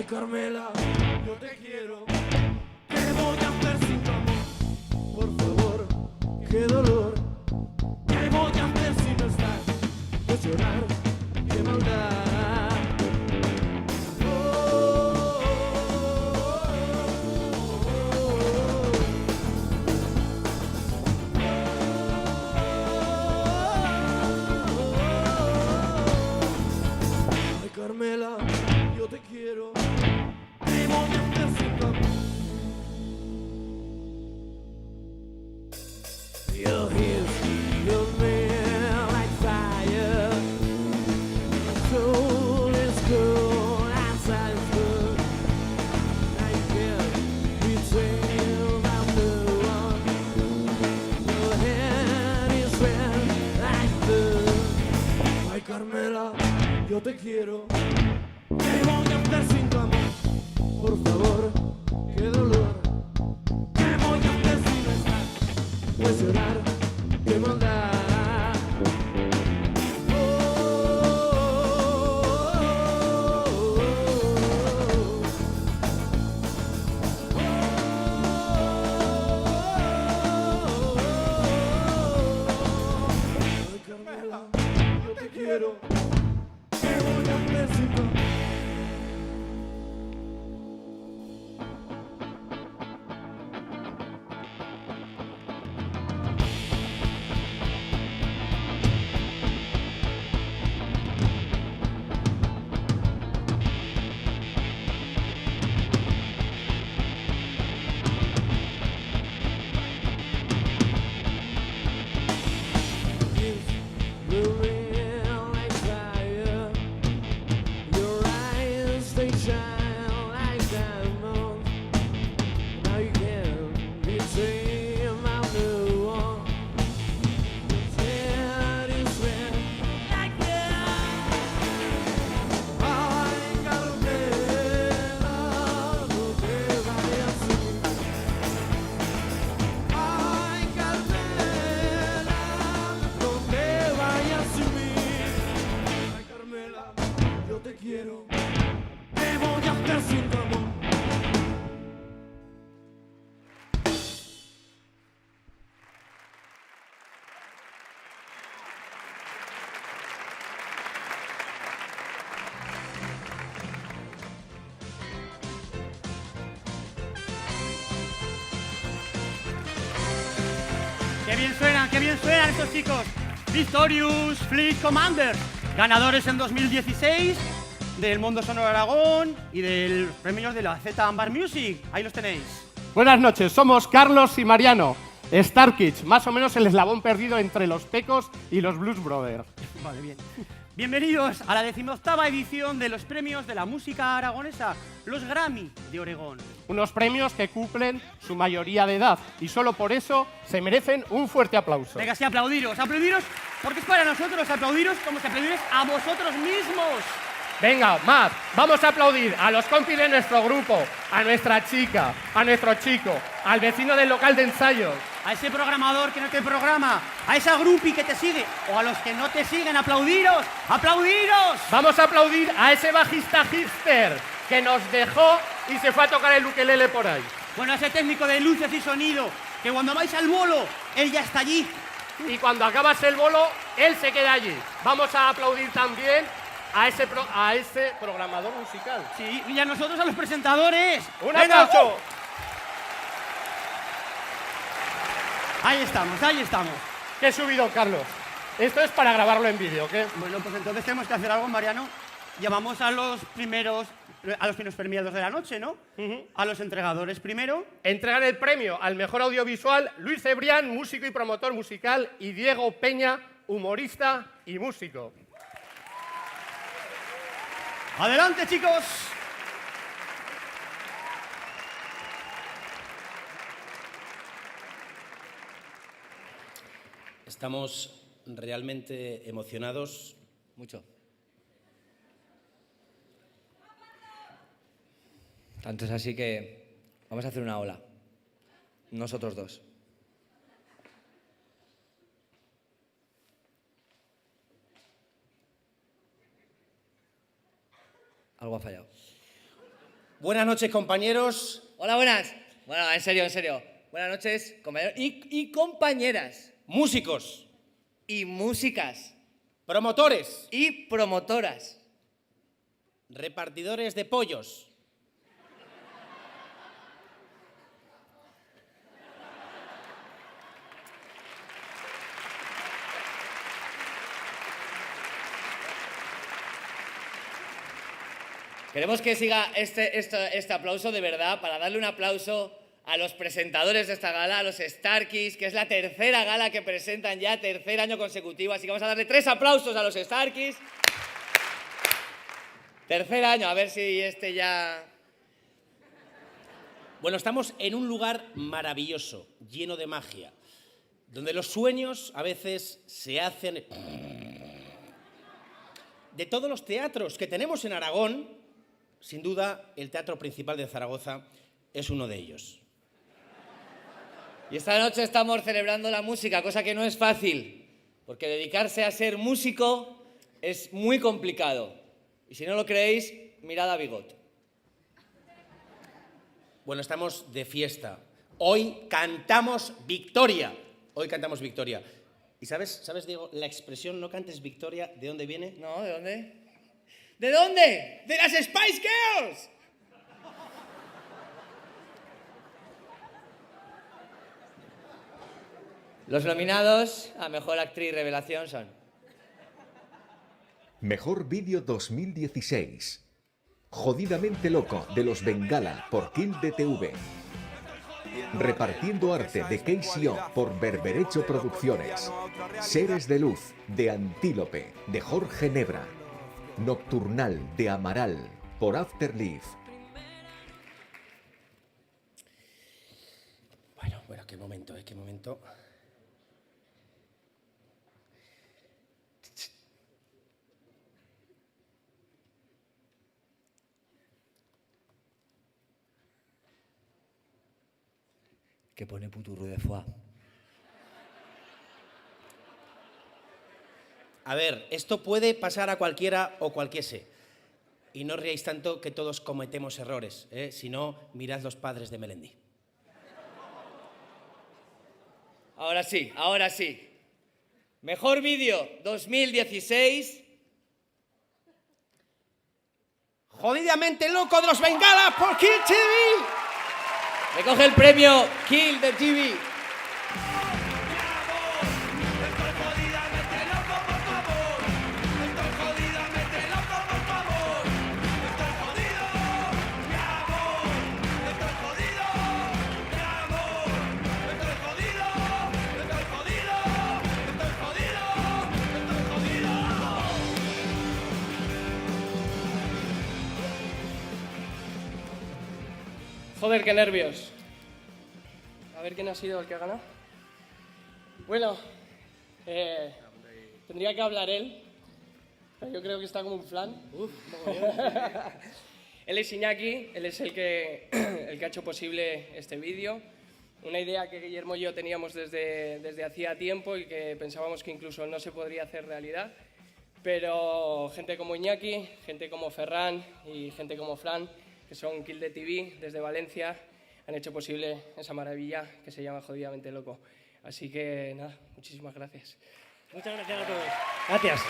Carmela, yo te quiero. ¿Qué voy a hacer sin tu amor? Por favor, qué dolor. ¿Qué voy a hacer si no estás? Pues llorar, qué maldad. Ay, Carmela, yo te quiero. ¿Qué voy a hacer sin tu amor? Your hips, your man like fire. My soul is cold, outside is good. I can't be tamed, I'm the one. Your head is red like blood. Ay, Carmela, yo te quiero. ¿Qué voy a hacer sin tu amor? Por favor, qué dolor. ¿Qué voy a hacer si no estás? Pues llorar, qué maldad. Ay, Carmela, yo te quiero. ¿Qué voy a hacer sin tu amor? Quiero. ¿Qué voy a hacer sin tu amor? Qué bien suenan estos chicos. Victorious Fleet Commander, ganadores en 2016 del Mundo Sonoro Aragón y del premios de la Z Ambar Music. Ahí los tenéis. Buenas noches, somos Carlos y Mariano, Star Kids, más o menos el eslabón perdido entre los Pecos y los Blues Brothers. Vale, bien. Bienvenidos a la 18ª edición de los premios de la música aragonesa, los Grammy de Oregón. Unos premios que cumplen su mayoría de edad y solo por eso se merecen un fuerte aplauso. Venga, sí, aplaudiros, porque es para nosotros aplaudiros como si aplaudiros a vosotros mismos. Venga, más, vamos a aplaudir a los compis de nuestro grupo, a nuestra chica, a nuestro chico, al vecino del local de ensayo, a ese programador que no te programa, a esa groupie que te sigue, o a los que no te siguen, aplaudiros, aplaudiros. Vamos a aplaudir a ese bajista hipster que nos dejó y se fue a tocar el ukelele por ahí. Bueno, a ese técnico de luces y sonido, que cuando vais al bolo, él ya está allí. Y cuando acabas el bolo, él se queda allí. Vamos a aplaudir también a ese programador musical. Sí, y a nosotros, a los presentadores. ¡Un aplauso! Ahí estamos. ¡Qué subido, Carlos! Esto es para grabarlo en vídeo, ¿qué? Bueno, pues entonces tenemos que hacer algo, Mariano. llamamos a los primeros premiados de la noche, ¿no? A los entregadores primero. Entregan el premio al mejor audiovisual Luis Cebrián, músico y promotor musical, y Diego Peña, humorista y músico. ¡Adelante, chicos! Estamos realmente emocionados. Mucho. Tanto es así que vamos a hacer una ola. Nosotros dos. Algo ha fallado. Buenas noches, compañeros. Hola, buenas. Bueno, en serio, en serio. Buenas noches, compañeros y compañeras. Músicos, Y músicas. promotores, Y promotoras. repartidores de pollos. Queremos que siga este aplauso de verdad para darle un aplauso a los presentadores de esta gala, a los Starkies, que es la tercera gala que presentan ya, tercer año consecutivo, así que vamos a darle 3 aplausos a los Starkies. Tercer año, a ver si este ya... Bueno, estamos en un lugar maravilloso, lleno de magia, donde los sueños a veces se hacen... De todos los teatros que tenemos en Aragón, sin duda, el Teatro Principal de Zaragoza es uno de ellos. Y esta noche estamos celebrando la música, cosa que no es fácil, porque dedicarse a ser músico es muy complicado. Y si no lo creéis, mirad a Bigot. Bueno, estamos de fiesta. Hoy cantamos victoria. Hoy cantamos victoria. ¿Y sabes, Diego, la expresión no cantes victoria, de dónde viene? ¿No? ¿De dónde? ¿De dónde? ¡De las Spice Girls! Los nominados a Mejor Actriz Revelación son... Mejor Vídeo 2016. Jodidamente Loco, de los Bengala, por Kill de TV. Repartiendo Arte, de KCO, por Berberecho Producciones. Seres de Luz, de Antílope, de Jorge Nebra. Nocturnal, de Amaral, por Afterlife. Bueno, qué momento, qué momento. Que pone puturro de foie. A ver, esto puede pasar a cualquiera o cualquiese. Y no os riáis tanto, que todos cometemos errores, ¿eh? Si no, mirad Los Padres de Melendi. Ahora sí, ahora sí. Mejor Vídeo 2016. Jodidamente Loco, de los Bengala, por Kill TV. Recoge el premio Kill the TV. Joder, qué nervios. A ver quién ha sido el que ha ganado. Bueno, tendría que hablar él, pero yo creo que está como un flan. Él es Iñaki, él es el que ha hecho posible este vídeo. Una idea que Guillermo y yo teníamos desde hacía tiempo y que pensábamos que incluso no se podría hacer realidad. Pero gente como Iñaki, gente como Ferran y gente como Fran, que son Kill the TV desde Valencia, han hecho posible esa maravilla que se llama Jodidamente Loco. Así que nada, muchísimas gracias. Muchas gracias a todos. Gracias.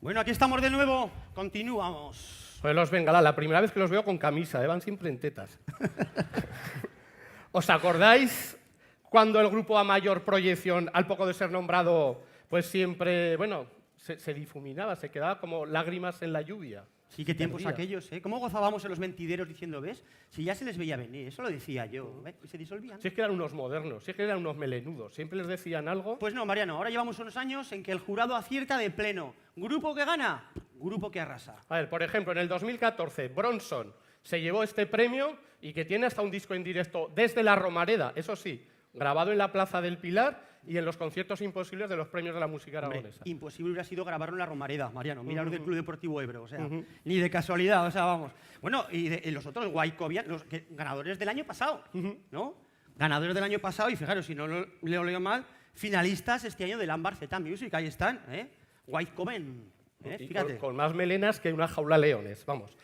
Bueno, aquí estamos de nuevo. Continuamos. Pues los Bengala, la primera vez que los veo con camisa, van siempre en tetas. ¿Os acordáis cuando el grupo a mayor proyección, al poco de ser nombrado, pues siempre, bueno, se difuminaba, se quedaba como lágrimas en la lluvia? Sí, qué tiempos Perdía. aquellos, ¿eh? ¿Cómo gozábamos en los mentideros diciendo, ves? Si ya se les veía venir, eso lo decía yo, ¿ves? Y se disolvían. Si es que eran unos modernos, si es que eran unos melenudos, siempre les decían algo. Pues no, Mariano, ahora llevamos unos años en que el jurado acierta de pleno. ¿Grupo que gana? Grupo que arrasa. A ver, por ejemplo, en el 2014, Bronson se llevó este premio y que tiene hasta un disco en directo desde la Romareda, eso sí, grabado en la Plaza del Pilar y en los conciertos imposibles de los premios de la música Hombre, aragonesa. imposible hubiera sido grabarlo en la Romareda, Mariano. Mira los del Club Deportivo Ebro, o sea, ni de casualidad, o sea, vamos. Bueno, y los otros, Guaycovian, los ganadores del año pasado, ¿no? Ganadores del año pasado, y fijaros, si no lo leo mal, finalistas este año del Ámbar Z Music, ahí están, ¿eh? Guaycoven, Y fíjate. con más melenas que una jaula de leones, vamos.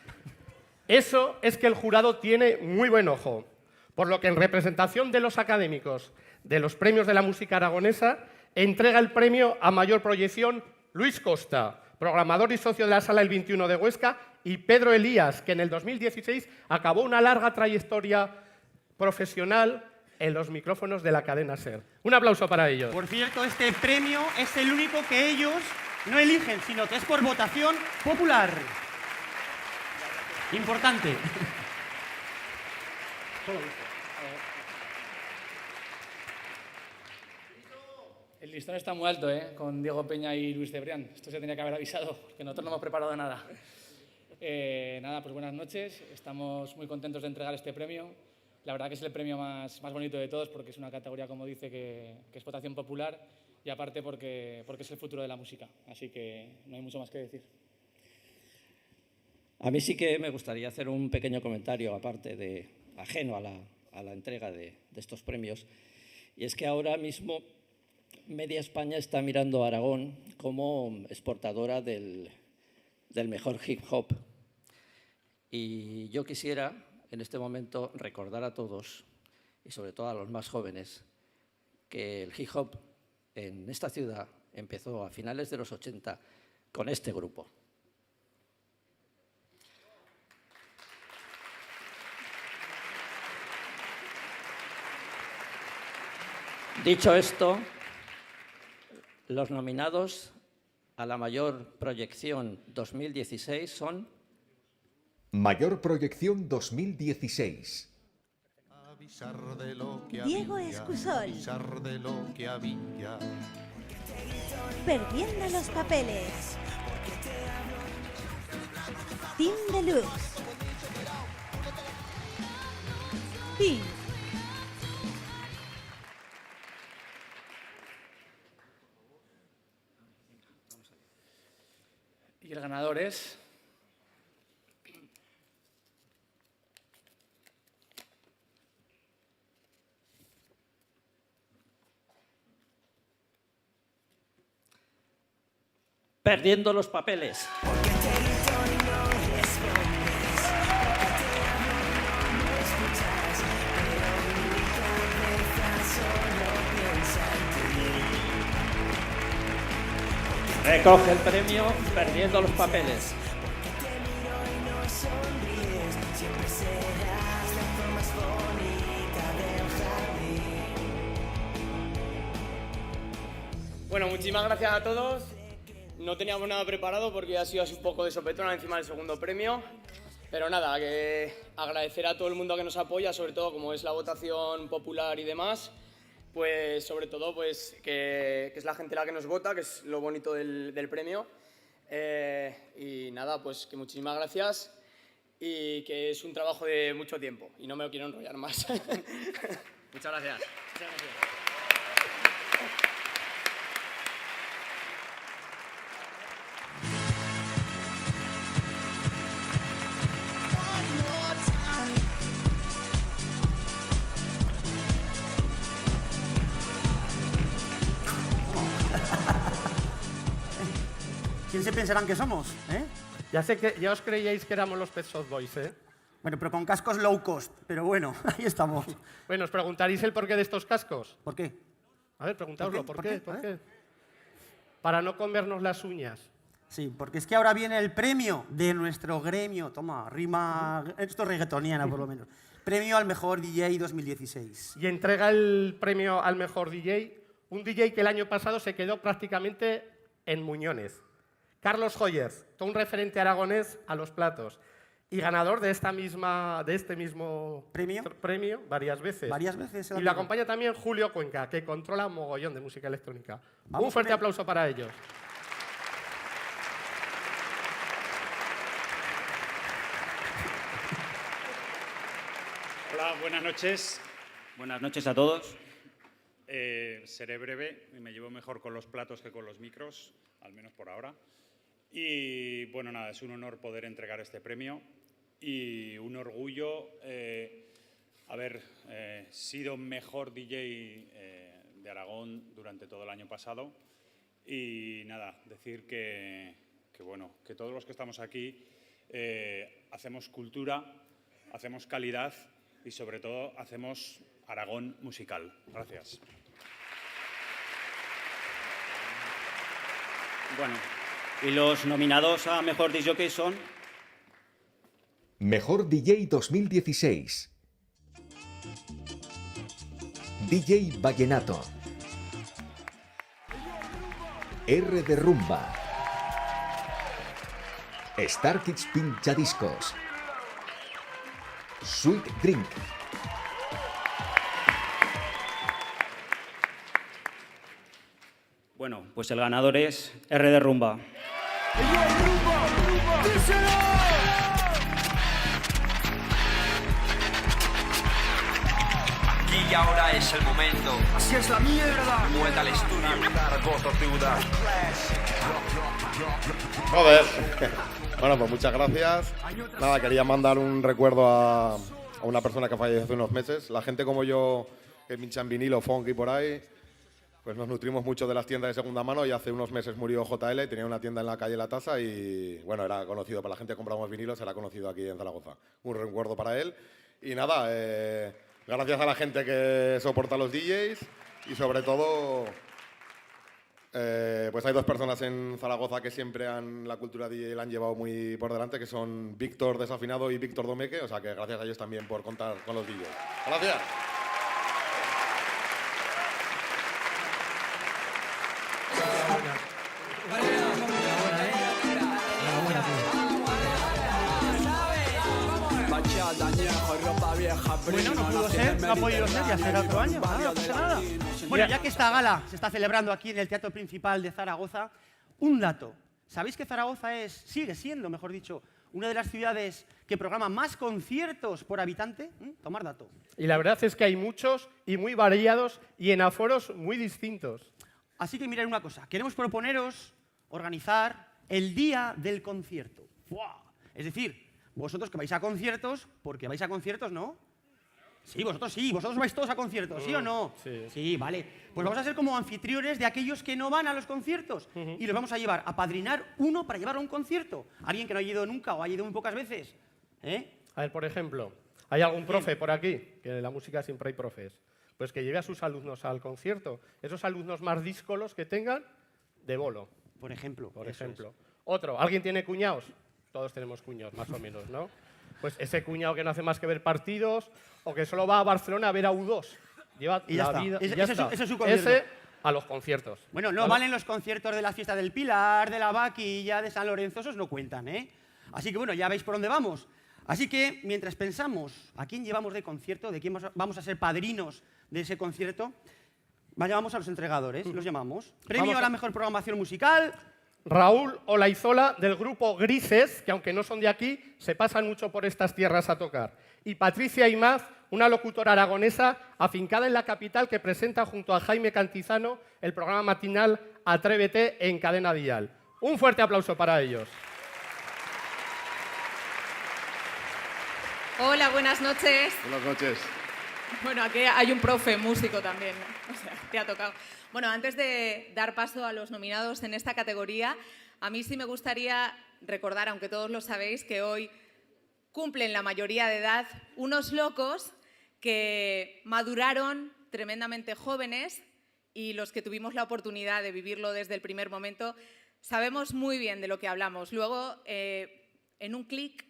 Eso es que el jurado tiene muy buen ojo, por lo que en representación de los académicos de los premios de la música aragonesa, entrega el premio a mayor proyección Luis Costa, programador y socio de la Sala El 21 de Huesca, y Pedro Elías, que en el 2016 acabó una larga trayectoria profesional en los micrófonos de la cadena SER. Un aplauso para ellos. Por cierto, este premio es el único que ellos no eligen, sino que es por votación popular. Importante. El listón está muy alto, con Diego Peña y Luis Cebrián. Esto se tenía que haber avisado, que nosotros no hemos preparado nada. Nada, pues buenas noches. Estamos muy contentos de entregar este premio. La verdad que es el premio más bonito de todos porque es una categoría, como dice, que es votación popular y aparte porque es el futuro de la música. Así que no hay mucho más que decir. A mí sí que me gustaría hacer un pequeño comentario, ajeno a la entrega de estos premios. Y es que ahora mismo media España está mirando a Aragón como exportadora del mejor hip hop. Y yo quisiera, en este momento, recordar a todos, y sobre todo a los más jóvenes, que el hip hop en esta ciudad empezó a finales de los 80 con este grupo. Dicho esto, los nominados a la mayor proyección 2016 son... Mayor proyección 2016. Diego Escusol. Perdiendo los papeles. Team Deluxe. Pink. Y el ganador es... Perdiendo los papeles. Recoge el premio Perdiendo los papeles. Bueno, muchísimas gracias a todos. No teníamos nada preparado porque ha sido así un poco de sopetón encima del segundo premio. Pero nada, que agradecer a todo el mundo que nos apoya, sobre todo como es la votación popular y demás. Pues sobre todo pues, que es la gente la que nos vota, que es lo bonito del premio. Y nada, pues que muchísimas gracias y que es un trabajo de mucho tiempo y no me quiero enrollar más. Muchas gracias. ¿Quién se pensarán que somos? Ya sé que ya os creíais que éramos los Pet Shop Boys, ¿eh? Bueno, pero con cascos low cost. Pero bueno, ahí estamos. Bueno, os preguntaréis el porqué de estos cascos. ¿Por qué? A ver, preguntaoslo, ¿por qué? ¿Por qué? Para no comernos las uñas. Sí, porque es que ahora viene el premio de nuestro gremio. Toma, rima, esto es reggaetoniana por lo menos. Premio al mejor DJ 2016. Y entrega el premio al mejor DJ, un DJ que el año pasado se quedó prácticamente en Muñones. Carlos Joyers, todo un referente aragonés a los platos y ganador de este mismo premio varias veces. Varias veces. Y le acompaña también Julio Cuenca, que controla un mogollón de música electrónica. Un fuerte aplauso para ellos. Hola, buenas noches. Buenas noches a todos. Seré breve y me llevo mejor con los platos que con los micros, al menos por ahora. Y bueno, nada, es un honor poder entregar este premio y un orgullo haber sido mejor DJ de Aragón durante todo el año pasado. Y nada, decir que todos los que estamos aquí hacemos cultura, hacemos calidad y sobre todo hacemos Aragón musical. Gracias. Bueno, y los nominados a Mejor Disc Jockey son... Mejor DJ 2016. DJ Vallenato. R de Rumba. Star Kids Pinchadiscos. Sweet Drink. Bueno, pues el ganador es R de Rumba. Y ahora es el momento. Así es la mierda. Vuelta al estudio. Joder. Bueno, pues muchas gracias. Nada, quería mandar un recuerdo a una persona que falleció hace unos meses. La gente como yo, que pinchan vinilo, funk y por ahí, pues nos nutrimos mucho de las tiendas de segunda mano y hace unos meses murió JL, tenía una tienda en la calle La Taza y, bueno, era conocido para la gente que compramos vinilos, era conocido aquí en Zaragoza. Un recuerdo para él. Y nada, gracias a la gente que soporta a los DJs y sobre todo, pues hay dos personas en Zaragoza que siempre la cultura DJ la han llevado muy por delante, que son Víctor Desafinado y Víctor Domeque, o sea que gracias a ellos también por contar con los DJs. Gracias. Bueno, no pudo ser, no ha podido ser, ya será otro año, no pasa nada. Bueno, ya que esta gala se está celebrando aquí en el Teatro Principal de Zaragoza, un dato. ¿Sabéis que Zaragoza sigue siendo, mejor dicho, una de las ciudades que programa más conciertos por habitante? Tomar dato. Y la verdad es que hay muchos y muy variados y en aforos muy distintos. Así que mirad una cosa, queremos proponeros organizar el día del concierto. ¡Fua! Es decir, vosotros que vais a conciertos, porque vais a conciertos, ¿no? Sí, vosotros vais todos a conciertos, ¿sí o no? Sí. Sí, vale. Pues vamos a ser como anfitriones de aquellos que no van a los conciertos y los vamos a llevar a padrinar uno para llevarlo a un concierto. Alguien que no ha ido nunca o ha ido muy pocas veces. A ver, por ejemplo, ¿hay algún profe por aquí? Que en la música siempre hay profes. Pues que lleve a sus alumnos al concierto. Esos alumnos más díscolos que tengan, de bolo. Por ejemplo. Por ejemplo. Otro, ¿alguien tiene cuñados? Todos tenemos cuñados, más o menos, ¿no? Pues ese cuñado que no hace más que ver partidos o que solo va a Barcelona a ver a U2. Lleva y ya está. Vida, Ese es su concierto. Ese a los conciertos. Bueno, no valen los conciertos de la Fiesta del Pilar, de la Vaquilla, de San Lorenzo, esos no cuentan, ¿eh? Así que bueno, ya veis por dónde vamos. Así que mientras pensamos a quién llevamos de concierto, de quién vamos a ser padrinos de ese concierto, llamamos a los entregadores, los llamamos. Premio a la mejor programación musical. Raúl Olaizola, del grupo Grises, que aunque no son de aquí, se pasan mucho por estas tierras a tocar. Y Patricia Imaz, una locutora aragonesa afincada en la capital que presenta junto a Jaime Cantizano el programa matinal Atrévete en Cadena Dial. Un fuerte aplauso para ellos. Hola, buenas noches. Buenas noches. Bueno, aquí hay un profe músico también, ¿no? O sea, te ha tocado. Bueno, antes de dar paso a los nominados en esta categoría, a mí sí me gustaría recordar, aunque todos lo sabéis, que hoy cumplen la mayoría de edad unos locos que maduraron tremendamente jóvenes y los que tuvimos la oportunidad de vivirlo desde el primer momento, sabemos muy bien de lo que hablamos. Luego, en un clic,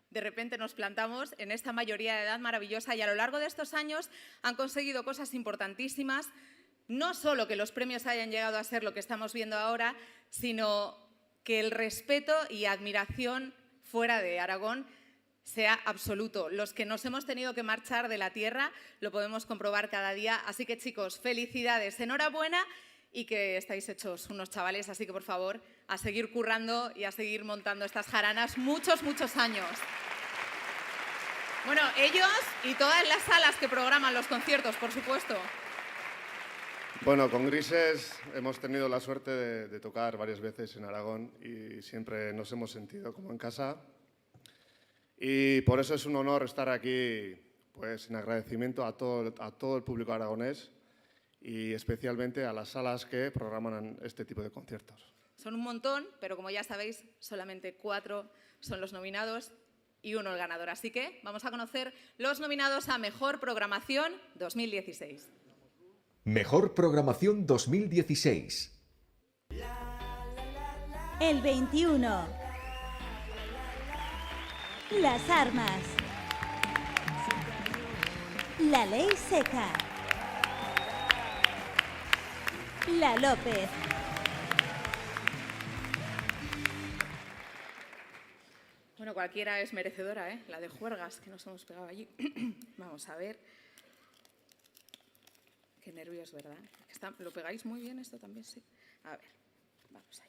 de repente nos plantamos en esta mayoría de edad maravillosa y a lo largo de estos años han conseguido cosas importantísimas, no solo que los premios hayan llegado a ser lo que estamos viendo ahora, sino que el respeto y admiración fuera de Aragón sea absoluto. Los que nos hemos tenido que marchar de la tierra lo podemos comprobar cada día. Así que, chicos, felicidades, enhorabuena y que estáis hechos unos chavales. Así que, por favor, a seguir currando y a seguir montando estas jaranas muchos, muchos años. Bueno, ellos y todas las salas que programan los conciertos, por supuesto. Bueno, con Grises hemos tenido la suerte de tocar varias veces en Aragón y siempre nos hemos sentido como en casa. Y por eso es un honor estar aquí, pues en agradecimiento a todo el público aragonés y especialmente a las salas que programan este tipo de conciertos. Son un montón, pero como ya sabéis, solamente 4 son los nominados y 1 el ganador. Así que vamos a conocer los nominados a Mejor Programación 2016. Mejor Programación 2016. El 21. Las Armas. La Ley Seca. La López. Bueno, cualquiera es merecedora, ¿eh? La de Juergas, que nos hemos pegado allí. Vamos a ver. Qué nervios, ¿verdad? ¿Lo pegáis muy bien esto también? Sí. A ver, vamos allá.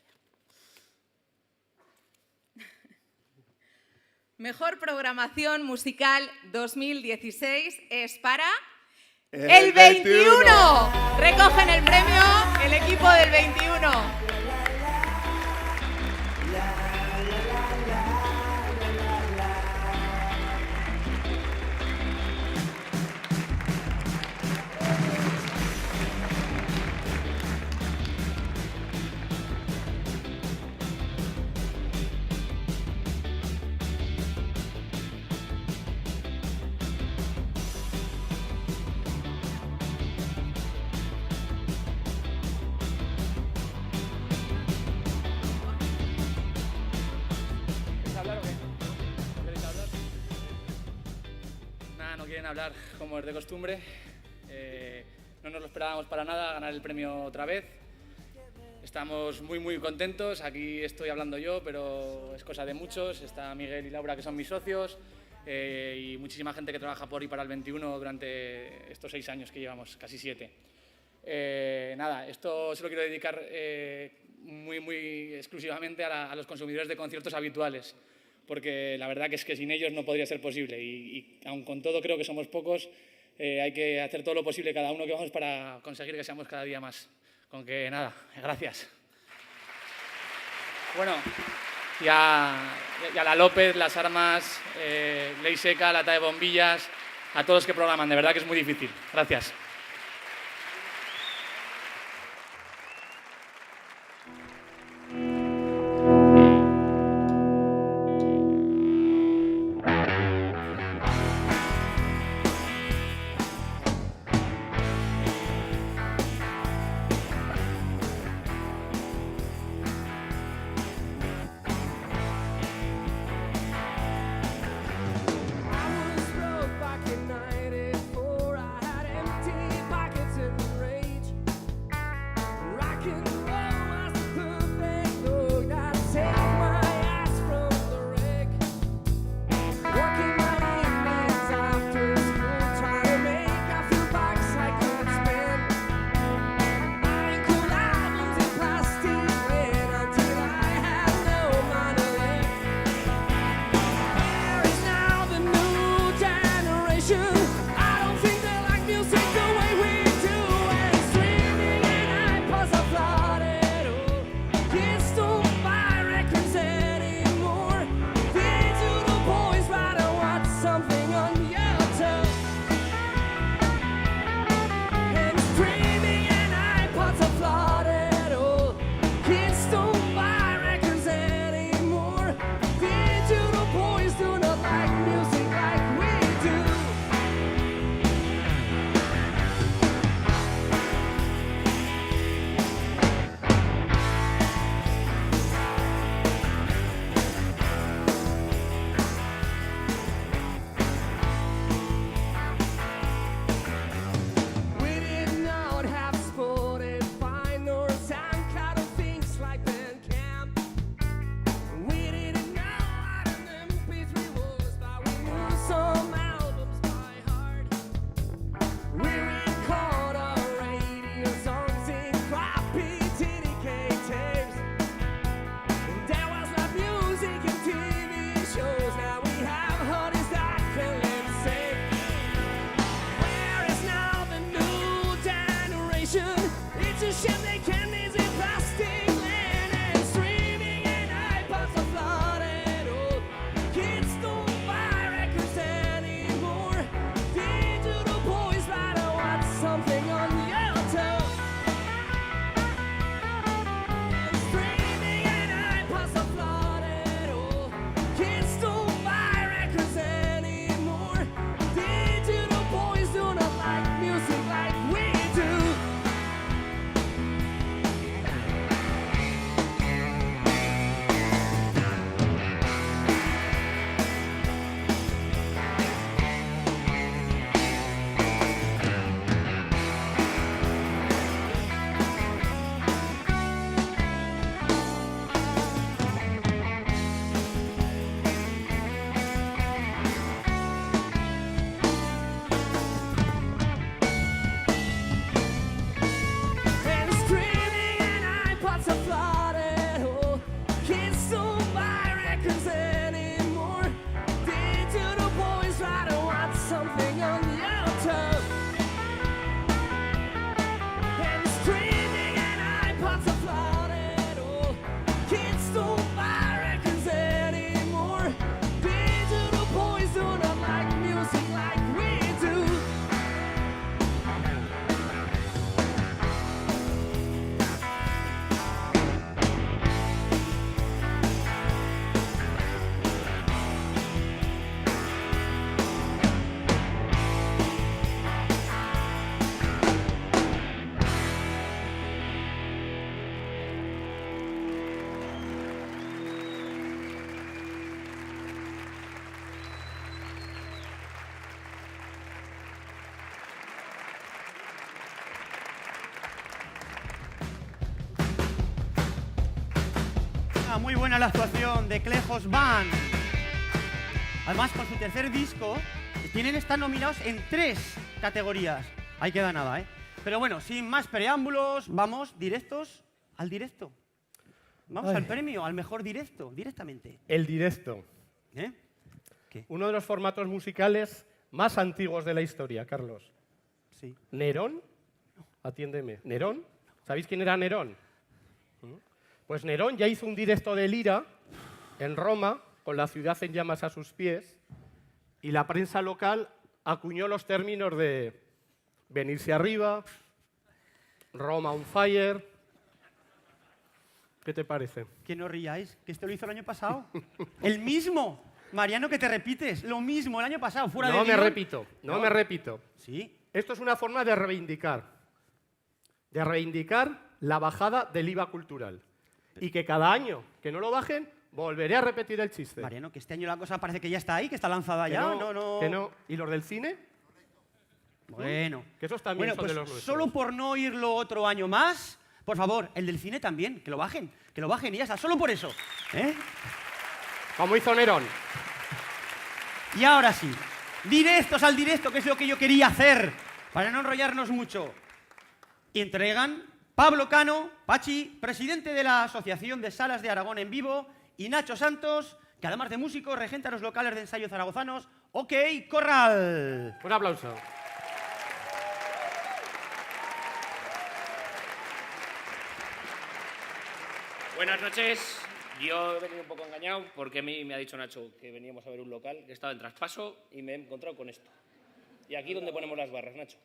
Mejor Programación Musical 2016 es para... ¡El 21! Recogen el premio el equipo del 21. Hablar como es de costumbre. No nos lo esperábamos para nada ganar el premio otra vez. Estamos muy contentos. Aquí estoy hablando yo, pero es cosa de muchos. Está Miguel y Laura, que son mis socios, y muchísima gente que trabaja por y para el 21 durante estos 6 años que llevamos, casi 7. Nada, esto se lo quiero dedicar muy exclusivamente a los consumidores de conciertos habituales, porque la verdad que es que sin ellos no podría ser posible y aun con todo creo que somos pocos, hay que hacer todo lo posible cada uno que vamos para conseguir que seamos cada día más. Con que nada, gracias. Bueno, y a la López, Las Armas, Ley Seca, Lata de Bombillas, a todos los que programan, de verdad que es muy difícil. Gracias. Rock and roll, I suppose. iPods are flooded. Oh, kids don't buy records anymore. Digital boys try to watch something on YouTube. And streaming and iPods are flooded. Oh, kids don't buy records anymore. Digital boys do not like music like we do. Muy buena la actuación de Klejos Band. Además, con su tercer disco, están nominados en 3 categorías. Ahí queda nada, ¿eh? Pero bueno, sin más preámbulos, vamos directos al directo. Vamos al premio, al mejor directo, directamente. El directo. ¿Eh? ¿Qué? Uno de los formatos musicales más antiguos de la historia, Carlos. Sí. ¿Nerón? Atiéndeme. ¿Nerón? ¿Sabéis quién era Nerón? Pues Nerón ya hizo un directo de lira en Roma, con la ciudad en llamas a sus pies, y la prensa local acuñó los términos de venirse arriba, Roma on fire. ¿Qué te parece? Que no ríais, que esto lo hizo el año pasado. El mismo. Mariano, que te repites. Lo mismo el año pasado, fuera de No me guión. repito, no me repito. Sí. Esto es una forma de reivindicar la bajada del IVA cultural. Y que cada año que no lo bajen, volveré a repetir el chiste. Mariano, que este año la cosa parece que ya está ahí, que está lanzada Que ya. no, que no. ¿Y los del cine? Bueno. Que esos también Bueno, son pues de los nuestros. solo por no oírlo otro año más, por favor, el del cine también, que lo bajen y ya está, solo por eso. ¿Eh? Como hizo Nerón. Y ahora sí, directos al directo, que es lo que yo quería hacer, para no enrollarnos mucho. Y entregan Pablo Cano, Pachi, presidente de la Asociación de Salas de Aragón en Vivo, y Nacho Santos, que además de músico, regenta los locales de ensayo zaragozanos, OK Corral. Un aplauso. Buenas noches. Yo he venido un poco engañado porque a mí me ha dicho Nacho que veníamos a ver un local, que estaba en traspaso y me he encontrado con esto. ¿Y aquí dónde ponemos las barras, Nacho?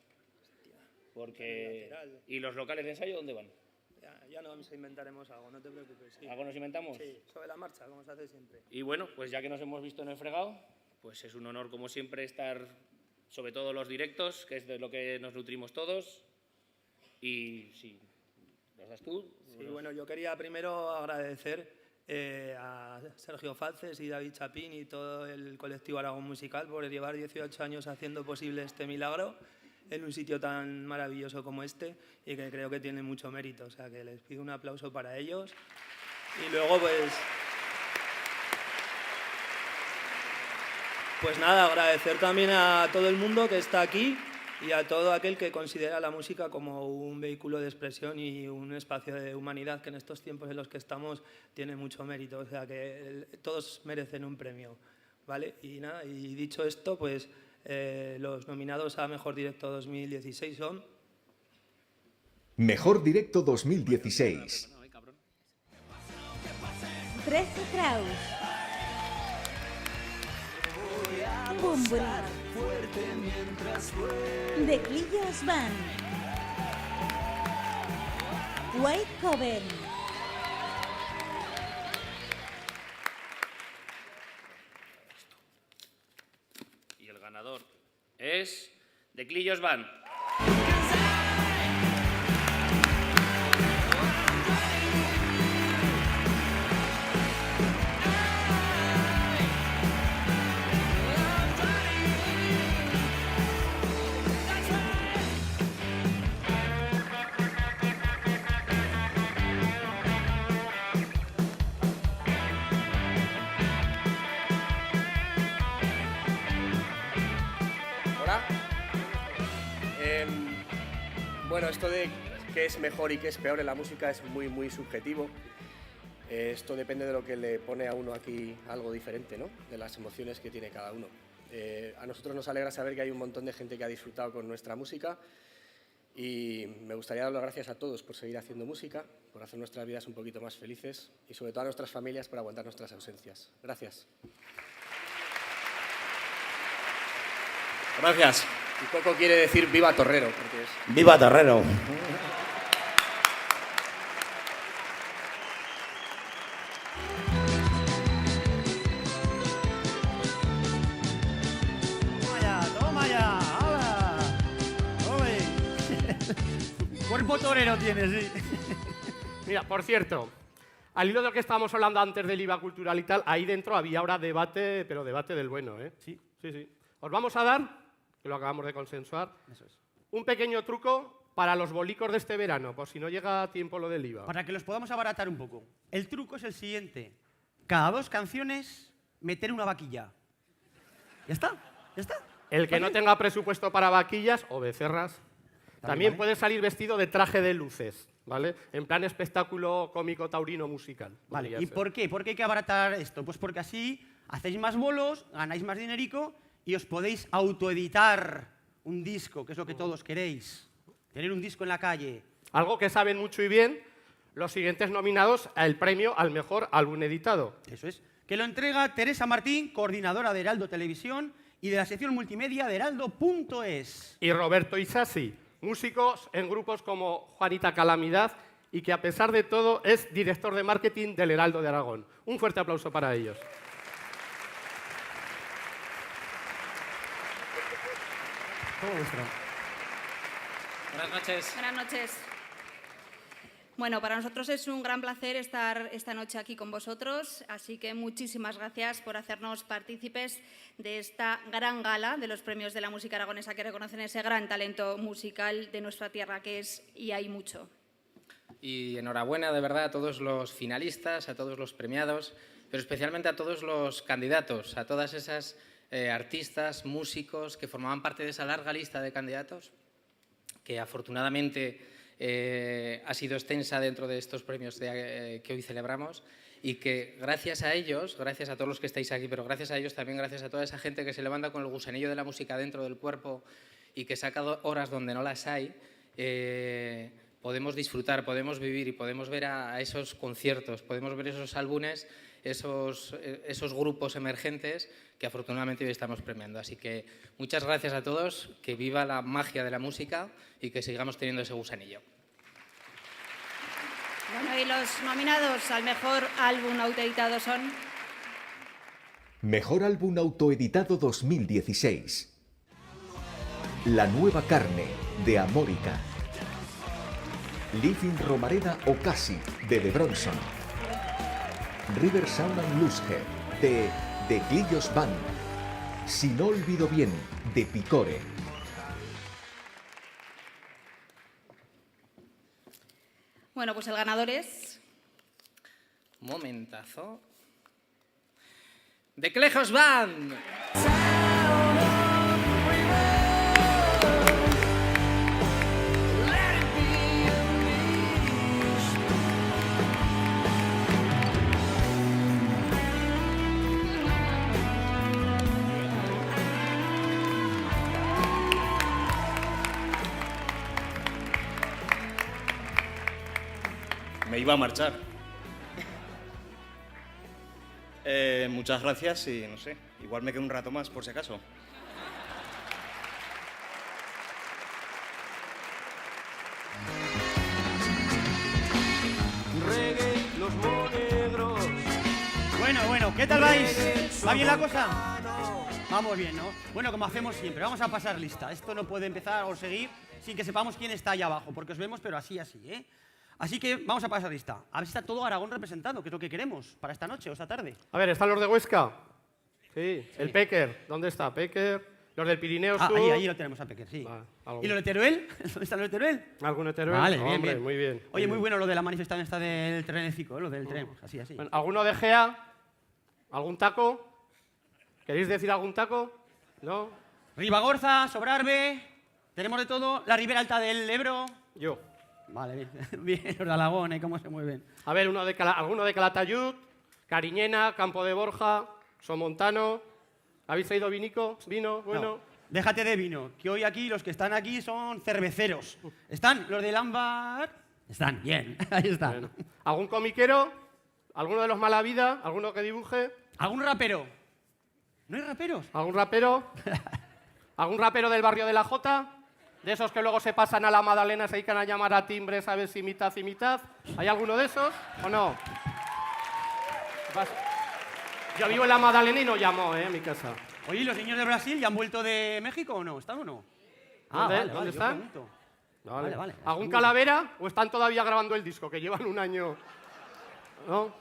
Porque... ¿Y los locales de ensayo dónde van? Ya nos inventaremos algo, no te preocupes. Sí. ¿Algo nos inventamos? Sí, sobre la marcha, como se hace siempre. Y bueno, pues ya que nos hemos visto en el fregado, pues es un honor como siempre estar sobre todo los directos, que es de lo que nos nutrimos todos. Y sí, ¿los das tú? Sí, bueno, yo quería primero agradecer a Sergio Falces y David Chapín y todo el colectivo Aragón Musical por llevar 18 años haciendo posible este milagro en un sitio tan maravilloso como este y que creo que tiene mucho mérito. O sea, que les pido un aplauso para ellos. Y luego, pues nada, agradecer también a todo el mundo que está aquí y a todo aquel que considera la música como un vehículo de expresión y un espacio de humanidad que en estos tiempos en los que estamos tiene mucho mérito. O sea, que todos merecen un premio, ¿vale? Y nada, y dicho esto, pues los nominados a Mejor Directo 2016 son... Mejor Directo 2016. Trece Kraus. Bumburi. De Clillos Van. White Coven. Y el ganador es de Clillos Van. Bueno, esto de qué es mejor y qué es peor en la música es muy, muy subjetivo. Esto depende de lo que le pone a uno aquí algo diferente, ¿no? De las emociones que tiene cada uno. A nosotros nos alegra saber que hay un montón de gente que ha disfrutado con nuestra música y me gustaría dar las gracias a todos por seguir haciendo música, por hacer nuestras vidas un poquito más felices y sobre todo a nuestras familias por aguantar nuestras ausencias. Gracias. Gracias. Y Coco quiere decir viva Torrero. Porque es... ¡Viva Torrero! Toma ya, ¡hala! ¡Ole! Cuerpo torero tienes, sí. Mira, por cierto, al hilo de lo que estábamos hablando antes del IVA cultural y tal, ahí dentro había ahora debate, pero debate del bueno, ¿eh? Sí. Sí. Os vamos a dar, que lo acabamos de consensuar, un pequeño truco para los bolicos de este verano, por si no llega a tiempo lo del IVA. Para que los podamos abaratar un poco. El truco es el siguiente. Cada 2 canciones, meter una vaquilla. Ya está. El que no tenga presupuesto para vaquillas o becerras, también vale. puede salir vestido de traje de luces, ¿vale? En plan espectáculo cómico taurino musical. Vale, podría ¿y ser. por qué? ¿Por qué hay que abaratar esto? Pues porque así hacéis más bolos, ganáis más dinerico y os podéis autoeditar un disco, que es lo que todos queréis. Tener un disco en la calle. Algo que saben mucho y bien los siguientes nominados al premio al mejor álbum editado. Eso es. Que lo entrega Teresa Martín, coordinadora de Heraldo Televisión y de la sección multimedia de heraldo.es. Y Roberto Isasi, músicos en grupos como Juanita Calamidad y que a pesar de todo es director de marketing del Heraldo de Aragón. Un fuerte aplauso para ellos. Buenas noches. Buenas noches. Bueno, para nosotros es un gran placer estar esta noche aquí con vosotros, así que muchísimas gracias por hacernos partícipes de esta gran gala de los premios de la música aragonesa que reconocen ese gran talento musical de nuestra tierra que es y hay mucho. Y enhorabuena de verdad a todos los finalistas, a todos los premiados, pero especialmente a todos los candidatos, a todas esas artistas, músicos que formaban parte de esa larga lista de candidatos que afortunadamente ha sido extensa dentro de estos premios que hoy celebramos y que gracias a ellos, gracias a todos los que estáis aquí, pero gracias a ellos también gracias a toda esa gente que se levanta con el gusanillo de la música dentro del cuerpo y que saca horas donde no las hay, podemos disfrutar, podemos vivir y podemos ver a esos conciertos, podemos ver esos álbumes, esos grupos emergentes que afortunadamente hoy estamos premiando. Así que muchas gracias a todos, que viva la magia de la música y que sigamos teniendo ese gusanillo. Bueno, y los nominados al mejor álbum autoeditado son... Mejor álbum autoeditado 2016. La nueva carne, de Amórica. Living Romareda o Casi, de The Bronson. River Sound and Blueshead, de The Clillos Band. Si no olvido bien, de Picore. Bueno, pues el ganador es... Momentazo. The Clillos Band. Me iba a marchar. Muchas gracias y no sé, igual me quedo un rato más por si acaso. Reggae, los monegros. Bueno, ¿qué tal vais? ¿Va bien la cosa? Vamos bien, ¿no? Bueno, como hacemos siempre, vamos a pasar lista. Esto no puede empezar o seguir sin que sepamos quién está ahí abajo, porque os vemos, pero así, ¿eh? Así que vamos a pasar lista. A ver si está todo Aragón representado, que es lo que queremos para esta noche o esta tarde. A ver, ¿están los de Huesca? Sí. El Pecker. ¿Dónde está Pecker? Los del Pirineo Sur. Ahí lo tenemos a Pecker, sí. ¿Y los de Teruel? ¿Dónde están los de Teruel? ¿Algún de Teruel? Vale, Hombre, bien. muy bien. Oye, muy bueno lo de la manifestación esta del trenecico, lo del tren, así. Bueno, ¿alguno de Gea? ¿Algún taco? ¿Queréis decir algún taco? ¿No? Ribagorza, Sobrarbe, tenemos de todo. La Ribera Alta del Ebro. Yo. Vale, bien. Bien, los de Alagón, ¿eh? ¿Cómo se mueven? A ver, alguno de Calatayud, Cariñena, Campo de Borja, Somontano. ¿Habéis traído vinico? ¿Vino? Bueno. No, déjate de vino, que hoy aquí los que están aquí son cerveceros. ¿Están los del ámbar? Están, bien, ahí están. Bueno. ¿Algún comiquero? ¿Alguno de los Malavida? ¿Alguno que dibuje? ¿Algún rapero? ¿No hay raperos? ¿Algún rapero? ¿Algún rapero del barrio de la Jota? De esos que luego se pasan a la Madalena, se dedican a llamar a timbres a ver si mitad y mitad. ¿Hay alguno de esos o no? Yo vivo en la Madalena y no llamo, en mi casa. Oye, ¿y los niños de Brasil ya han vuelto de México o no? ¿Están o no? ¿Dónde están? Vale. ¿Algún calavera o están todavía grabando el disco, que llevan un año? ¿No?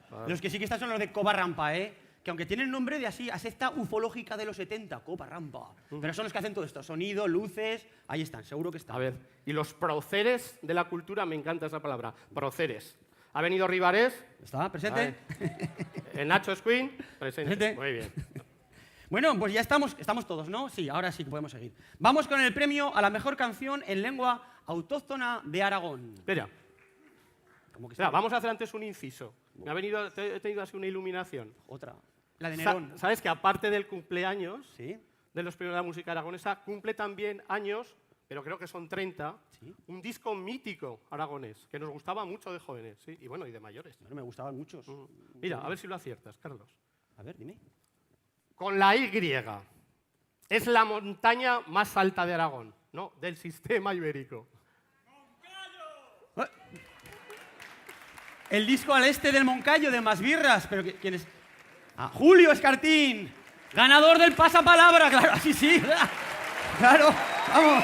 Vale. Los que sí que están son los de Coba Rampa, ¿eh? Que aunque tienen nombre de así, a secta ufológica de los 70, Coba Rampa. Pero son los que hacen todo esto, sonido, luces, ahí están, seguro que están. A ver, y los proceres de la cultura, me encanta esa palabra, proceres. ¿Ha venido Ribarés? ¿Está presente? El Nacho Squin, presente. Muy bien. Bueno, pues ya estamos todos, ¿no? Sí, ahora sí que podemos seguir. Vamos con el premio a la mejor canción en lengua autóctona de Aragón. Espera, vamos a hacer antes un inciso. Me ha venido, he tenido así una iluminación. Otra. La de Nerón. ¿Sabes que aparte del cumpleaños ¿sí? de los premios de la música aragonesa, cumple también años, pero creo que son 30, ¿sí? Un disco mítico aragonés, que nos gustaba mucho de jóvenes, ¿sí? Y bueno, y de mayores. Bueno, me gustaban muchos. Mira, a ver si lo aciertas, Carlos. A ver, dime. Con la Y. Es la montaña más alta de Aragón, ¿no? Del sistema ibérico. El disco al este del Moncayo, de Masbirras. ¿Pero quién es? Ah, Julio Escartín, ganador del pasapalabra. Claro, así sí. Claro, vamos.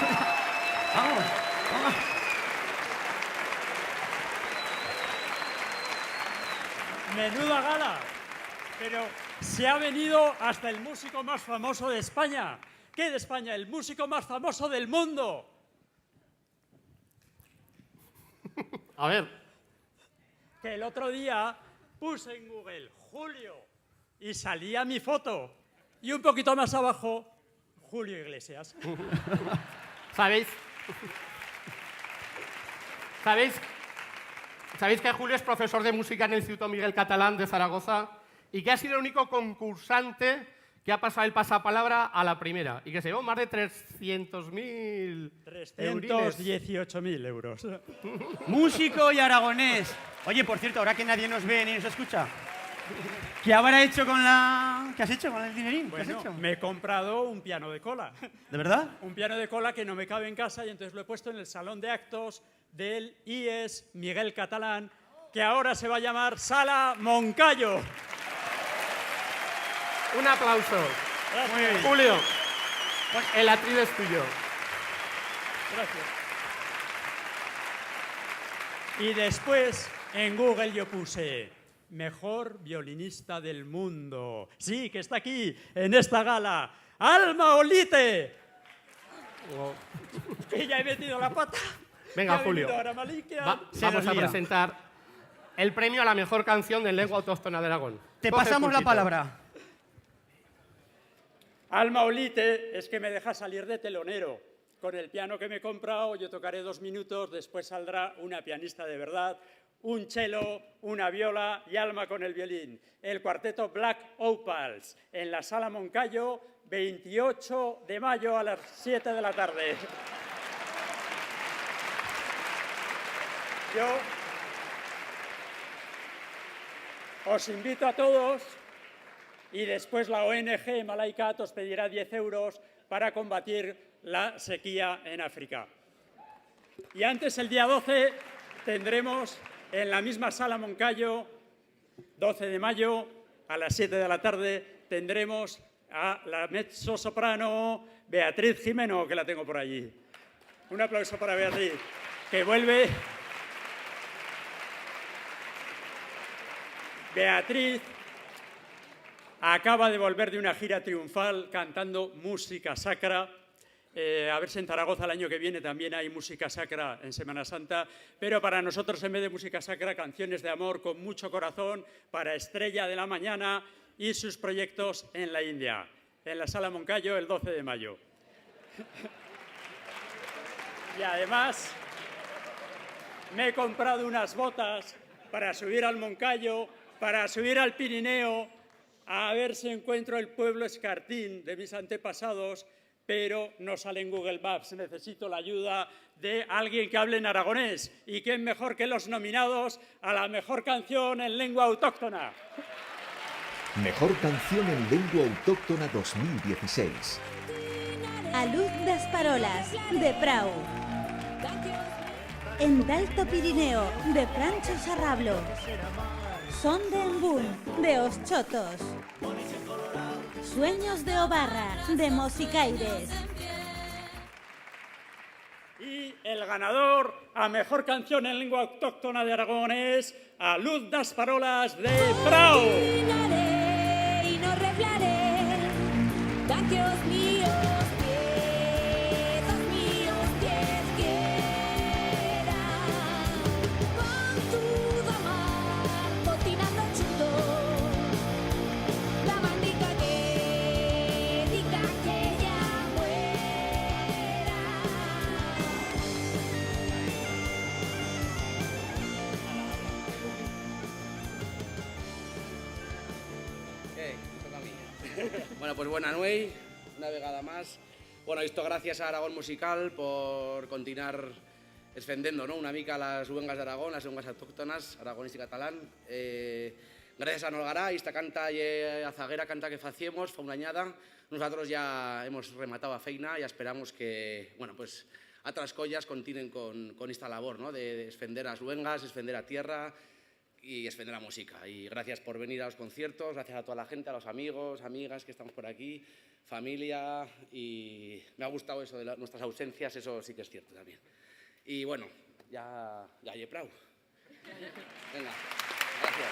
Menuda gala. Pero se ha venido hasta el músico más famoso de España. ¿Qué de España? El músico más famoso del mundo. A ver. Que el otro día puse en Google Julio y salía mi foto. Y un poquito más abajo, Julio Iglesias. ¿Sabéis que Julio es profesor de música en el Instituto Miguel Catalán de Zaragoza y que ha sido el único concursante que ha pasado el pasapalabra a la primera y que se llevó más de 300.000 318.000 euros. Músico y aragonés. Oye, por cierto, ahora que nadie nos ve ni nos escucha, ¿qué habrá hecho con la... ¿Qué has hecho con el dinerín? ¿Qué has hecho? Me he comprado un piano de cola. ¿De verdad? Un piano de cola que no me cabe en casa y entonces lo he puesto en el salón de actos del IES Miguel Catalán, que ahora se va a llamar Sala Moncayo. Un aplauso. Gracias. Muy bien. Julio, el atril es tuyo. Gracias. Y después en Google yo puse mejor violinista del mundo. Sí, que está aquí en esta gala. ¡Alma Olite! Que ya he metido la pata. Venga, Julio. Vamos a presentar el premio a la mejor canción de lengua autóctona de Aragón. Te pasamos la palabra. Alma Olite es que me deja salir de telonero. Con el piano que me he comprado yo tocaré 2 minutos, después saldrá una pianista de verdad, un cello, una viola y Alma con el violín. El cuarteto Black Opals en la Sala Moncayo, 28 de mayo a las 7 de la tarde. Yo os invito a todos y después la ONG Malaikat os pedirá 10 euros para combatir la sequía en África. Y antes, el día 12, tendremos en la misma Sala Moncayo, 12 de mayo, a las 7 de la tarde, tendremos a la mezzosoprano Beatriz Jimeno, que la tengo por allí. Un aplauso para Beatriz, que vuelve. Beatriz acaba de volver de una gira triunfal cantando música sacra. A ver si en Zaragoza el año que viene también hay música sacra en Semana Santa, pero para nosotros en vez de música sacra, canciones de amor con mucho corazón para Estrella de la Mañana y sus proyectos en la India, en la Sala Moncayo el 12 de mayo. Y además, me he comprado unas botas para subir al Moncayo, para subir al Pirineo, a ver si encuentro el pueblo Escartín de mis antepasados, pero no sale en Google Maps. Necesito la ayuda de alguien que hable en aragonés. ¿Y quién mejor que los nominados a la mejor canción en lengua autóctona? Mejor canción en lengua autóctona 2016. A luz das parolas, de Prau. En d'Alto Pirineo, de Francho Sarrablo. Son de Embún, de Os Chotos. Sueños de Obarra, de Mosicaires. Y el ganador a mejor canción en lengua autóctona de Aragón es A luz das parolas, de Prau. Y no replaré, tanqueos míos, piezos míos, quien quiera. Con tu domar, botinando chuto, la bandica que dicta que ya muera. Bueno, pues buena nuei, una vegada más. Bueno, esto gracias a Aragón Musical por continuar esfendendo, ¿no? Una mica las luengas de Aragón, las luengas autóctonas, aragonés y catalán. Gracias a Nolgará, esta canta y a Zaguera canta que faciemos, fa una añada. Nosotros ya hemos rematado a feina y esperamos que, bueno, pues otras collas continúen con esta labor, ¿no? De esfender las luengas, esfender a tierra y esfender la música. Y gracias por venir a los conciertos, gracias a toda la gente, a los amigos, amigas que estamos por aquí, familia, y me ha gustado eso de nuestras ausencias, eso sí que es cierto también. Y bueno, ya he prou. Venga, gracias.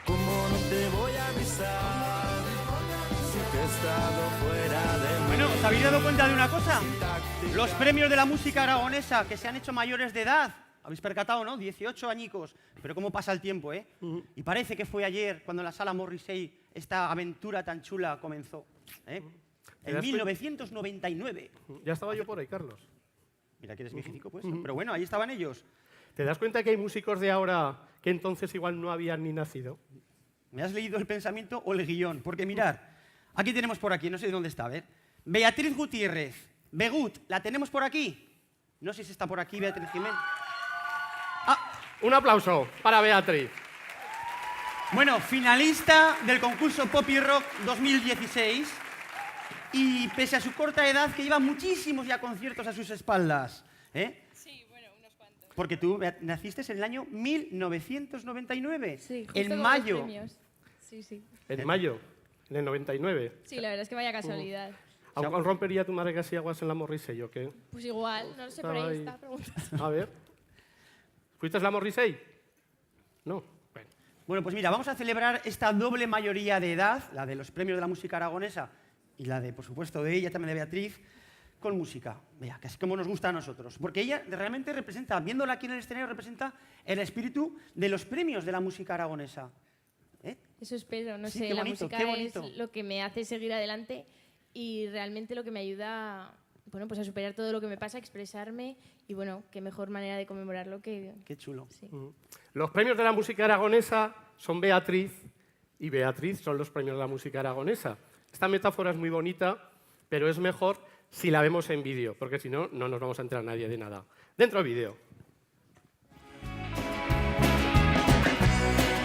¿Cómo no te voy a avisar si te he estado fuera de mí? Bueno, ¿os habéis dado cuenta de una cosa? Los premios de la música aragonesa que se han hecho mayores de edad. ¿Habéis percatado, no? 18 añicos. Pero cómo pasa el tiempo, ¿eh? Y parece que fue ayer cuando en la Sala Morrissey esta aventura tan chula comenzó. ¿Eh? En 1999. Ya estaba yo por ahí, Carlos. Mira que eres viejitico, pues. Pero bueno, ahí estaban ellos. ¿Te das cuenta que hay músicos de ahora que entonces igual no habían ni nacido? ¿Me has leído el pensamiento o el guión? Porque mirad, aquí tenemos por aquí, no sé dónde está, a ver. Beatriz Gutiérrez, Begut, ¿la tenemos por aquí? No sé si está por aquí Beatriz Jiménez. Un aplauso para Beatriz. Bueno, finalista del concurso Pop y Rock 2016 y pese a su corta edad que lleva muchísimos ya conciertos a sus espaldas. Sí, bueno, unos cuantos. Porque tú naciste en el año 1999, Sí, justo en con los mayo. premios. Sí, sí. En mayo, en el 99. Sí, la verdad es que vaya casualidad. ¿Aún rompería tu madre casi aguas en la Morrissey o qué? Pues igual, no sé, por Estaba ahí ahí. está preguntando. A ver. ¿Fuiste a la Morrissey? No. Bueno, pues mira, vamos a celebrar esta doble mayoría de edad, la de los premios de la música aragonesa y la de, por supuesto, de ella, también de Beatriz, con música. Vea, que así como nos gusta a nosotros. Porque ella realmente representa, viéndola aquí en el escenario, representa el espíritu de los premios de la música aragonesa. Eso espero, no Sí, sé, qué la bonito, música qué bonito. es lo que me hace seguir adelante y realmente lo que me ayuda, bueno, pues a superar todo lo que me pasa, a expresarme y bueno, qué mejor manera de conmemorarlo que... Qué chulo. Sí. Los premios de la música aragonesa son Beatriz y Beatriz son los premios de la música aragonesa. Esta metáfora es muy bonita, pero es mejor si la vemos en vídeo, porque si no, no nos vamos a enterar nadie de nada. Dentro vídeo.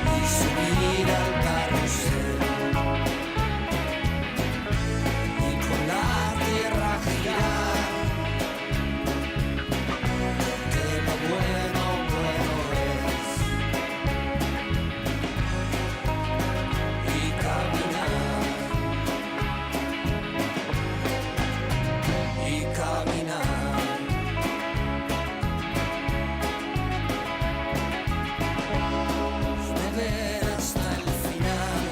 Y subir al carrusel y con la tierra girar, que lo bueno, bueno es, y caminar, y caminar. Beber hasta el final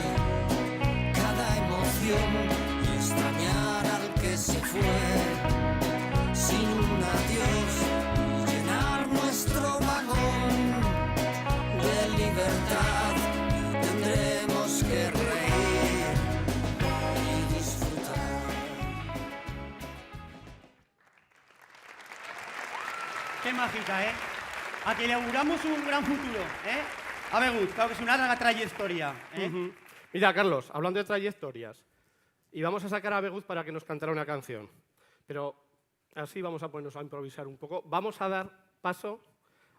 cada emoción y extrañar al que se fue sin un adiós y llenar nuestro vagón de libertad y tendremos que reír Qué mágica, ¿eh? A que le auguramos un gran futuro, ¿eh? A Begut, claro que es una larga trayectoria, ¿eh? Ujú. Mira, Carlos, hablando de trayectorias, y vamos a sacar a Begut para que nos cantara una canción, pero así vamos a ponernos a improvisar un poco. Vamos a dar paso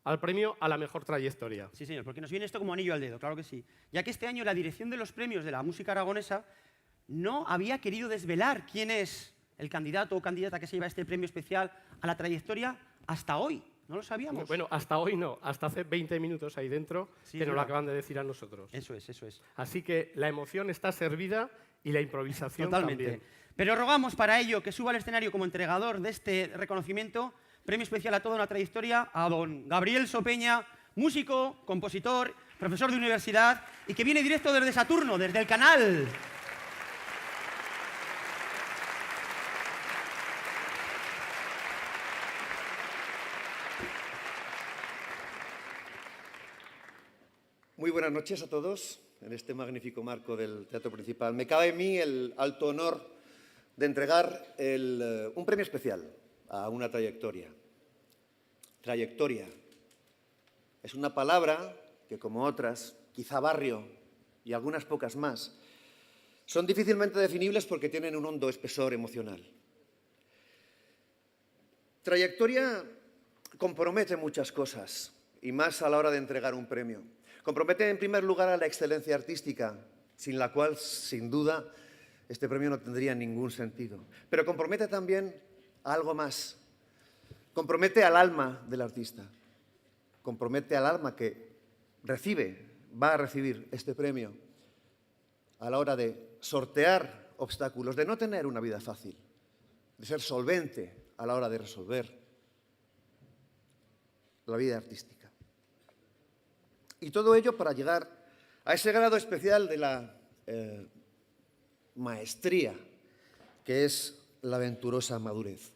al premio a la mejor trayectoria. Sí, señor, porque nos viene esto como anillo al dedo, claro que sí. Ya que este año la dirección de los premios de la música aragonesa no había querido desvelar quién es el candidato o candidata que se lleva este premio especial a la trayectoria hasta hoy. No lo sabíamos. Bueno, hasta hoy no, hasta hace 20 minutos ahí dentro, Sí, que es nos lo verdad. acaban de decir a nosotros. Eso es, eso es. Así que la emoción está servida y la improvisación Totalmente. también. Pero rogamos para ello que suba al escenario como entregador de este reconocimiento, premio especial a toda una trayectoria, a don Gabriel Sopeña, músico, compositor, profesor de universidad y que viene directo desde Saturno, desde el canal. Muy buenas noches a todos en este magnífico marco del Teatro Principal. Me cabe en mí el alto honor de entregar un premio especial a una trayectoria. Trayectoria es una palabra que, como otras, quizá barrio y algunas pocas más, son difícilmente definibles porque tienen un hondo espesor emocional. Trayectoria compromete muchas cosas, y más a la hora de entregar un premio. Compromete, en primer lugar, a la excelencia artística, sin la cual, sin duda, este premio no tendría ningún sentido. Pero compromete también a algo más. Compromete al alma del artista. Compromete al alma que va a recibir este premio a la hora de sortear obstáculos, de no tener una vida fácil, de ser solvente a la hora de resolver la vida artística. Y todo ello para llegar a ese grado especial de la maestría, que es la venturosa madurez.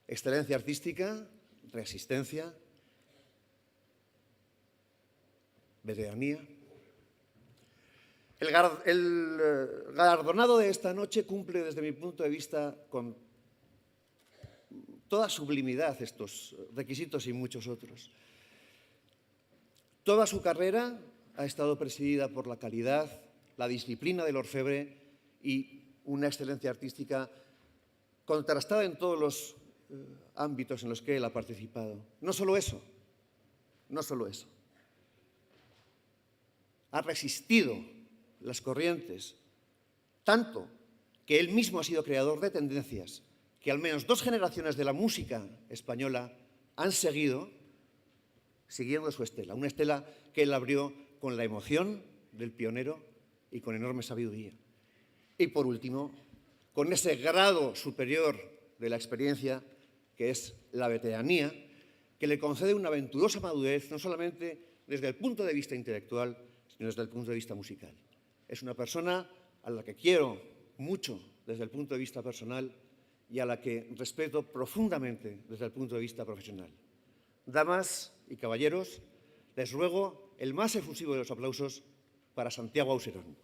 Excelencia artística, resistencia, veteranía. El galardonado de esta noche cumple, desde mi punto de vista, con toda sublimidad estos requisitos y muchos otros. Toda su carrera ha estado presidida por la calidad, la disciplina del orfebre y una excelencia artística contrastada en todos los ámbitos en los que él ha participado. No solo eso, no solo eso. Ha resistido las corrientes, tanto que él mismo ha sido creador de tendencias que al menos 2 generaciones de la música española han seguido siguiendo su estela, una estela que él abrió con la emoción del pionero y con enorme sabiduría. Y por último, con ese grado superior de la experiencia que es la veteranía, que le concede una aventurosa madurez, no solamente desde el punto de vista intelectual, sino desde el punto de vista musical. Es una persona a la que quiero mucho desde el punto de vista personal y a la que respeto profundamente desde el punto de vista profesional. Damas y caballeros, les ruego el más efusivo de los aplausos para Santiago Auserón.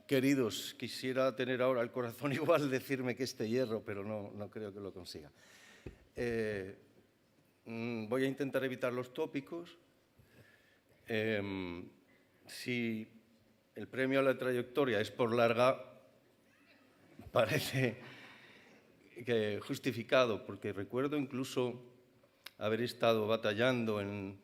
Queridos, quisiera tener ahora el corazón igual, decirme que este hierro, pero no creo que lo consiga. Voy a intentar evitar los tópicos. Si el premio a la trayectoria es por larga, parece que justificado, porque recuerdo incluso haber estado batallando en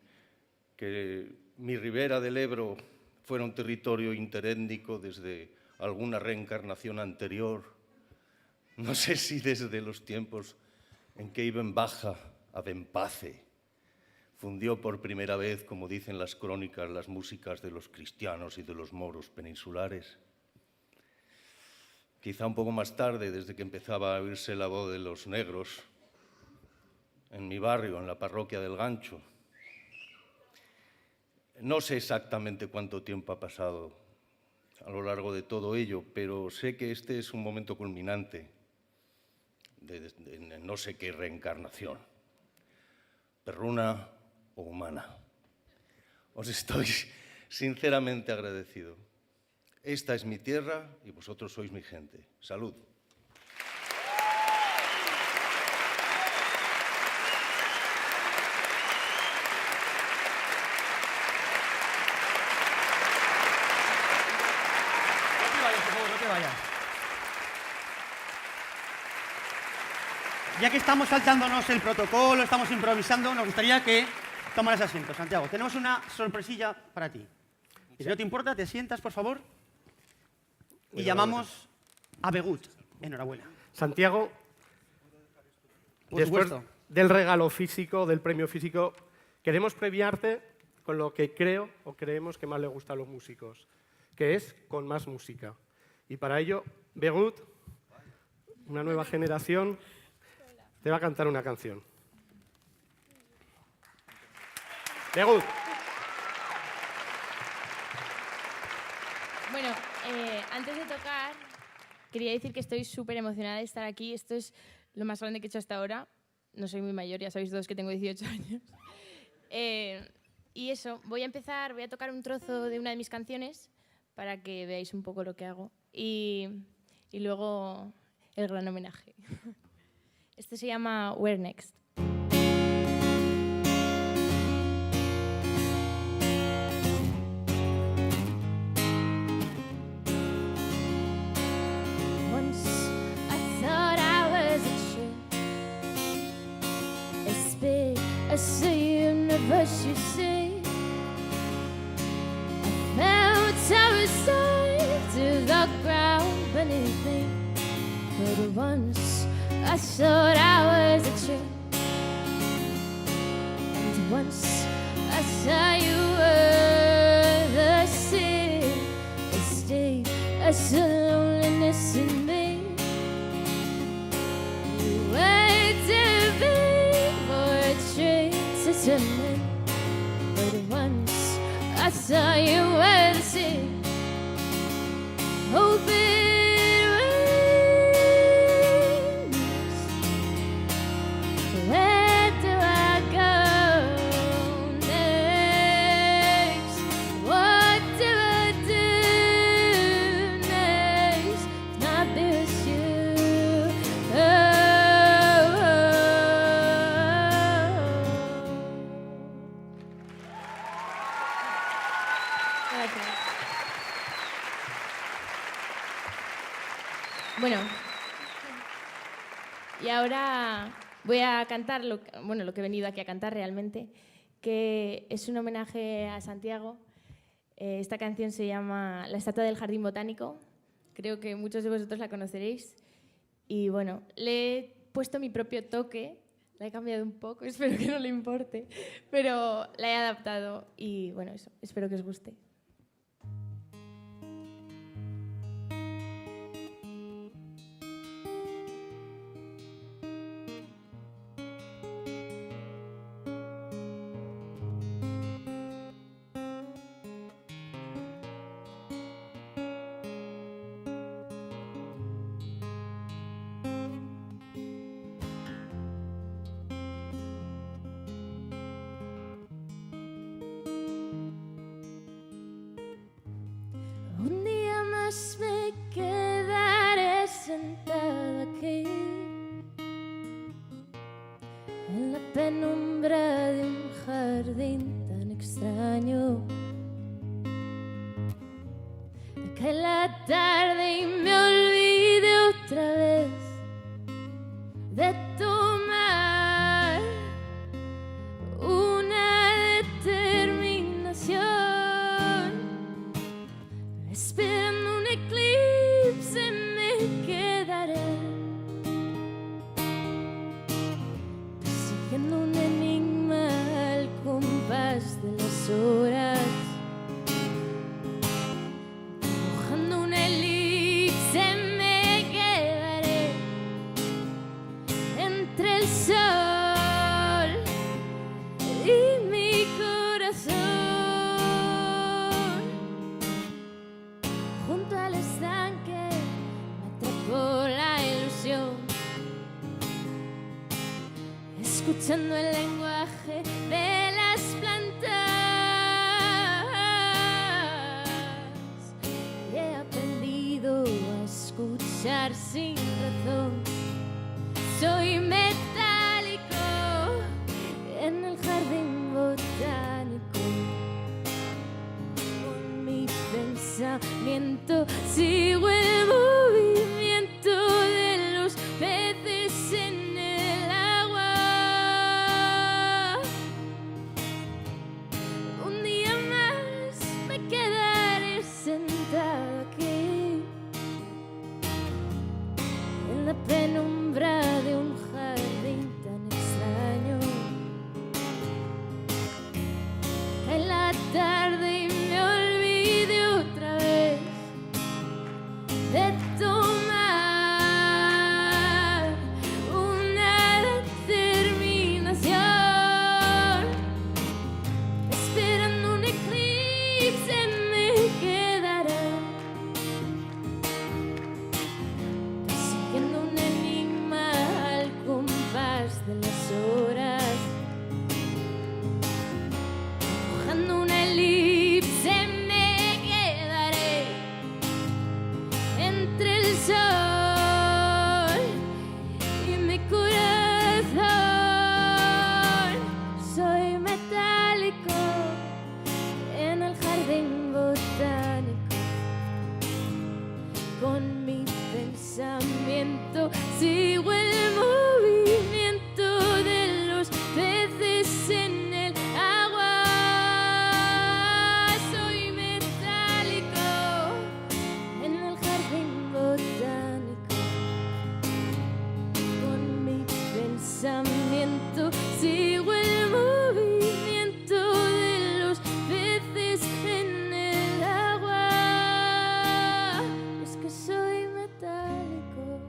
que mi ribera del Ebro fuera un territorio interétnico desde alguna reencarnación anterior. No sé si desde los tiempos en que Ibn Baja a Benpace fundió por primera vez, como dicen las crónicas, las músicas de los cristianos y de los moros peninsulares. Quizá un poco más tarde, desde que empezaba a oírse la voz de los negros en mi barrio, en la parroquia del Gancho. No sé exactamente cuánto tiempo ha pasado a lo largo de todo ello, pero sé que este es un momento culminante de no sé qué reencarnación, perruna o humana. Os estoy sinceramente agradecido. Esta es mi tierra y vosotros sois mi gente. Salud. No te vayas. Ya que estamos saltándonos el protocolo, estamos improvisando, nos gustaría que tomaras asiento, Santiago. Tenemos una sorpresilla para ti. Y si no te importa, te sientas, por favor. Y llamamos a Begut. Enhorabuena. Santiago, Por después supuesto. del regalo físico, del premio físico, queremos premiarte con lo que creo o creemos que más le gusta a los músicos, que es con más música. Y para ello, Begut, una nueva generación, te va a cantar una canción. Begut. Bueno, antes de tocar, quería decir que estoy súper emocionada de estar aquí. Esto es lo más grande que he hecho hasta ahora. No soy muy mayor, ya sabéis todos que tengo 18 años. Y eso, voy a tocar un trozo de una de mis canciones para que veáis un poco lo que hago. Y luego el gran homenaje. Este se llama Where Next. Once I thought I was a tree, as big as the universe, you see. I felt I was safe to the ground beneath me, but once I thought I was a tree, and once I saw you were the sea, as deep as the loneliness in me. You waited for a tree to turn me, but once I saw you were the sea. Hope it rains. Where do I go next? What do I do next? Not be with you. Bueno, y ahora voy a cantar lo que he venido aquí a cantar realmente, que es un homenaje a Santiago. Esta canción se llama La estatua del Jardín Botánico. Creo que muchos de vosotros la conoceréis. Y bueno, le he puesto mi propio toque, la he cambiado un poco, espero que no le importe, pero la he adaptado y bueno, eso, espero que os guste. Un día más me quedaré sentada aquí, en la penumbra de un jardín tan extraño. Cae la tarde y me olvidé otra escuchando el lenguaje de las plantas. Y he aprendido a escuchar sin razón. Soy metálico en el jardín botánico. Con mi pensamiento sigo el movimiento de los peces en el agua. Un día más me quedaré sentada aquí en la penumbra de un jardín tan extraño. Cae la tarde y me olvidé otra vez de tomar una determinación. Esperando un eclipse me quedaré, siguiendo un enigma al compás de las horas. Dibujando una elipse me quedaré entre el sol y mi corazón. Soy metálico en el jardín botánico. Con mi pensamiento sigo el movimiento de los peces en el agua. Soy metálico en el jardín botánico. Con mi pensamiento sigo el movimiento de los peces en el agua. Es que soy metálico.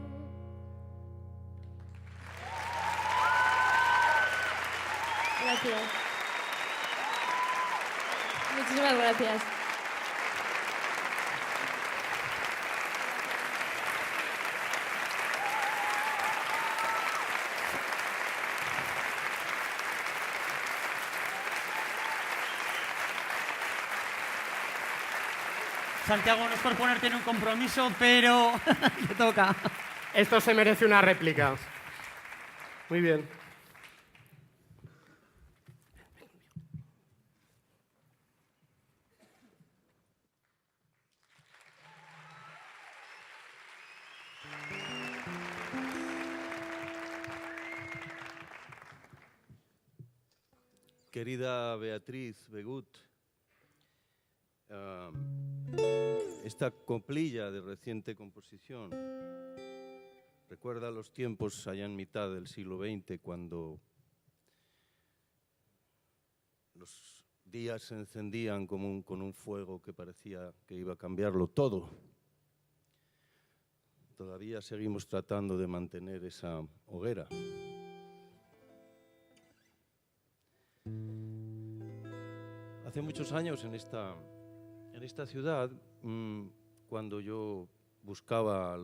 Gracias. Muchísimas gracias. Santiago, no es por ponerte en un compromiso, pero te toca. Esto se merece una réplica. Muy bien. Querida Beatriz Begut, esta coplilla de reciente composición recuerda los tiempos allá en mitad del siglo XX, cuando los días se encendían con un fuego que parecía que iba a cambiarlo todo. Todavía seguimos tratando de mantener esa hoguera. Hace muchos años en esta ciudad, cuando yo buscaba a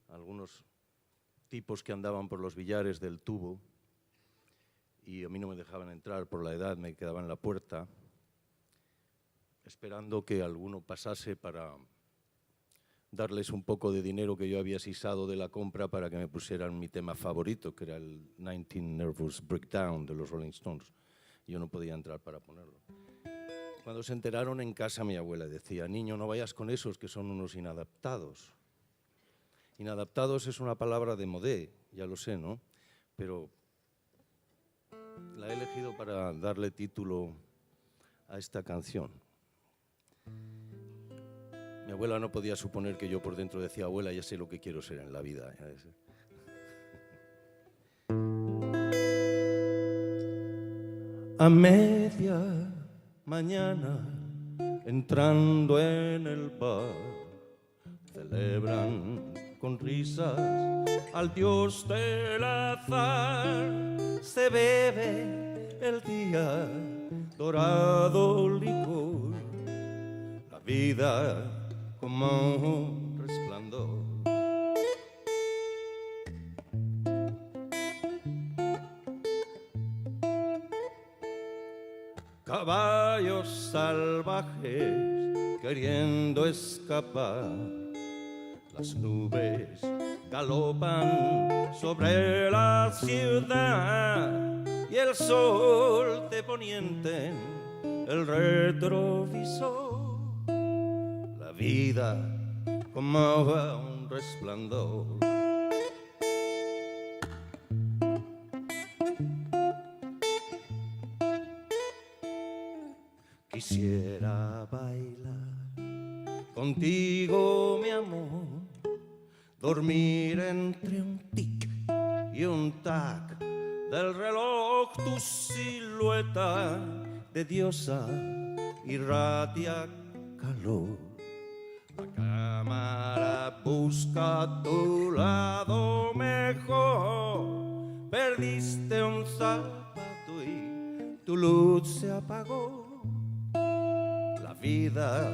algunos tipos que andaban por los billares del Tubo, y a mí no me dejaban entrar por la edad, me quedaba en la puerta, esperando que alguno pasase para darles un poco de dinero que yo había sisado de la compra para que me pusieran mi tema favorito, que era el 19 Nervous Breakdown de los Rolling Stones. Yo no podía entrar para ponerlo. Cuando se enteraron en casa, mi abuela decía: niño, no vayas con esos que son unos inadaptados. Inadaptados es una palabra de modé, ya lo sé, ¿no? Pero la he elegido para darle título a esta canción. Mi abuela no podía suponer que yo por dentro decía: abuela, ya sé lo que quiero ser en la vida. A media mañana, entrando en el bar, celebran con risas al dios del azar. Se bebe el día, dorado licor, la vida como un resplandor. caballos salvajes queriendo escapar. Las nubes galopan sobre la ciudad y el sol de poniente en el retrovisor. La vida como un resplandor. Quisiera bailar contigo, mi amor, dormir entre un tic y un tac del reloj. Tu silueta de diosa irradia calor. La cámara busca tu lado mejor. Perdiste un zapato y tu luz se apagó. La vida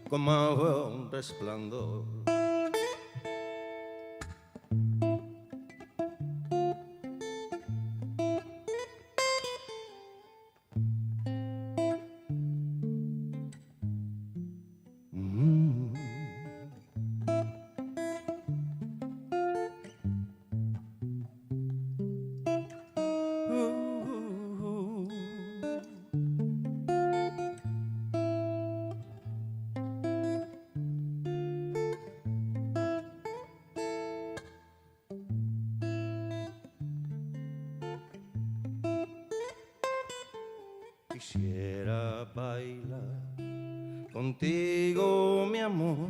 como un resplandor. Quisiera bailar contigo, mi amor,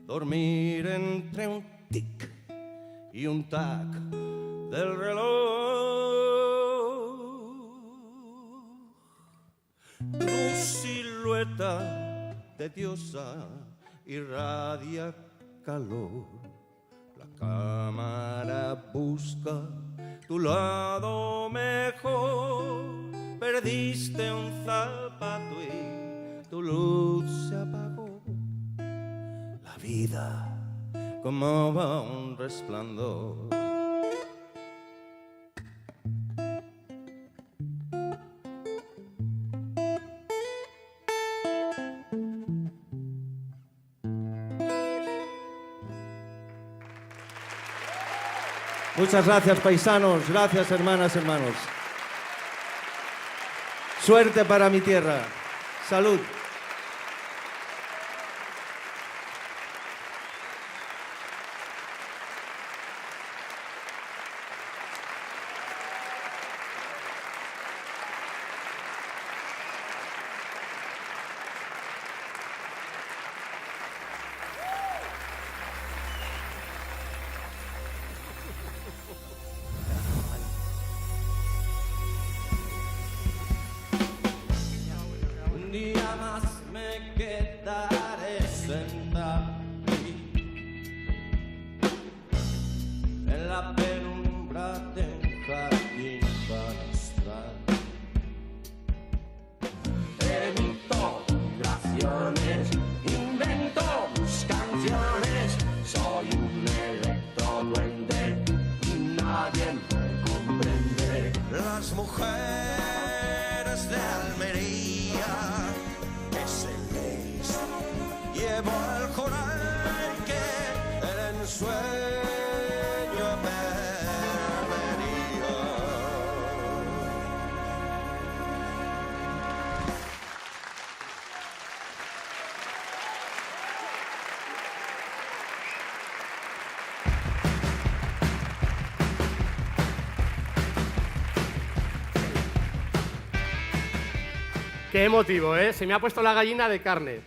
dormir entre un tic y un tac del reloj. Tu silueta de diosa irradia calor. La cámara busca tu lado mejor. Perdiste un zapato y tu luz se apagó. La vida como un resplandor. Muchas gracias, paisanos. Gracias, hermanas, hermanos. Suerte para mi tierra. Salud. Un día más me quedaré sentado aquí, en la penumbra de un jardín banastral. Emito vibraciones, invento mis canciones, soy un electroduende y nadie me comprende. Las mujeres de Almería, ese les llevo al coral que el ensueño me venía. Qué emotivo, ¿eh? Se me ha puesto la gallina de carne.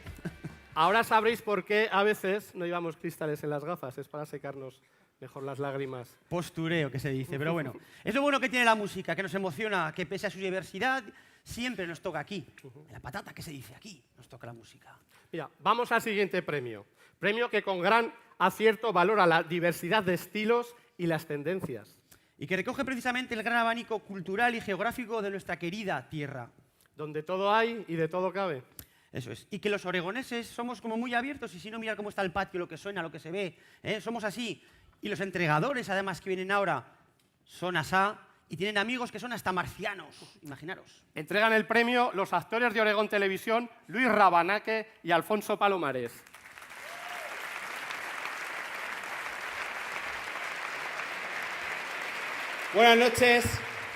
Ahora sabréis por qué a veces no llevamos cristales en las gafas. Es para secarnos mejor las lágrimas. Postureo, que se dice. Pero bueno, es lo bueno que tiene la música, que nos emociona, que pese a su diversidad, siempre nos toca aquí. En la patata, que se dice aquí, nos toca la música. Mira, vamos al siguiente premio. Premio que con gran acierto valora la diversidad de estilos y las tendencias. Y que recoge precisamente el gran abanico cultural y geográfico de nuestra querida tierra. Donde todo hay y de todo cabe. Eso es. Y que los oregoneses somos como muy abiertos y si no, mira cómo está el patio, lo que suena, lo que se ve. Somos así. Y los entregadores, además, que vienen ahora, son asá. y tienen amigos que son hasta marcianos, imaginaros. Entregan el premio los actores de Oregón Televisión, Luis Rabanaque y Alfonso Palomares. Buenas noches.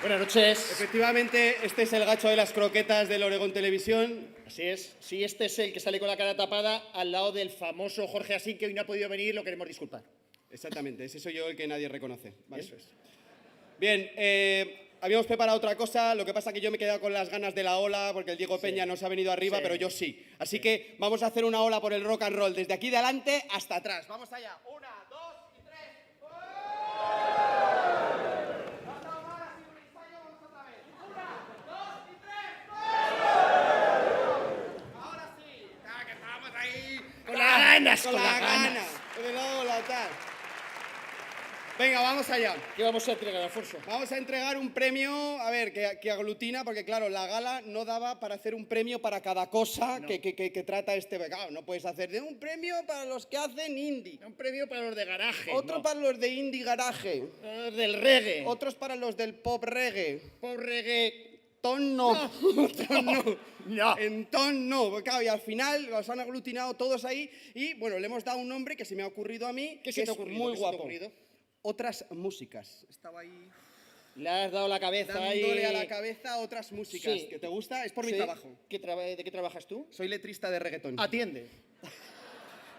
Buenas noches. Efectivamente, este es el gacho de las croquetas del Oregón Televisión. Así es. Sí, este es el que sale con la cara tapada al lado del famoso Jorge Asín, que hoy no ha podido venir, lo queremos disculpar. Exactamente, ese soy yo el que nadie reconoce. ¿Vale? Eso es. Bien, habíamos preparado otra cosa, lo que pasa es que yo me he quedado con las ganas de la ola, porque el Diego Peña no se ha venido arriba, pero yo sí. Así que vamos a hacer una ola por el rock and roll, desde aquí de adelante hasta atrás. ¡Vamos allá! 1, 2 y 3. Con las ganas, con las ganas. Con la ola, tal. Venga, vamos allá. ¿Qué vamos a entregar, Alfonso? Vamos a entregar un premio, a ver, que aglutina, porque claro, la gala no daba para hacer un premio para cada cosa que trata este becado. No puedes hacer de un premio para los que hacen indie. Un premio para los de garaje. Otro para los de indie garaje. Los del reggae. Otros para los del pop reggae. Pop reggae. Ton no. No. En ton no. Claro, y al final los han aglutinado todos ahí y bueno, le hemos dado un nombre que se me ha ocurrido a mí, que es muy guapo. Otras músicas. Estaba ahí. Le has dado la cabeza dándole ahí. a la cabeza otras músicas. Sí. ¿Que te gusta? Es por mi Sí. trabajo. ¿De qué trabajas tú? Soy letrista de reggaetón. Atiende.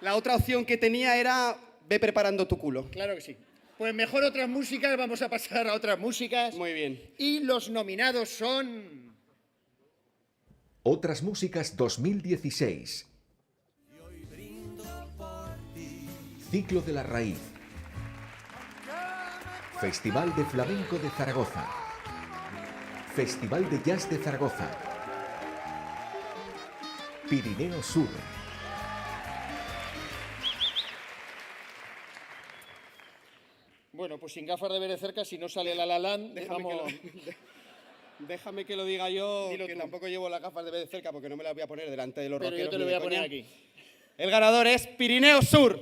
La otra opción que tenía era ve preparando tu culo. Claro que sí. Pues mejor otras músicas, vamos a pasar a otras músicas. Muy bien. Y los nominados son... Otras músicas 2016. Ciclo de la Raíz. Festival de Flamenco de Zaragoza. Festival de Jazz de Zaragoza. Pirineo Sur. Bueno, pues sin gafas de ver de cerca, si no sale La La Land, Déjame que lo diga yo, Dilo que tú. tampoco llevo las gafas de ver de cerca porque no me las voy a poner delante de los Pero rockeros. yo te lo ni voy de a poner coña. aquí. El ganador es Pirineo Sur.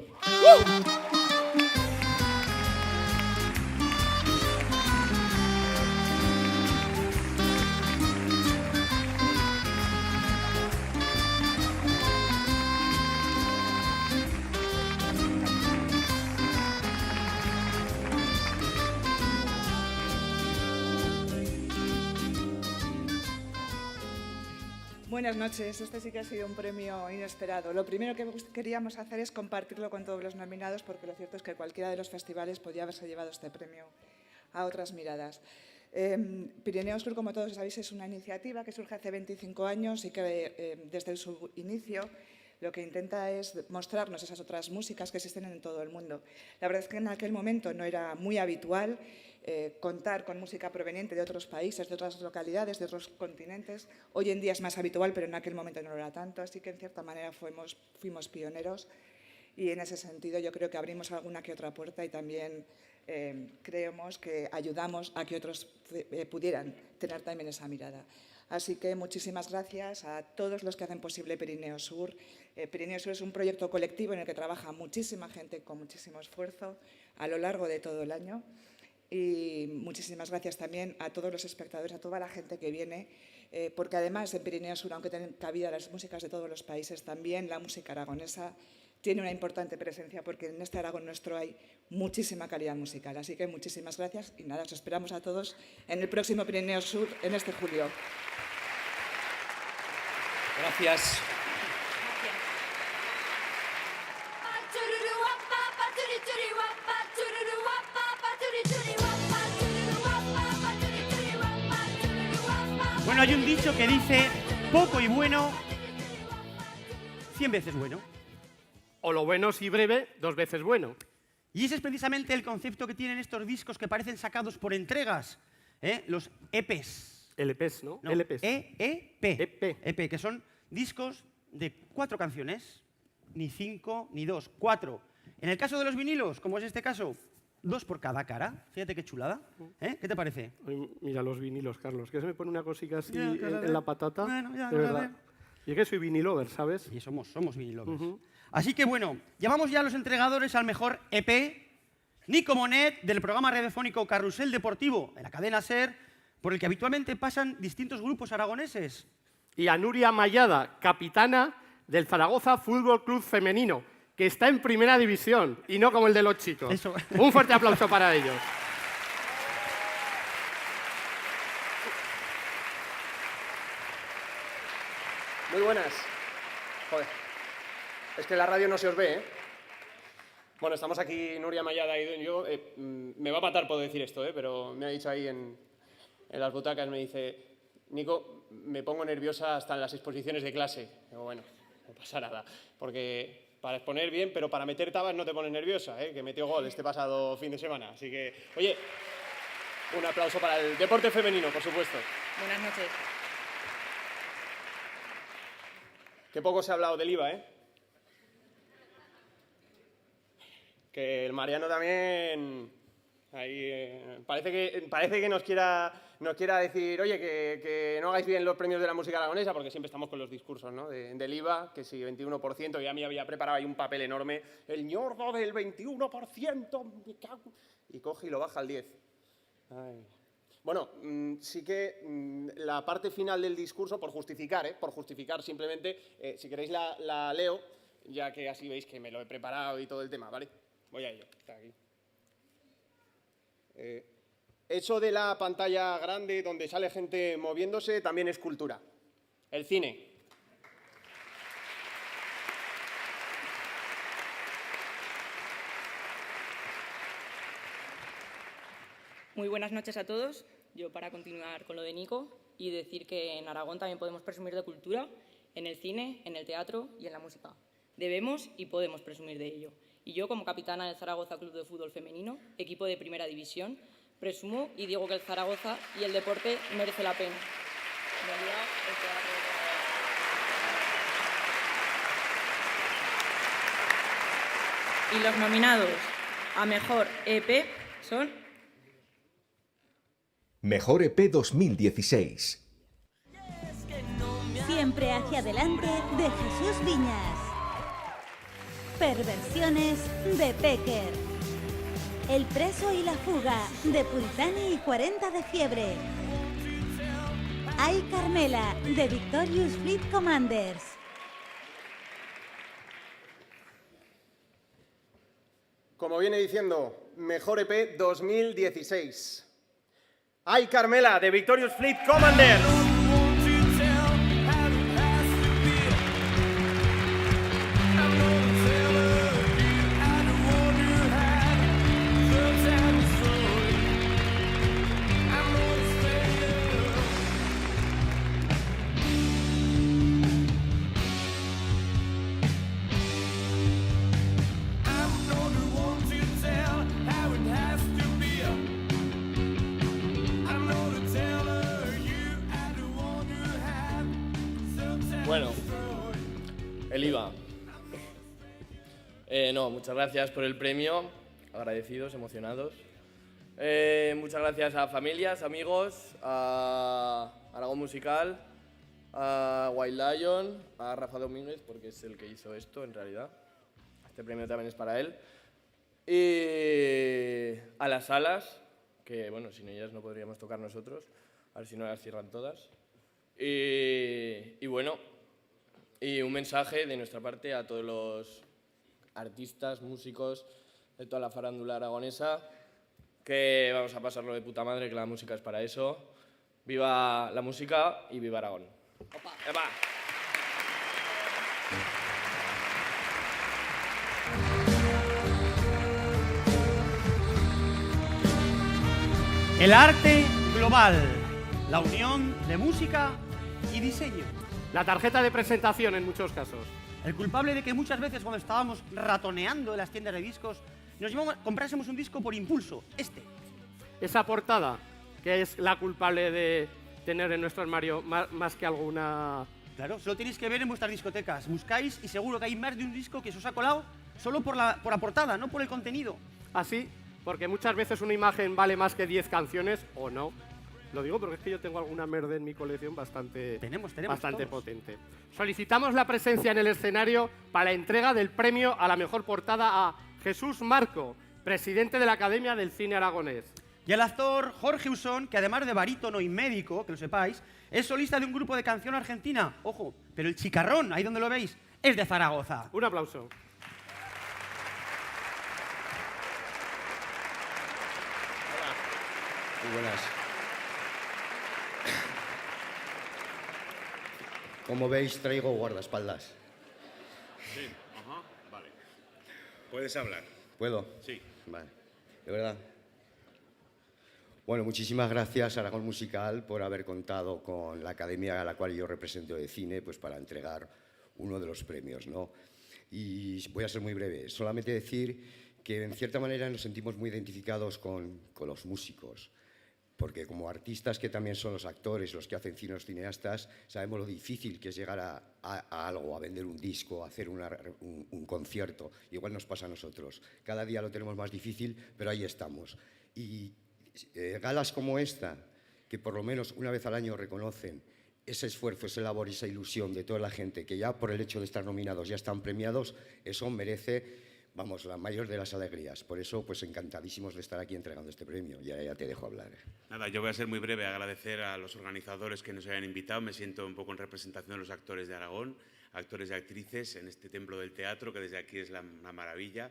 Buenas noches, este sí que ha sido un premio inesperado. Lo primero que queríamos hacer es compartirlo con todos los nominados, porque lo cierto es que cualquiera de los festivales podía haberse llevado este premio a otras miradas. Pirineo Sur, como todos sabéis, es una iniciativa que surge hace 25 años y que desde su inicio lo que intenta es mostrarnos esas otras músicas que existen en todo el mundo. La verdad es que en aquel momento no era muy habitual contar con música proveniente de otros países, de otras localidades, de otros continentes. Hoy en día es más habitual, pero en aquel momento no lo era tanto, así que en cierta manera fuimos pioneros y en ese sentido yo creo que abrimos alguna que otra puerta y también creemos que ayudamos a que otros pudieran tener también esa mirada. Así que muchísimas gracias a todos los que hacen posible Pirineo Sur. Pirineo Sur es un proyecto colectivo en el que trabaja muchísima gente con muchísimo esfuerzo a lo largo de todo el año. Y muchísimas gracias también a todos los espectadores, a toda la gente que viene, porque además en Pirineo Sur, aunque tienen cabida las músicas de todos los países, también la música aragonesa tiene una importante presencia, porque en este Aragón nuestro hay muchísima calidad musical. Así que muchísimas gracias y nada, os esperamos a todos en el próximo Pirineo Sur en este julio. Gracias. Bueno, hay un dicho que dice, poco y bueno, 100 veces bueno. O lo bueno si breve, 2 veces bueno. Y ese es precisamente el concepto que tienen estos discos que parecen sacados por entregas, los EPs. LPs, ¿no? No, LPs. EP, que son discos de 4 canciones, ni 5 ni 2, 4. En el caso de los vinilos, como es este caso, 2 por cada cara. Fíjate qué chulada. ¿Qué te parece? Ay, mira los vinilos, Carlos, que se me pone una cosica así Ya, en la patata. Bueno, ya, de a verdad. ver. Y es que soy vinilover, ¿sabes? Y somos vinilovers. Así que bueno, llamamos ya a los entregadores al mejor EP Nico Monet, del programa radiofónico Carrusel Deportivo, de la cadena SER, por el que habitualmente pasan distintos grupos aragoneses. Y a Nuria Mayada, capitana del Zaragoza Fútbol Club Femenino, que está en primera división y no como el de los chicos. Eso. Un fuerte aplauso para ellos. Muy buenas. Joder. Es que la radio no se os ve, ¿eh? Bueno, estamos aquí Nuria Mayada y yo. Me va a matar por decir esto, pero me ha dicho ahí en las butacas, me dice, Nico, me pongo nerviosa hasta en las exposiciones de clase. Digo, bueno, no pasa nada, porque para exponer bien, pero para meter tabas no te pones nerviosa, que metió gol este pasado fin de semana. Así que, oye, un aplauso para el deporte femenino, por supuesto. Buenas noches. Qué poco se ha hablado del IVA, Que el Mariano también ahí, parece que nos quiera decir, oye, que no hagáis bien los premios de la música aragonesa, porque siempre estamos con los discursos, ¿no? Del IVA, que sí, 21%, y a mí había preparado ahí un papel enorme, el ñordo del 21%, y coge y lo baja al 10%. Ay. Bueno, sí que la parte final del discurso, por justificar simplemente, si queréis la leo, ya que así veis que me lo he preparado y todo el tema, ¿vale? Voy a ello, está aquí. Eso de la pantalla grande donde sale gente moviéndose también es cultura. El cine. Muy buenas noches a todos. Yo para continuar con lo de Nico y decir que en Aragón también podemos presumir de cultura, en el cine, en el teatro y en la música. Debemos y podemos presumir de ello. Y yo, como capitana del Zaragoza Club de Fútbol Femenino, equipo de primera división, presumo y digo que el Zaragoza y el deporte merece la pena. Y los nominados a Mejor EP son... Mejor EP 2016. Siempre hacia adelante, de Jesús Viñas. Perversiones, de Pecker. El preso y la fuga, de Puritani y 40 de fiebre. Ay Carmela, de Victorious Fleet Commanders. Como viene diciendo, Mejor EP 2016. Ay Carmela, de Victorious Fleet Commanders. Bueno, el IVA. No, muchas gracias por el premio, agradecidos, emocionados. Muchas gracias a familias, amigos, a Aragón Musical, a White Lion, a Rafa Domínguez, porque es el que hizo esto en realidad. Este premio también es para él. Y a las salas, que bueno, sin ellas no podríamos tocar nosotros, a ver si no las cierran todas. Y bueno, y un mensaje de nuestra parte a todos los artistas, músicos de toda la farándula aragonesa, que vamos a pasarlo de puta madre, que la música es para eso. Viva la música y viva Aragón. ¡Opa! ¡Epa! El arte global, la unión de música y diseño. La tarjeta de presentación en muchos casos. El culpable de que muchas veces cuando estábamos ratoneando en las tiendas de discos nos comprásemos un disco por impulso, Esa portada, que es la culpable de tener en nuestro armario más que alguna... Claro, solo tenéis que ver en vuestras discotecas. Buscáis y seguro que hay más de un disco que se os ha colado solo por la portada, no por el contenido. Así, porque muchas veces una imagen vale más que 10 canciones, o no. Lo digo porque es que yo tengo alguna merda en mi colección bastante potente. Solicitamos la presencia en el escenario para la entrega del premio a la mejor portada a Jesús Marco, presidente de la Academia del Cine Aragonés. Y el actor Jorge Usón, que además de barítono y médico, que lo sepáis, es solista de un grupo de canción argentina. Ojo, pero el chicarrón, ahí donde lo veis, es de Zaragoza. Un aplauso. Muy buenas. Como veis, traigo guardaespaldas. Sí, ajá, vale. ¿Puedes hablar? ¿Puedo? Sí. Vale, de verdad. Bueno, muchísimas gracias, Aragón Musical, por haber contado con la academia a la cual yo represento de cine, pues para entregar uno de los premios, ¿no? Y voy a ser muy breve. Solamente decir que, en cierta manera, nos sentimos muy identificados con los músicos. Porque como artistas que también son los actores, los que hacen cine, los cineastas, sabemos lo difícil que es llegar a algo, a vender un disco, a hacer un concierto. Igual nos pasa a nosotros. Cada día lo tenemos más difícil, pero ahí estamos. Y galas como esta, que por lo menos una vez al año reconocen ese esfuerzo, esa labor y esa ilusión de toda la gente que ya por el hecho de estar nominados ya están premiados, eso merece, vamos, la mayor de las alegrías. Por eso, pues encantadísimos de estar aquí entregando este premio. Y ahora ya te dejo hablar. Nada, yo voy a ser muy breve, agradecer a los organizadores que nos hayan invitado. Me siento un poco en representación de los actores de Aragón, actores y actrices en este templo del teatro, que desde aquí es una maravilla.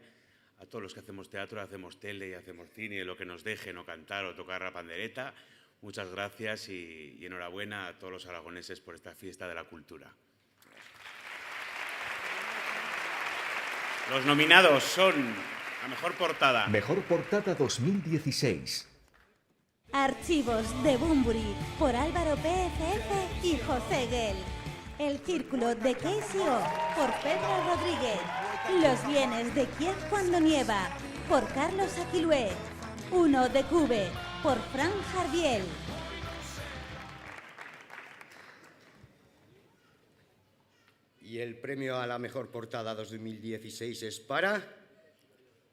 A todos los que hacemos teatro, hacemos tele y hacemos cine, lo que nos dejen o cantar o tocar la pandereta. Muchas gracias y enhorabuena a todos los aragoneses por esta fiesta de la cultura. Los nominados son la mejor portada. Mejor portada 2016. Archivos de Bunbury por Álvaro PFF y José Guel. El Círculo de KCO por Pedro Rodríguez. Los bienes de Kiev cuando nieva por Carlos Aquilué. Uno de Cube por Fran Jardiel. Y el premio a la mejor portada 2016 es para...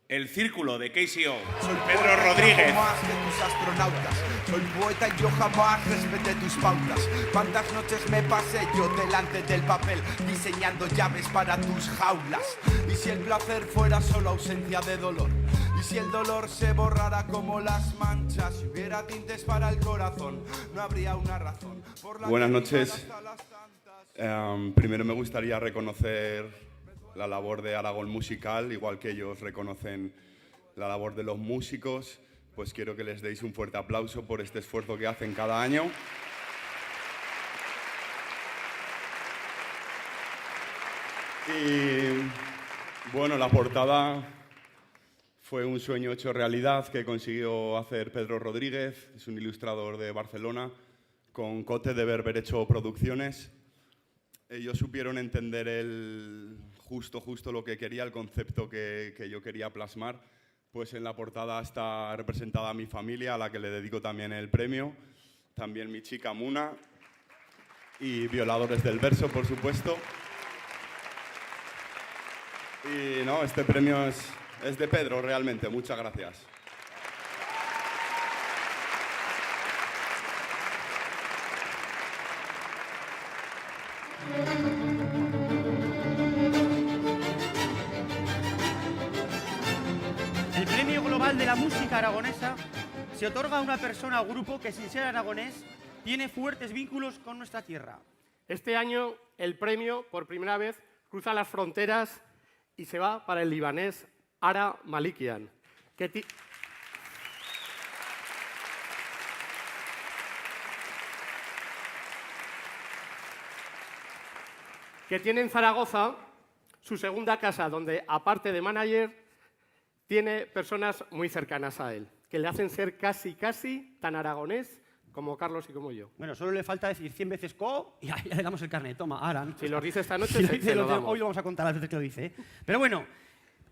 El Círculo de KCO. Soy Pedro Rodríguez. Más que tus astronautas. Soy poeta y yo jamás respeté tus pautas. Cuántas noches me pasé yo delante del papel diseñando llaves para tus jaulas. Y si el placer fuera solo ausencia de dolor, y si el dolor se borrara como las manchas, si hubiera tintes para el corazón, no habría una razón por la Buenas que noches. Primero me gustaría reconocer la labor de Aragón Musical, igual que ellos reconocen la labor de los músicos, pues quiero que les deis un fuerte aplauso por este esfuerzo que hacen cada año. Y bueno, la portada fue un sueño hecho realidad que consiguió hacer Pedro Rodríguez, es un ilustrador de Barcelona, con Cote de Berberecho Producciones. Ellos supieron entender justo lo que quería, el concepto que yo quería plasmar. Pues en la portada está representada mi familia, a la que le dedico también el premio, también mi chica Muna y Violadores del Verso, por supuesto. Y no, este premio es de Pedro, realmente. Muchas gracias. El Premio Global de la Música Aragonesa se otorga a una persona o grupo que, sin ser aragonés, tiene fuertes vínculos con nuestra tierra. Este año el premio, por primera vez, cruza las fronteras y se va para el libanés Ara Malikian, que tiene en Zaragoza su segunda casa, donde, aparte de manager, tiene personas muy cercanas a él, que le hacen ser casi tan aragonés como Carlos y como yo. Bueno, solo le falta decir 100 veces co y ya le damos el carnet. Toma, ahora. Si lo dice esta noche, si se lo damos. Hoy lo vamos a contar las veces que lo dice. Pero bueno,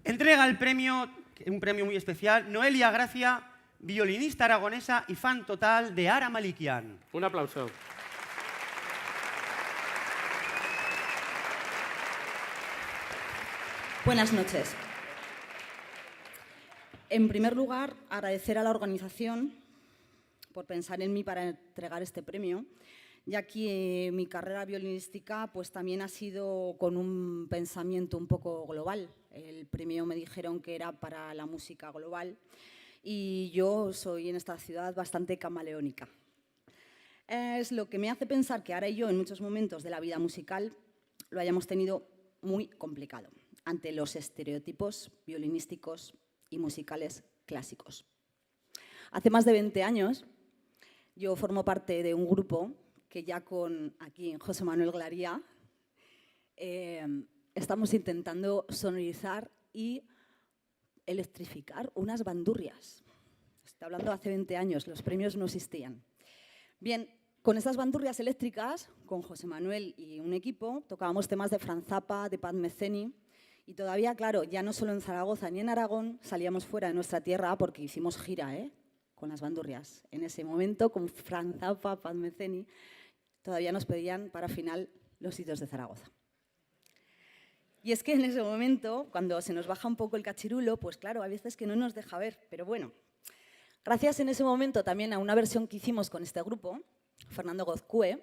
entrega el premio, un premio muy especial, Noelia Gracia, violinista aragonesa y fan total de Ara Malikian. Un aplauso. Buenas noches. En primer lugar, agradecer a la organización por pensar en mí para entregar este premio, ya que mi carrera violinística pues también ha sido con un pensamiento un poco global. El premio me dijeron que era para la música global y yo soy en esta ciudad bastante camaleónica. Es lo que me hace pensar que Ara y yo en muchos momentos de la vida musical lo hayamos tenido muy complicado ante los estereotipos violinísticos y musicales clásicos. Hace más de 20 años yo formo parte de un grupo que ya con aquí José Manuel Glaría estamos intentando sonorizar y electrificar unas bandurrias. Estoy hablando hace 20 años, los premios no existían. Bien, con estas bandurrias eléctricas, con José Manuel y un equipo, tocábamos temas de Franz Zappa, de Pat Metheny, y todavía, claro, ya no solo en Zaragoza ni en Aragón, salíamos fuera de nuestra tierra porque hicimos gira, con las bandurrias. En ese momento, con Franz Zappa, Pat Metheny, todavía nos pedían para final los sitios de Zaragoza. Y es que en ese momento, cuando se nos baja un poco el cachirulo, pues claro, a veces que no nos deja ver, pero bueno. Gracias en ese momento también a una versión que hicimos con este grupo, Fernando Gozcue,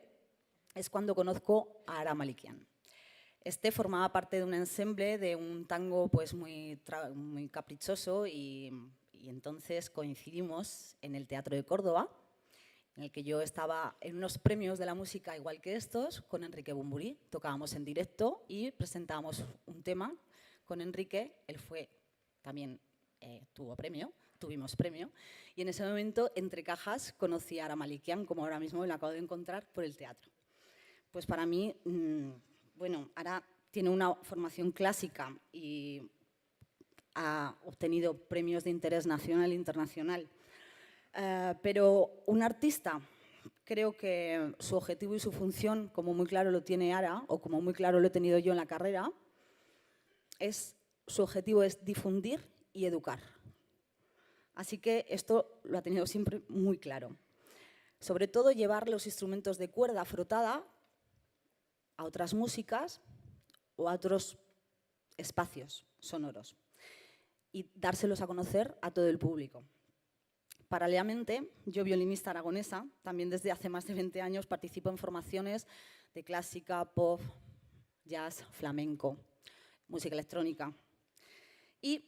es cuando conozco a Ara Malikian. Este formaba parte de un ensemble de un tango pues muy caprichoso y entonces coincidimos en el Teatro de Córdoba, en el que yo estaba en unos premios de la música igual que estos, con Enrique Bunbury. Tocábamos en directo y presentábamos un tema con Enrique. Él fue también, tuvimos premio. Y en ese momento, entre cajas, conocí a Ara Malikian, como ahora mismo me la acabo de encontrar por el teatro. Pues para mí, bueno, Ara tiene una formación clásica y ha obtenido premios de interés nacional e internacional. Pero un artista, creo que su objetivo y su función, como muy claro lo tiene Ara, o como muy claro lo he tenido yo en la carrera, su objetivo es difundir y educar. Así que esto lo ha tenido siempre muy claro. Sobre todo llevar los instrumentos de cuerda frotada a otras músicas o a otros espacios sonoros y dárselos a conocer a todo el público. Paralelamente, yo, violinista aragonesa, también desde hace más de 20 años participo en formaciones de clásica, pop, jazz, flamenco, música electrónica. Y,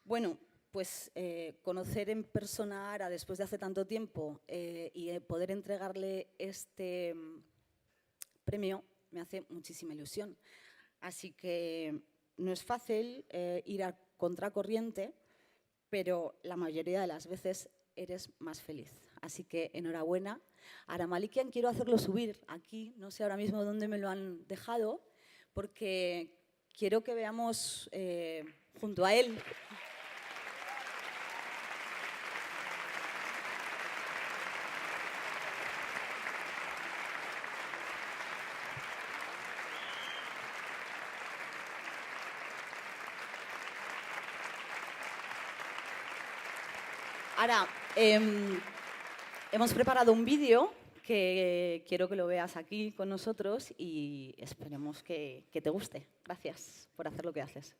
bueno, pues conocer en persona a Ara después de hace tanto tiempo y poder entregarle este premio me hace muchísima ilusión. Así que no es fácil ir a contracorriente, pero la mayoría de las veces eres más feliz. Así que enhorabuena. Ara Malikian quiero hacerlo subir aquí, no sé ahora mismo dónde me lo han dejado, porque quiero que veamos junto a él. Ahora, hemos preparado un vídeo que quiero que lo veas aquí con nosotros y esperemos que te guste. Gracias por hacer lo que haces.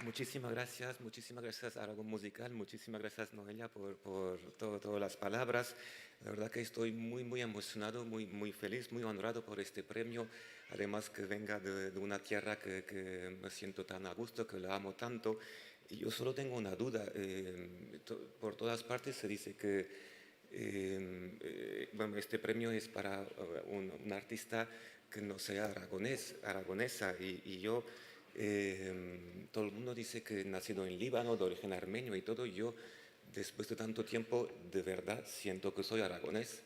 Muchísimas gracias Aragón Musical, muchísimas gracias Noelia por todas las palabras. La verdad que estoy muy emocionado, muy feliz, muy honrado por este premio. Además que venga de una tierra que me siento tan a gusto, que la amo tanto. Y yo solo tengo una duda. Por todas partes se dice que bueno, este premio es para un artista que no sea aragonesa. Y yo, todo el mundo dice que he nacido en Líbano, de origen armenio y todo. Y yo, después de tanto tiempo, de verdad siento que soy aragonés.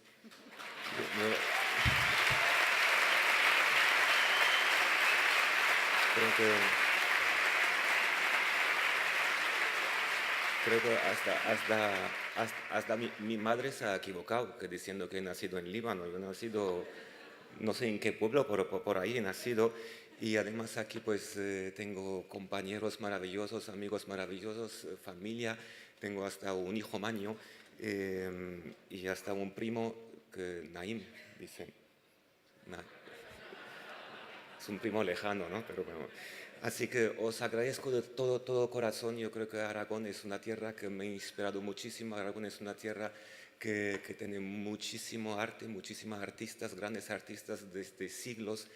Creo que hasta mi madre se ha equivocado que diciendo que he nacido en Líbano. Yo he nacido, no sé en qué pueblo, pero por ahí he nacido. Y además aquí pues tengo compañeros maravillosos, amigos maravillosos, familia. Tengo hasta un hijo maño y hasta un primo que Naim, dice. Es un primo lejano, ¿no? Pero bueno. Así que os agradezco de todo corazón. Yo creo que Aragón es una tierra que me ha inspirado muchísimo. Aragón es una tierra que tiene muchísimo arte, muchísimos artistas, grandes artistas desde siglos.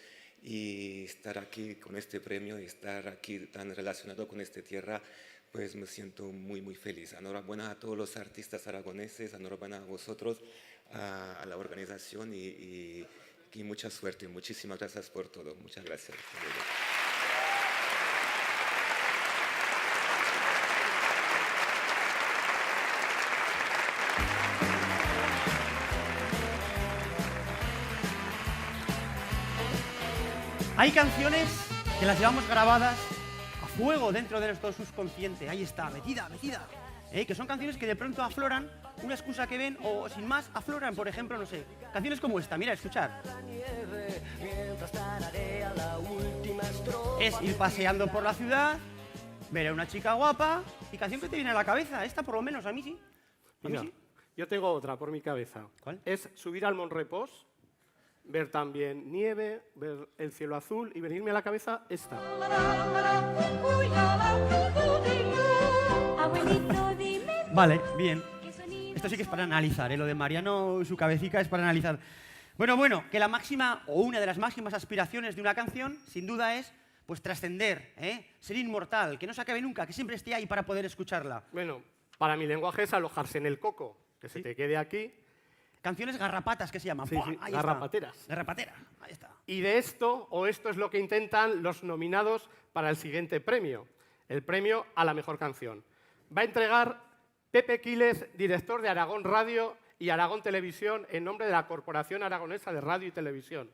Y estar aquí con este premio y estar aquí tan relacionado con esta tierra, pues me siento muy feliz. Enhorabuena a todos los artistas aragoneses, enhorabuena a vosotros, a la organización y mucha suerte. Muchísimas gracias por todo. Muchas gracias. Hay canciones que las llevamos grabadas a fuego dentro de nuestro subconsciente. Ahí está, metida. Que son canciones que de pronto afloran, una excusa que ven o sin más afloran, por ejemplo, no sé, canciones como esta, mira, escuchar. Es ir paseando por la ciudad, ver a una chica guapa y canción que te viene a la cabeza. Esta por lo menos, a mí sí. Mira, yo tengo otra por mi cabeza. ¿Cuál? Es subir al Mont Repos, ver también nieve, ver el cielo azul y venirme a la cabeza esta. Vale, bien. Esto sí que es para analizar, ¿eh? Lo de Mariano y su cabecita es para analizar. Bueno, que la máxima o una de las máximas aspiraciones de una canción, sin duda, es pues trascender, ser inmortal, que no se acabe nunca, que siempre esté ahí para poder escucharla. Bueno, para mi lenguaje es alojarse en el coco, que se te quede aquí. Canciones garrapatas, que se llaman. Sí, Ahí garrapateras. Está. Garrapatera, ahí está. Y de esto es lo que intentan los nominados para el siguiente premio, el premio a la mejor canción. Va a entregar Pepe Quílez, director de Aragón Radio y Aragón Televisión, en nombre de la Corporación Aragonesa de Radio y Televisión.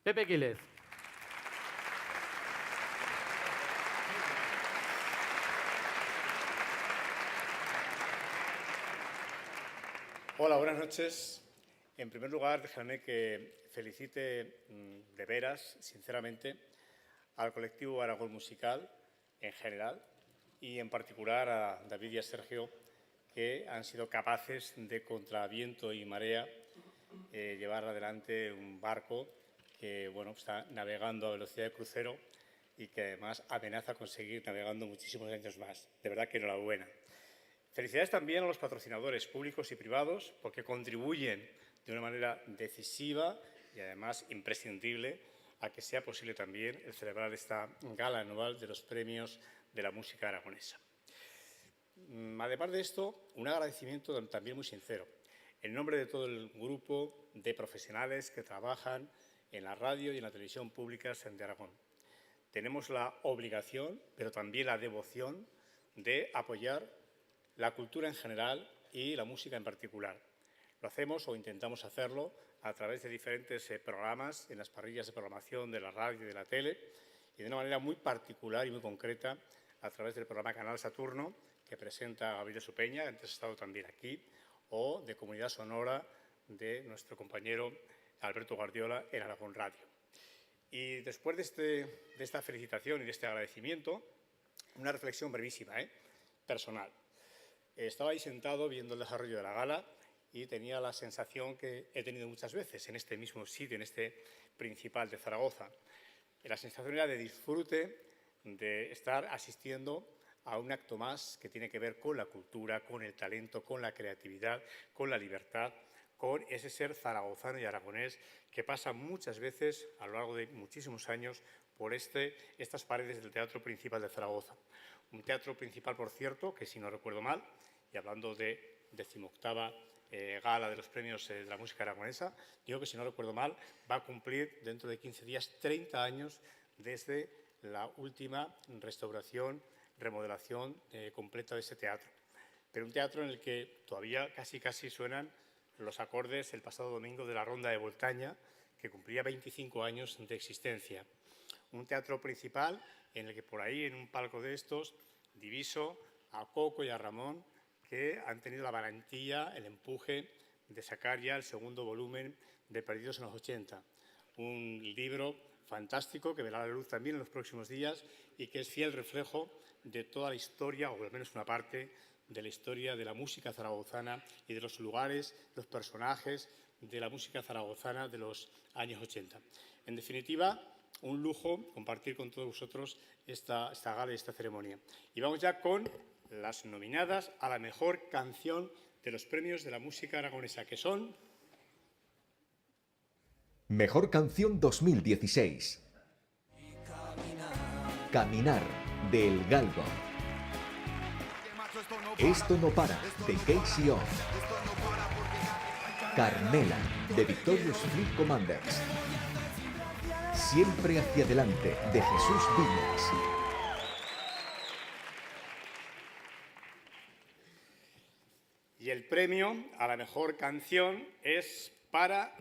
Pepe Quílez. Hola, buenas noches. En primer lugar, déjame que felicite de veras, sinceramente, al colectivo Aragón Musical en general y en particular a David y a Sergio, que han sido capaces de, contra viento y marea, llevar adelante un barco que está navegando a velocidad de crucero y que además amenaza con seguir navegando muchísimos años más. De verdad que enhorabuena. Felicidades también a los patrocinadores públicos y privados porque contribuyen de una manera decisiva y además imprescindible a que sea posible también el celebrar esta gala anual de los premios de la música aragonesa. Además de esto, un agradecimiento también muy sincero, en nombre de todo el grupo de profesionales que trabajan en la radio y en la televisión públicas de Aragón. Tenemos la obligación, pero también la devoción de apoyar la cultura en general y la música en particular. Lo hacemos o intentamos hacerlo a través de diferentes programas en las parrillas de programación de la radio y de la tele y de una manera muy particular y muy concreta a través del programa Canal Saturno que presenta Gabriel Supeña, que antes ha estado también aquí, o de Comunidad Sonora de nuestro compañero Alberto Guardiola en Aragón Radio. Y después de esta felicitación y de este agradecimiento, una reflexión brevísima, personal. Estaba ahí sentado viendo el desarrollo de la gala y tenía la sensación que he tenido muchas veces en este mismo sitio, en este Principal de Zaragoza. La sensación era de disfrute, de estar asistiendo a un acto más que tiene que ver con la cultura, con el talento, con la creatividad, con la libertad, con ese ser zaragozano y aragonés que pasa muchas veces a lo largo de muchísimos años por estas paredes del Teatro Principal de Zaragoza. Un teatro principal, por cierto, que si no recuerdo mal, y hablando de 18ª gala de los premios de la música aragonesa, digo que si no recuerdo mal, va a cumplir dentro de 15 días 30 años desde la última restauración, remodelación completa de ese teatro. Pero un teatro en el que todavía casi suenan los acordes el pasado domingo de la Ronda de Voltaña, que cumplía 25 años de existencia. Un teatro principal en el que por ahí, en un palco de estos, diviso a Coco y a Ramón, que han tenido la valentía, el empuje de sacar ya el segundo volumen de Perdidos en los 80. Un libro fantástico que verá la luz también en los próximos días y que es fiel reflejo de toda la historia, o al menos una parte de la historia de la música zaragozana y de los lugares, los personajes de la música zaragozana de los años 80. En definitiva, un lujo compartir con todos vosotros esta gala y esta ceremonia. Y vamos ya con las nominadas a la mejor canción de los premios de la música aragonesa, que son... Mejor canción 2016. Caminar, de El Galgo. Esto no para, de Casey O. Carmela, de Victorious Fleet Commanders. Siempre hacia adelante, de Jesús Viñas. Y el premio a la mejor canción es para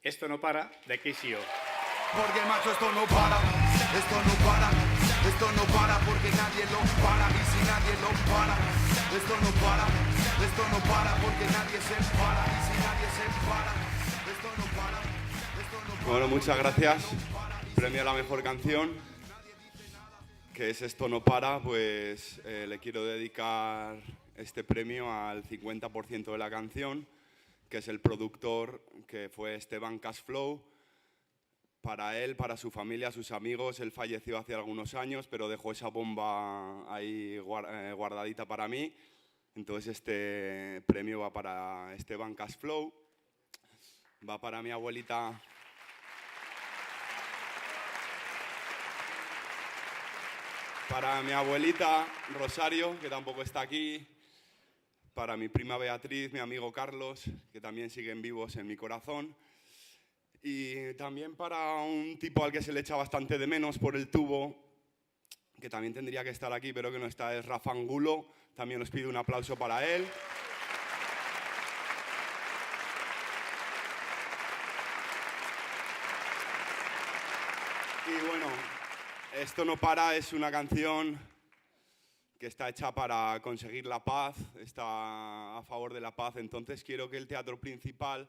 Esto no para, de Casey O. Porque macho esto no para, esto no para, esto no para porque nadie lo para y si nadie lo para, esto no para porque nadie se para y si nadie se para, esto no para, esto no para. Bueno, muchas gracias. Premio a la mejor canción, que es Esto no para, pues le quiero dedicar este premio al 50% de la canción, que es el productor, que fue Esteban Cashflow. Para él, para su familia, sus amigos, él falleció hace algunos años, pero dejó esa bomba ahí guardadita para mí. Entonces este premio va para Esteban Cashflow, va para mi abuelita... Para mi abuelita Rosario, que tampoco está aquí. Para mi prima Beatriz, mi amigo Carlos, que también siguen vivos en mi corazón. Y también para un tipo al que se le echa bastante de menos por el tubo, que también tendría que estar aquí, pero que no está, es Rafa Angulo. También os pido un aplauso para él. Y bueno, Esto no para es una canción que está hecha para conseguir la paz, está a favor de la paz. Entonces quiero que el Teatro Principal,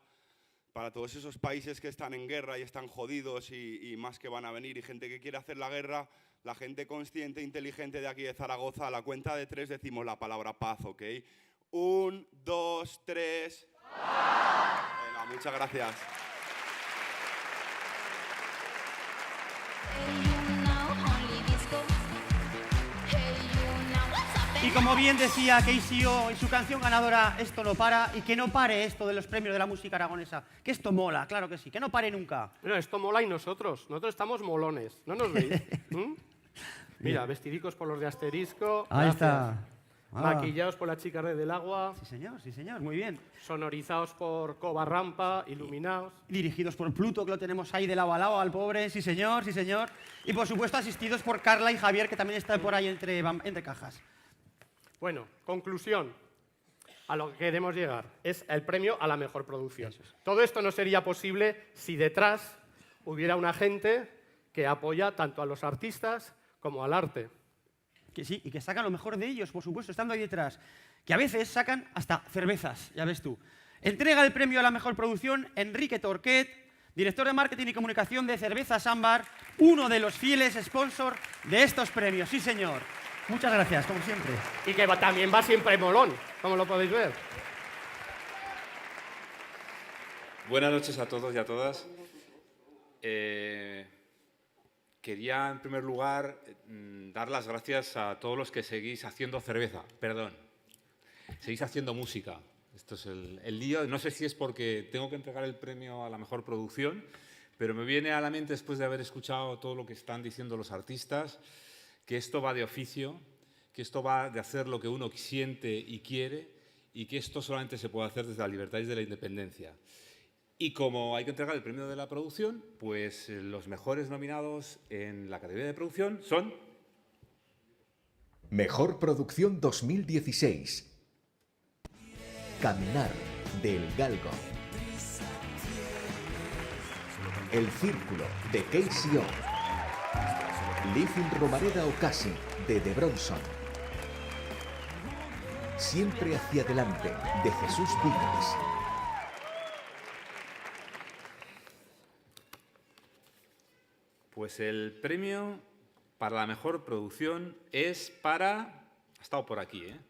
para todos esos países que están en guerra y están jodidos y más que van a venir, y gente que quiere hacer la guerra, la gente consciente e inteligente de aquí de Zaragoza, a la cuenta de 3 decimos la palabra paz, ¿ok? 1, 2, 3... Venga, muchas gracias. Y como bien decía Casey O en su canción ganadora Esto no para, y que no pare esto de los premios de la música aragonesa, que esto mola, claro que sí, que no pare nunca. Bueno, esto mola y nosotros estamos molones, ¿no nos veis? Mira, vestidicos por los de Asterisco. Ahí gracias. está. Maquillados por la chica red del agua. Sí señor, muy bien. Sonorizados por Coba Rampa, iluminados. Dirigidos por Pluto, que lo tenemos ahí de lado a lado al pobre, sí señor. Y por supuesto asistidos por Carla y Javier, que también está por ahí entre cajas. Bueno, conclusión a lo que queremos llegar es el premio a la mejor producción. Todo esto no sería posible si detrás hubiera una gente que apoya tanto a los artistas como al arte. Que sí, y que sacan lo mejor de ellos, por supuesto, estando ahí detrás. Que a veces sacan hasta cervezas, ya ves tú. Entrega el premio a la mejor producción Enrique Torquet, director de marketing y comunicación de Cervezas Ámbar, uno de los fieles sponsors de estos premios. Sí, señor. Muchas gracias, como siempre. Y que también va siempre molón, como lo podéis ver. Buenas noches a todos y a todas. Quería, en primer lugar, dar las gracias a todos los que seguís haciendo cerveza, perdón, seguís haciendo música. Esto es el lío. No sé si es porque tengo que entregar el premio a la mejor producción, pero me viene a la mente, después de haber escuchado todo lo que están diciendo los artistas, que esto va de oficio, que esto va de hacer lo que uno siente y quiere, y que esto solamente se puede hacer desde la libertad y desde la independencia. Y como hay que entregar el premio de la producción, pues los mejores nominados en la categoría de producción son... Mejor Producción 2016. Caminar, de El Galgo. El Círculo, de KCO. Living Romareda Ocasi, de The Bronson. Siempre hacia adelante, de Jesús Vives. Pues el premio para la mejor producción es para... Ha estado por aquí, ¿eh?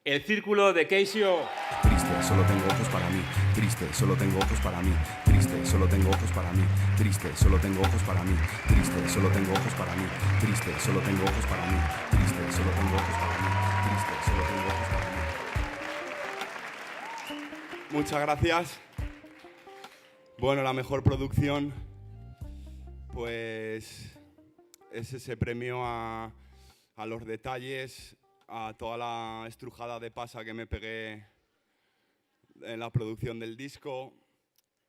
El Círculo de KCO. Triste, solo tengo ojos para mí. Triste, solo tengo ojos para mí. Triste, solo tengo ojos para mí. Triste, solo tengo ojos para mí. Triste, solo tengo ojos para mí. Triste, solo tengo ojos para mí. Triste, solo tengo ojos para mí. Triste, solo tengo ojos para mí. Muchas gracias. Bueno, la mejor producción, pues es ese premio a los detalles, a toda la estrujada de pasa que me pegué en la producción del disco.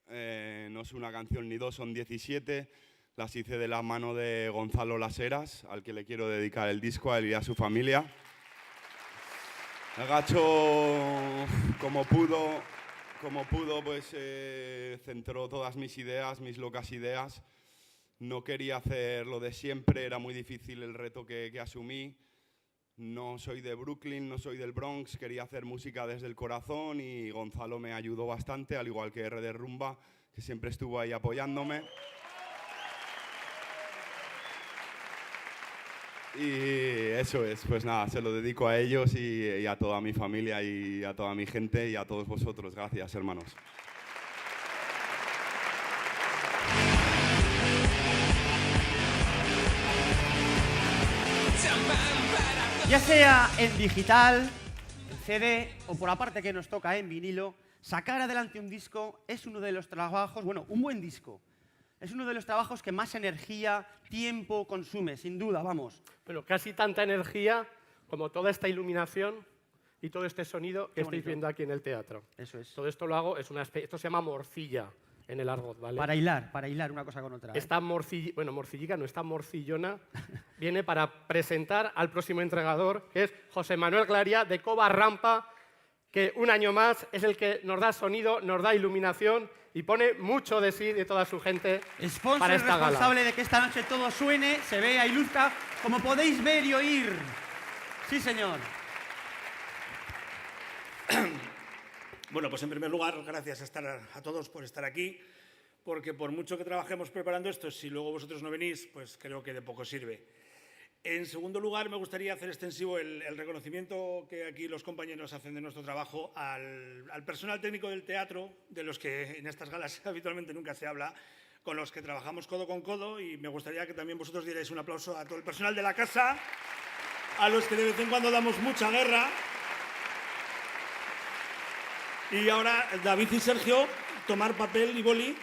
No es una canción ni dos, son 17. Las hice de la mano de Gonzalo Las Heras, al que le quiero dedicar el disco, a él y a su familia. El Gacho, como pudo, pues centró todas mis ideas, mis locas ideas. No quería hacer lo de siempre, era muy difícil el reto que asumí. No soy de Brooklyn, no soy del Bronx, quería hacer música desde el corazón y Gonzalo me ayudó bastante, al igual que R de Rumba, que siempre estuvo ahí apoyándome. Y eso es, pues nada, se lo dedico a ellos y a toda mi familia y a toda mi gente y a todos vosotros. Gracias, hermanos. Ya sea en digital, en CD o por la parte que nos toca en vinilo, sacar adelante un disco es uno de los trabajos, bueno, un buen disco. Es uno de los trabajos que más energía, tiempo consume, sin duda, vamos. Pero casi tanta energía como toda esta iluminación y todo este sonido que estáis viendo aquí en el teatro. Eso es. Todo esto lo hago, esto se llama morcilla en el argot, ¿vale? Para hilar una cosa con otra. Esta morcillica no, esta morcillona viene para presentar al próximo entregador, que es José Manuel Claría, de Cova Rampa, que un año más es el que nos da sonido, nos da iluminación y pone mucho de sí, de toda su gente, Sponsor para esta responsable gala. de que esta noche todo suene, se vea y luzca, como podéis ver y oír. Sí, señor. Bueno, pues en primer lugar, gracias a todos por estar aquí, porque por mucho que trabajemos preparando esto, si luego vosotros no venís, pues creo que de poco sirve. En segundo lugar, me gustaría hacer extensivo el reconocimiento que aquí los compañeros hacen de nuestro trabajo al personal técnico del teatro, de los que en estas galas habitualmente nunca se habla, con los que trabajamos codo con codo, y me gustaría que también vosotros dierais un aplauso a todo el personal de la casa, a los que de vez en cuando damos mucha guerra. Y ahora, David y Sergio, tomar papel y boli,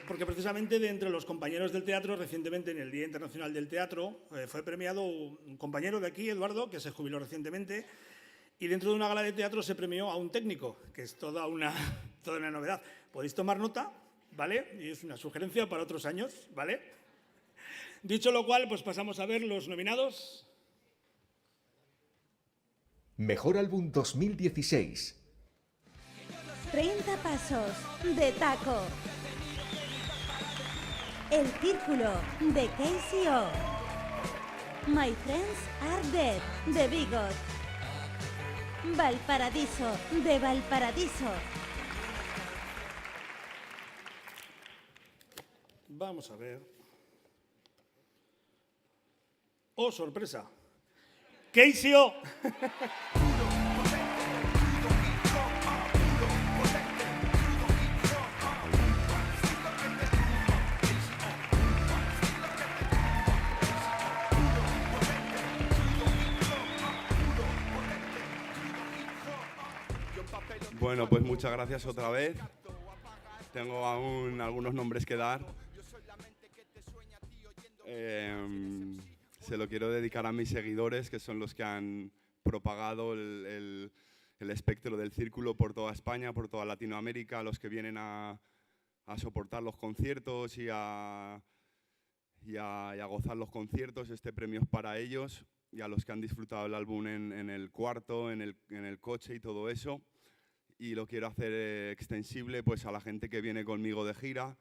porque precisamente de entre los compañeros del teatro, recientemente en el Día Internacional del Teatro, fue premiado un compañero de aquí, Eduardo, que se jubiló recientemente, y dentro de una gala de teatro se premió a un técnico, que es toda una novedad. Podéis tomar nota, ¿vale? Y es una sugerencia para otros años, ¿vale? Dicho lo cual, pues pasamos a ver los nominados. Mejor álbum 2016. 30 pasos de Taco. El Círculo de KCO. My Friends Are Dead de Bigot. Valparadiso de Valparadiso. Vamos a ver. ¡Oh, sorpresa! KCO. Bueno, pues muchas gracias otra vez. Tengo aún algunos nombres que dar. Se lo quiero dedicar a mis seguidores, que son los que han propagado el espectro del círculo por toda España, por toda Latinoamérica, a los que vienen a soportar los conciertos y a gozar los conciertos. Este premio es para ellos, y a los que han disfrutado el álbum en el cuarto, en el coche y todo eso. Y lo quiero hacer extensible pues, a la gente que viene conmigo de gira,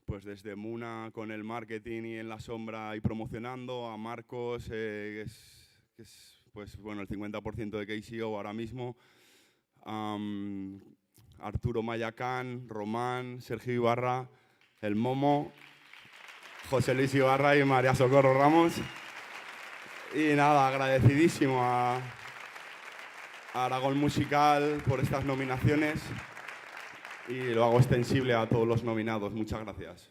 pues desde Muna con el marketing y en la sombra y promocionando, a Marcos, que es pues, bueno, el 50% de KCO ahora mismo, Arturo Mayacán, Román, Sergio Ibarra, el Momo, José Luis Ibarra y María Socorro Ramos. Y nada, agradecidísimo a Aragón Musical por estas nominaciones, y lo hago extensible a todos los nominados. Muchas gracias.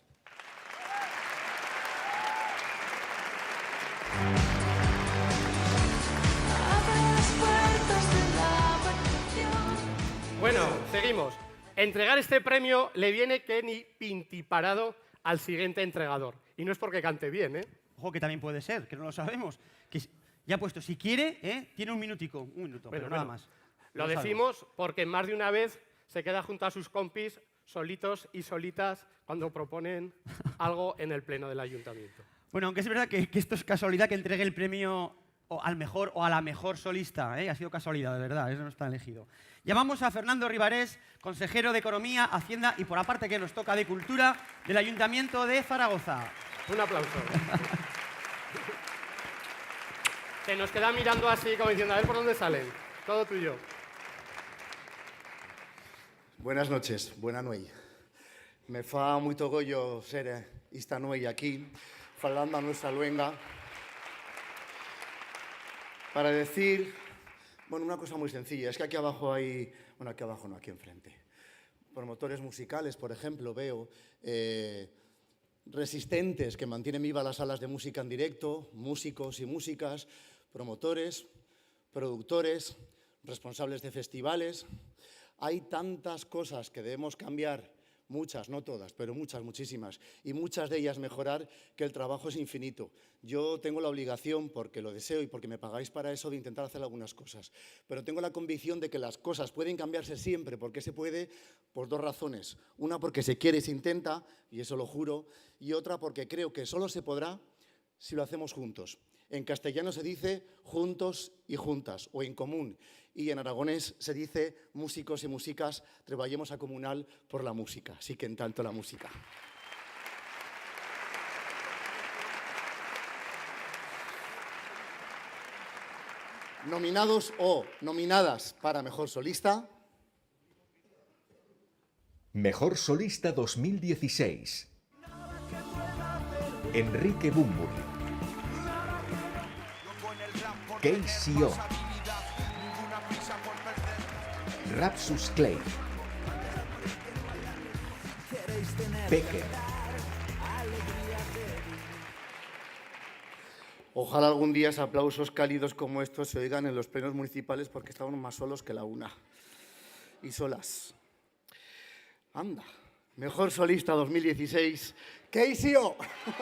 Bueno, seguimos. Entregar este premio le viene que ni pintiparado al siguiente entregador. Y no es porque cante bien, ¿eh? Ojo, que también puede ser, que no lo sabemos. Que ya puesto, si quiere, tiene un minuto, pero nada más. Lo decimos porque más de una vez se queda junto a sus compis, solitos y solitas, cuando proponen algo en el pleno del ayuntamiento. Bueno, aunque es verdad que esto es casualidad que entregue el premio al mejor o a la mejor solista, ha sido casualidad, de verdad, eso no está elegido. Llamamos a Fernando Ribarés, consejero de Economía, Hacienda y, por aparte que nos toca, de Cultura del Ayuntamiento de Zaragoza. Un aplauso. Se nos queda mirando así, como diciendo, a ver por dónde salen. Todo tuyo. Buenas noches, buena noche. Me fa muito orgullo ser esta noche aquí, falando a nuestra luenga, para decir, bueno, una cosa muy sencilla. Es que aquí abajo hay, bueno, aquí abajo no, aquí enfrente, promotores musicales, por ejemplo, veo resistentes que mantienen vivas las salas de música en directo, músicos y músicas, promotores, productores, responsables de festivales. Hay tantas cosas que debemos cambiar, muchas, no todas, pero muchas, muchísimas, y muchas de ellas mejorar, que el trabajo es infinito. Yo tengo la obligación, porque lo deseo y porque me pagáis para eso, de intentar hacer algunas cosas. Pero tengo la convicción de que las cosas pueden cambiarse siempre, porque se puede, por dos razones. Una, porque se quiere y se intenta, y eso lo juro, y otra, porque creo que solo se podrá si lo hacemos juntos. En castellano se dice juntos y juntas, o en común. Y en aragonés se dice músicos y músicas, treballemos a comunal por la música. Así que en tanto la música. Nominados o nominadas para Mejor Solista. Mejor Solista 2016. Enrique Bunbury. KCO. Rapsus Clay. Becker. Ojalá algún día aplausos cálidos como estos se oigan en los plenos municipales, porque estamos más solos que la una. Y solas. Anda. Mejor Solista 2016. KCO.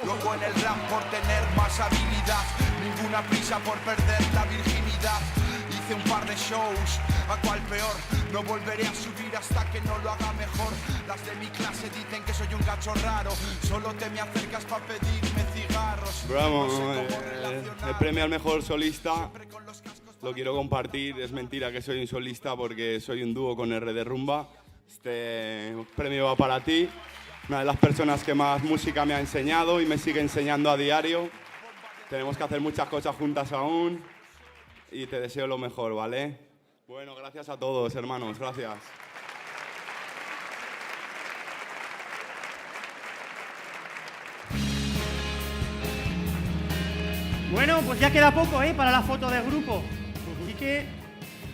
Loco en el rap por tener más habilidad, ninguna prisa por perder la virginidad. Hice un par de shows, a cual peor, no volveré a subir hasta que no lo haga mejor. Las de mi clase dicen que soy un gacho raro, solo te me acercas para pedirme cigarros. Bravo, el premio al mejor solista lo quiero compartir. Es mentira que soy un solista, porque soy un dúo con R de Rumba. Este premio va para ti, una de las personas que más música me ha enseñado y me sigue enseñando a diario. Tenemos que hacer muchas cosas juntas aún y te deseo lo mejor, ¿vale? Bueno, gracias a todos, hermanos, gracias. Bueno, pues ya queda poco, para la foto de grupo. Así que...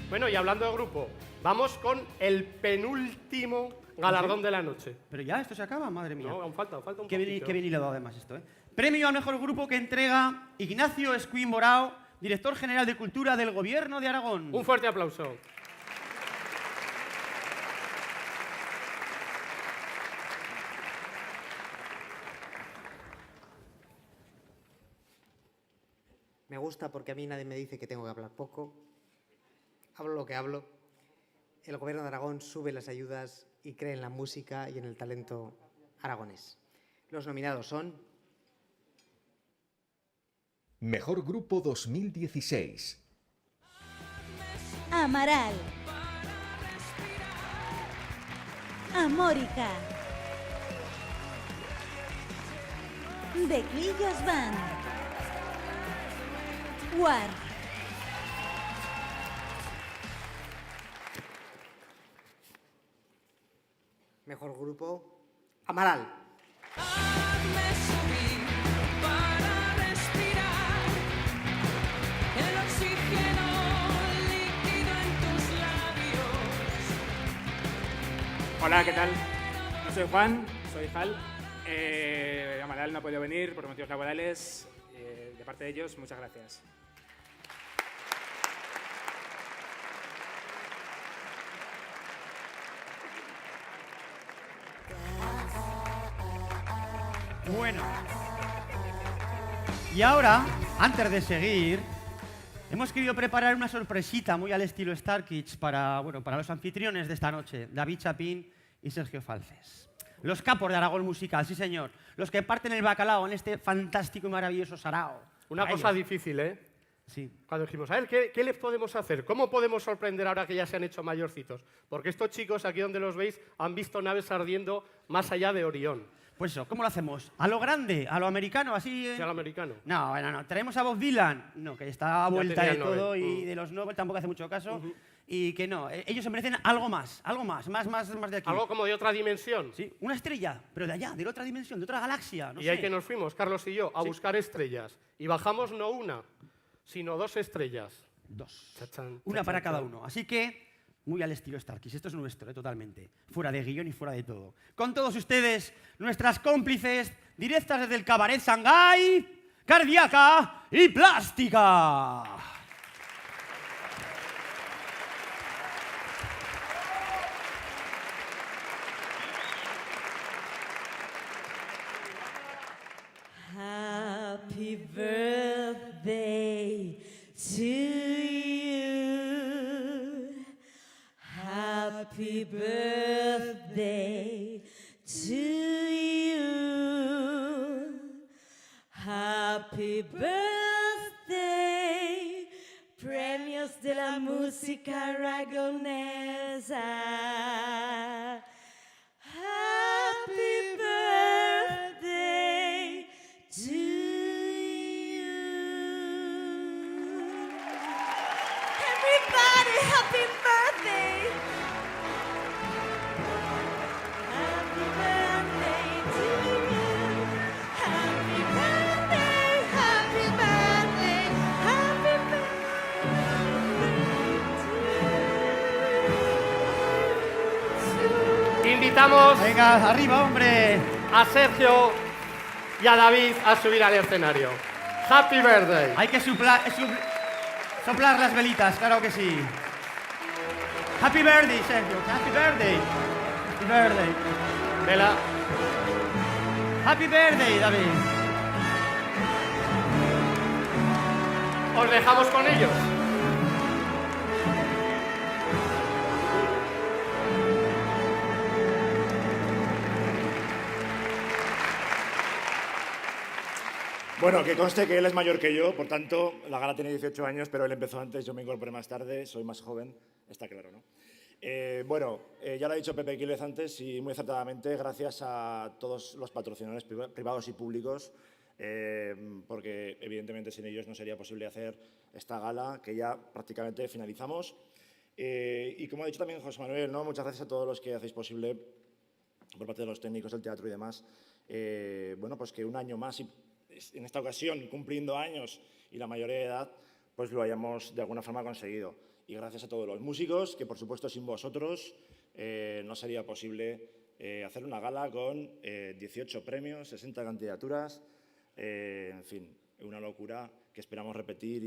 Bueno, y hablando de grupo, vamos con el penúltimo galardón de la noche. Pero ya, ¿esto se acaba? Madre mía. No, aún falta un Qué poquito. bien hilado además esto, Premio al mejor grupo que entrega Ignacio Escuín Borao, director general de Cultura del Gobierno de Aragón. Un fuerte aplauso. Me gusta porque a mí nadie me dice que tengo que hablar poco. Hablo lo que hablo. El Gobierno de Aragón sube las ayudas y cree en la música y en el talento aragonés. Los nominados son... Mejor Grupo 2016. Amaral. Amórica. De Clillos Band. War. Mejor grupo, Amaral. Hola, ¿qué tal? No soy Juan, soy Hal. Amaral no ha podido venir por motivos laborales. De parte de ellos, muchas gracias. Bueno. Y ahora, antes de seguir, hemos querido preparar una sorpresita muy al estilo Star Kids para los anfitriones de esta noche, David Chapín y Sergio Falces. Los capos de Aragón Musical, sí señor. Los que parten el bacalao en este fantástico y maravilloso sarao. Una cosa difícil, ¿eh? Sí. Cuando dijimos, a ver, ¿qué les podemos hacer? ¿Cómo podemos sorprender ahora que ya se han hecho mayorcitos? Porque estos chicos, aquí donde los veis, han visto naves ardiendo más allá de Orión. Pues eso, ¿cómo lo hacemos? ¿A lo grande? ¿A lo americano? ¿Así? Sí, a lo americano. No, bueno, no. ¿Traemos a Bob Dylan? No, que está a vuelta tenía de el Nobel. todo y de los Nobel tampoco hace mucho caso. Y que no, ellos se merecen algo más de aquí. Algo como de otra dimensión. Sí, una estrella, pero de allá, de otra dimensión, de otra galaxia. No Y sé. ahí que nos fuimos, Carlos y yo, a buscar estrellas. Y bajamos no una, sino 2 estrellas. 2. Chachán, Una chachán, para cada chachán. uno. Así que, muy al estilo Starkiss. Esto es nuestro, totalmente. Fuera de guión y fuera de todo. Con todos ustedes, nuestras cómplices, directas desde el Cabaret Shanghái, Cardíaca y Plástica. Happy birthday to you. Happy birthday to you. Happy birthday, premios de la música aragonesa. Happy birthday to you. Everybody, happy birthday. Happy birthday to you. Happy birthday, happy birthday, happy birthday. Invitamos Venga, arriba, hombre. a Sergio y a David a subir al escenario. Happy birthday. Hay que soplar las velitas, claro que sí. Happy birthday, Sergio. Happy birthday. Happy birthday. Vela. Happy birthday, David. Os dejamos con ellos. Bueno, que conste que él es mayor que yo, por tanto, la gala tiene 18 años, pero él empezó antes, yo me incorporé más tarde, soy más joven, está claro, ¿no? Ya lo ha dicho Pepe Quílez antes y muy acertadamente, gracias a todos los patrocinadores privados y públicos, porque evidentemente sin ellos no sería posible hacer esta gala, que ya prácticamente finalizamos. Y como ha dicho también José Manuel, ¿no? Muchas gracias a todos los que hacéis posible, por parte de los técnicos del teatro y demás, pues que un año más, y en esta ocasión cumpliendo años y la mayoría de edad, pues lo hayamos de alguna forma conseguido. Y gracias a todos los músicos, que por supuesto sin vosotros no sería posible hacer una gala con 18 premios, 60 candidaturas, en fin, una locura que esperamos repetir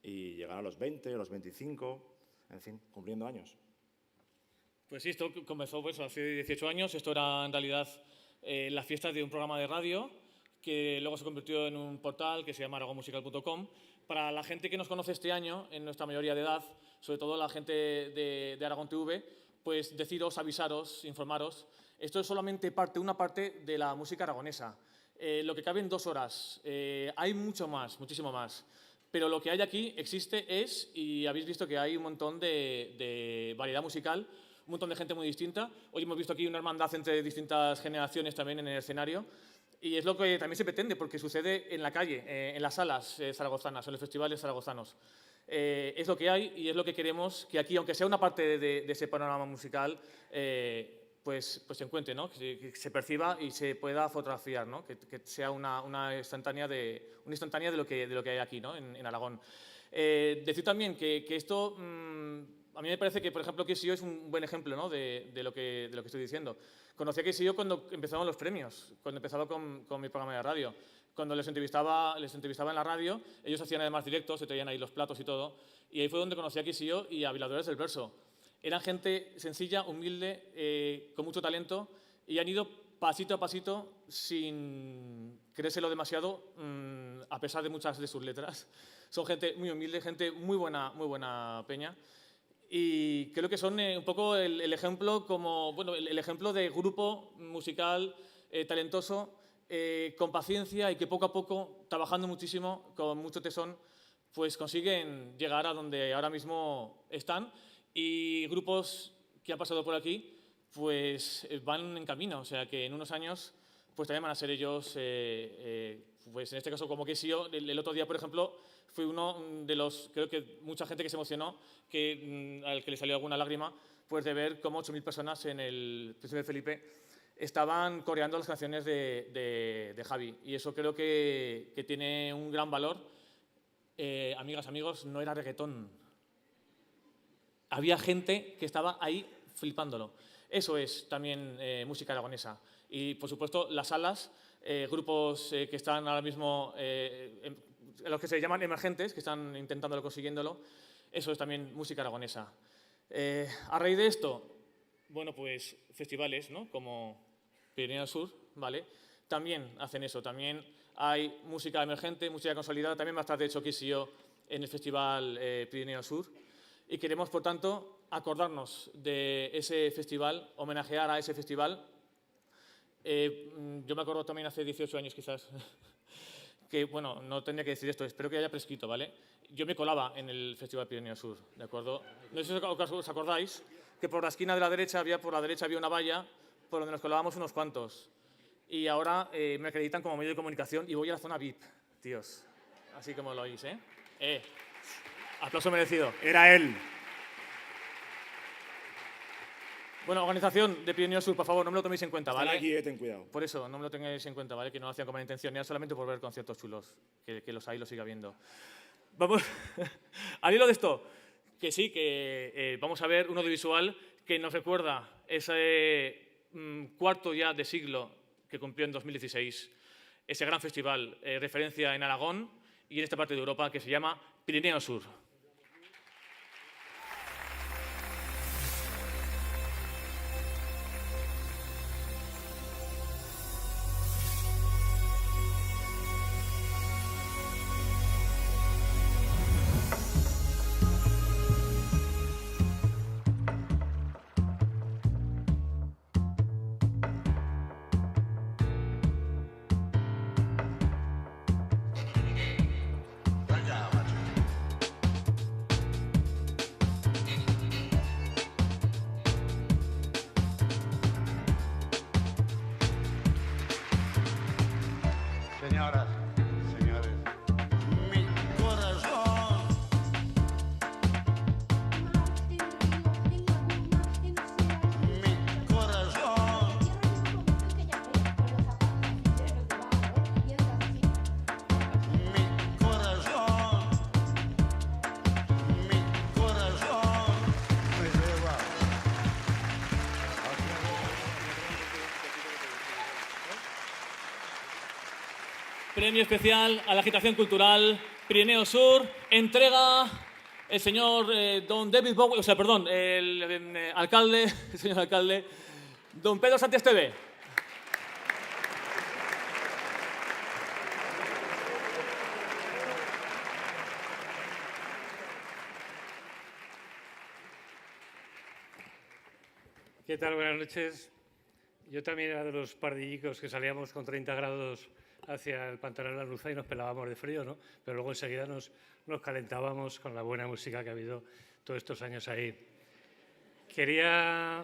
y llegar a los 20, a los 25, en fin, cumpliendo años. Pues sí, esto comenzó hace 18 años. Esto era en realidad la fiesta de un programa de radio que luego se convirtió en un portal que se llama aragonmusical.com. Para la gente que nos conoce este año, en nuestra mayoría de edad, sobre todo la gente de Aragón TV, pues deciros, avisaros, informaros. Esto es solamente una parte de la música aragonesa. Lo que cabe en 2 horas. Hay mucho más, muchísimo más. Pero lo que hay aquí existe y habéis visto que hay un montón de variedad musical, un montón de gente muy distinta. Hoy hemos visto aquí una hermandad entre distintas generaciones también en el escenario. Y es lo que también se pretende, porque sucede en la calle, en las salas zaragozanas, en los festivales zaragozanos. Es lo que hay y es lo que queremos que aquí, aunque sea una parte de ese panorama musical, pues se encuentre, ¿no? Que se perciba y se pueda fotografiar, ¿no? Que sea una instantánea de lo que hay aquí, ¿no? en Aragón. Decir también que esto, a mí me parece que, por ejemplo, KSIO es un buen ejemplo, ¿no? de lo que estoy diciendo. Conocí a KSIO cuando empezaban los premios, cuando empezaba con mi programa de radio. Cuando les entrevistaba en la radio, ellos hacían además directos, se traían ahí los platos y todo, y ahí fue donde conocí a KSIO y a Bailadores del Verso. Eran gente sencilla, humilde, con mucho talento, y han ido pasito a pasito sin creérselo demasiado, a pesar de muchas de sus letras. Son gente muy humilde, gente muy buena peña. Y creo que son un poco el ejemplo el ejemplo de grupo musical talentoso, con paciencia y que poco a poco, trabajando muchísimo, con mucho tesón, pues consiguen llegar a donde ahora mismo están. Y grupos que han pasado por aquí, pues van en camino. O sea que en unos años, pues también van a ser ellos, pues en este caso como KSIO. El otro día, por ejemplo, fue uno de los, creo que mucha gente que se emocionó, al que le salió alguna lágrima, pues de ver cómo 8.000 personas en el Príncipe Felipe estaban coreando las canciones de Javi. Y eso creo que tiene un gran valor. Amigas, amigos, no era reggaetón. Había gente que estaba ahí flipándolo. Eso es también música aragonesa. Y, por supuesto, las salas, grupos que están ahora mismo, los que se llaman emergentes, que están intentándolo, consiguiéndolo, eso es también música aragonesa. A raíz de esto, bueno, pues festivales, ¿no? Como Pirineo Sur, ¿vale? También hacen eso. También hay música emergente, música consolidada. También más tarde, de hecho, KSIO en el Festival Pirineo Sur. Y queremos, por tanto, acordarnos de ese festival, homenajear a ese festival. Yo me acuerdo también hace 18 años, quizás, que, bueno, no tendría que decir esto, espero que haya prescrito, ¿vale? Yo me colaba en el Festival Pirineo Sur, ¿de acuerdo? No sé si os acordáis que por la esquina de la derecha había una valla por donde nos colábamos unos cuantos. Y ahora me acreditan como medio de comunicación y voy a la zona VIP, tíos. Así como lo oís, ¿eh? Aplauso merecido. Era él. Bueno, organización de Pirineo Sur, por favor, no me lo toméis en cuenta, ¿vale? Están aquí, ten cuidado. Por eso, no me lo tengáis en cuenta, ¿vale? Que no lo hacían con mala intención, era solamente por ver conciertos chulos, que los hay, los siga viendo. Vamos, al hilo de esto, que sí, que vamos a ver un audiovisual que nos recuerda ese cuarto ya de siglo que cumplió en 2016, ese gran festival, referencia en Aragón y en esta parte de Europa, que se llama Pirineo Sur. Señoras, señores, mi corazón. Mi corazón. Mi corazón. Mi corazón me lleva. Premio especial a la agitación cultural Pirineo Sur, entrega el señor don David Bowie, o sea, perdón, el alcalde, el señor alcalde, don Pedro Santiesteve. ¿Qué tal? Buenas noches. Yo también era de los pardillicos que salíamos con 30 grados hacia el pantano de la Luza y nos pelábamos de frío, ¿no? Pero luego enseguida nos calentábamos con la buena música que ha habido todos estos años ahí. Quería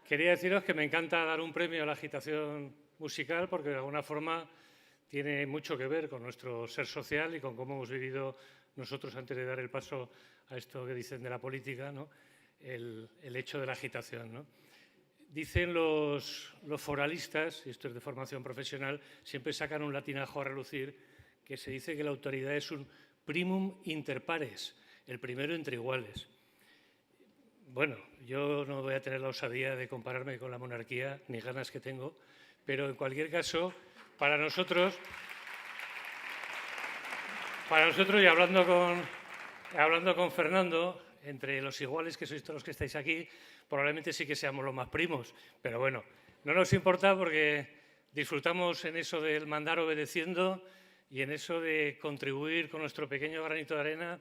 deciros que me encanta dar un premio a la agitación musical porque de alguna forma tiene mucho que ver con nuestro ser social y con cómo hemos vivido nosotros antes de dar el paso a esto que dicen de la política, ¿no? El hecho de la agitación, ¿no? Dicen los foralistas, y esto es de formación profesional, siempre sacan un latinajo a relucir, que se dice que la autoridad es un primum inter pares, el primero entre iguales. Bueno, yo no voy a tener la osadía de compararme con la monarquía, ni ganas que tengo, pero en cualquier caso, para nosotros y hablando con Fernando, entre los iguales que sois todos los que estáis aquí, probablemente sí que seamos los más primos, pero bueno, no nos importa porque disfrutamos en eso del mandar obedeciendo y en eso de contribuir con nuestro pequeño granito de arena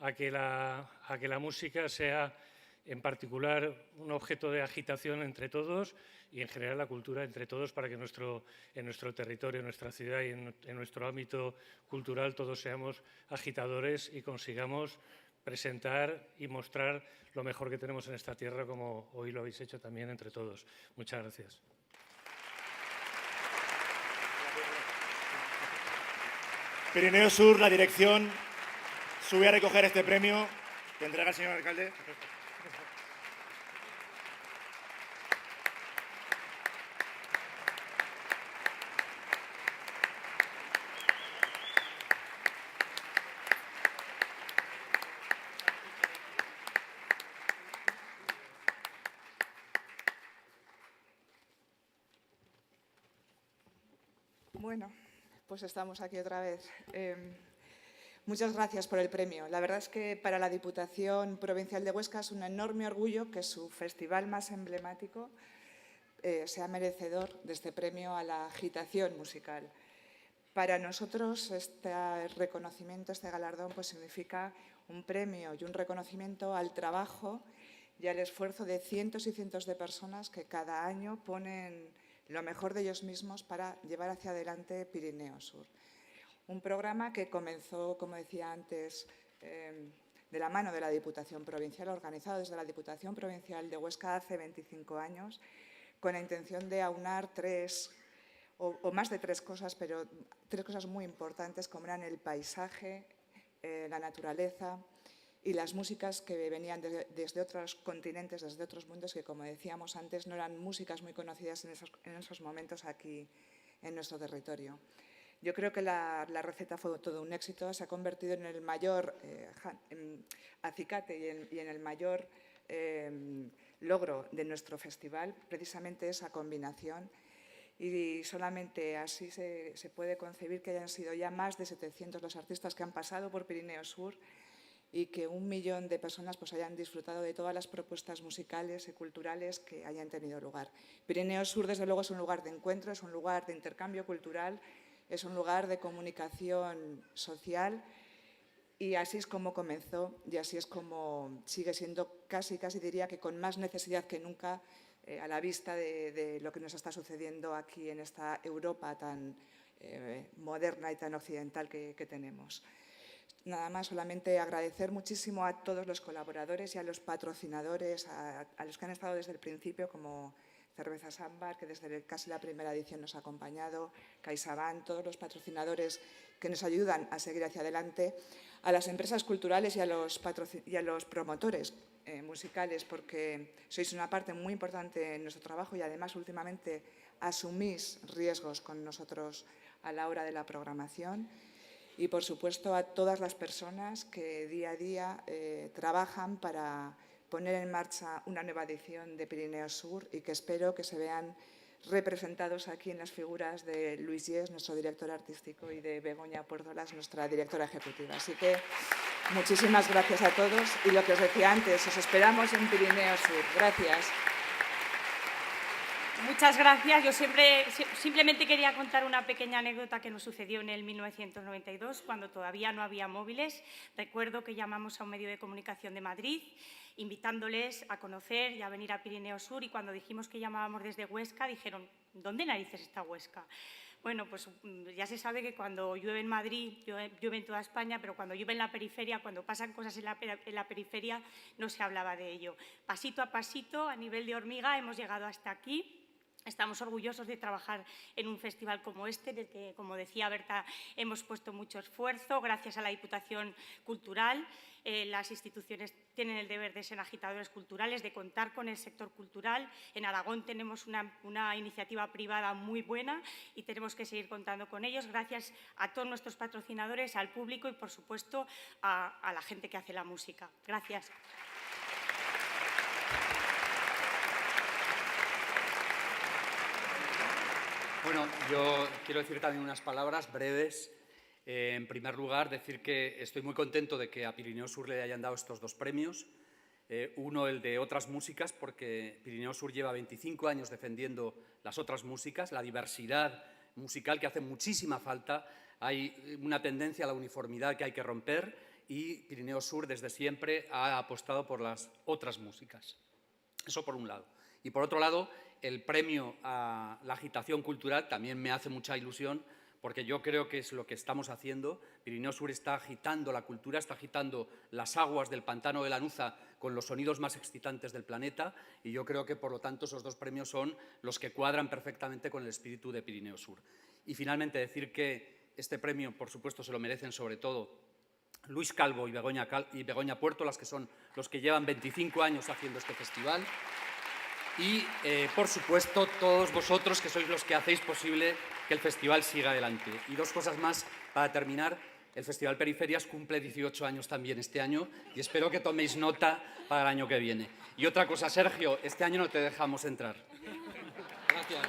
a que la música sea en particular un objeto de agitación entre todos y en general la cultura entre todos para que en nuestro territorio, en nuestra ciudad y en nuestro ámbito cultural todos seamos agitadores y consigamos presentar y mostrar lo mejor que tenemos en esta tierra, como hoy lo habéis hecho también entre todos. Muchas gracias. Pirineo Sur, la dirección, sube a recoger este premio que entrega el señor alcalde. Bueno, pues estamos aquí otra vez. Muchas gracias por el premio. La verdad es que para la Diputación Provincial de Huesca es un enorme orgullo que su festival más emblemático sea merecedor de este premio a la agitación musical. Para nosotros este reconocimiento, este galardón, pues significa un premio y un reconocimiento al trabajo y al esfuerzo de cientos y cientos de personas que cada año ponen lo mejor de ellos mismos para llevar hacia adelante Pirineo Sur. Un programa que comenzó, como decía antes, de la mano de la Diputación Provincial, organizado desde la Diputación Provincial de Huesca hace 25 años, con la intención de aunar tres o más de tres cosas, pero tres cosas muy importantes, como eran el paisaje, la naturaleza y las músicas que venían desde otros continentes, desde otros mundos, que, como decíamos antes, no eran músicas muy conocidas en esos momentos aquí en nuestro territorio. Yo creo que la receta fue todo un éxito, se ha convertido en el mayor acicate y en el mayor logro de nuestro festival, precisamente esa combinación. Y solamente así se puede concebir que hayan sido ya más de 700 los artistas que han pasado por Pirineo Sur y que 1 millón de personas pues hayan disfrutado de todas las propuestas musicales y culturales que hayan tenido lugar. Pirineo Sur, desde luego, es un lugar de encuentro, es un lugar de intercambio cultural, es un lugar de comunicación social y así es como comenzó y así es como sigue siendo, casi diría que con más necesidad que nunca, a la vista de lo que nos está sucediendo aquí en esta Europa tan moderna y tan occidental que tenemos. Nada más, solamente agradecer muchísimo a todos los colaboradores y a los patrocinadores, a los que han estado desde el principio, como Cervezas Ámbar, que desde casi la primera edición nos ha acompañado, CaixaBank, todos los patrocinadores que nos ayudan a seguir hacia adelante, a las empresas culturales y a los promotores musicales, porque sois una parte muy importante en nuestro trabajo y además últimamente asumís riesgos con nosotros a la hora de la programación. Y, por supuesto, a todas las personas que día a día trabajan para poner en marcha una nueva edición de Pirineo Sur y que espero que se vean representados aquí en las figuras de Luis Yes, nuestro director artístico, y de Begoña Puerdolas, nuestra directora ejecutiva. Así que muchísimas gracias a todos y lo que os decía antes, os esperamos en Pirineo Sur. Gracias. Muchas gracias. Yo simplemente quería contar una pequeña anécdota que nos sucedió en el 1992, cuando todavía no había móviles. Recuerdo que llamamos a un medio de comunicación de Madrid invitándoles a conocer y a venir a Pirineo Sur, y cuando dijimos que llamábamos desde Huesca, dijeron, ¿dónde narices está Huesca? Bueno, pues ya se sabe que cuando llueve en Madrid, llueve en toda España, pero cuando llueve en la periferia, cuando pasan cosas en la periferia, no se hablaba de ello. Pasito a pasito, a nivel de hormiga, hemos llegado hasta aquí. Estamos orgullosos de trabajar en un festival como este, en el que, como decía Berta, hemos puesto mucho esfuerzo, gracias a la Diputación Cultural. Las instituciones tienen el deber de ser agitadores culturales, de contar con el sector cultural. En Aragón tenemos una iniciativa privada muy buena y tenemos que seguir contando con ellos, gracias a todos nuestros patrocinadores, al público y, por supuesto, a la gente que hace la música. Gracias. Bueno, yo quiero decir también unas palabras breves. En primer lugar, decir que estoy muy contento de que a Pirineo Sur le hayan dado estos 2 premios. Uno, el de otras músicas, porque Pirineo Sur lleva 25 años defendiendo las otras músicas, la diversidad musical que hace muchísima falta. Hay una tendencia a la uniformidad que hay que romper y Pirineo Sur desde siempre ha apostado por las otras músicas. Eso por un lado. Y por otro lado, el premio a la agitación cultural también me hace mucha ilusión, porque yo creo que es lo que estamos haciendo. Pirineo Sur está agitando la cultura, está agitando las aguas del pantano de Lanuza con los sonidos más excitantes del planeta, y yo creo que, por lo tanto, esos 2 premios son los que cuadran perfectamente con el espíritu de Pirineo Sur. Y finalmente decir que este premio, por supuesto, se lo merecen sobre todo Luis Calvo y Begoña Puerto, las que son los que llevan 25 años haciendo este festival. Y, por supuesto, todos vosotros, que sois los que hacéis posible que el festival siga adelante. Y 2 cosas más para terminar. El Festival Periferias cumple 18 años también este año y espero que toméis nota para el año que viene. Y otra cosa, Sergio, este año no te dejamos entrar. Gracias.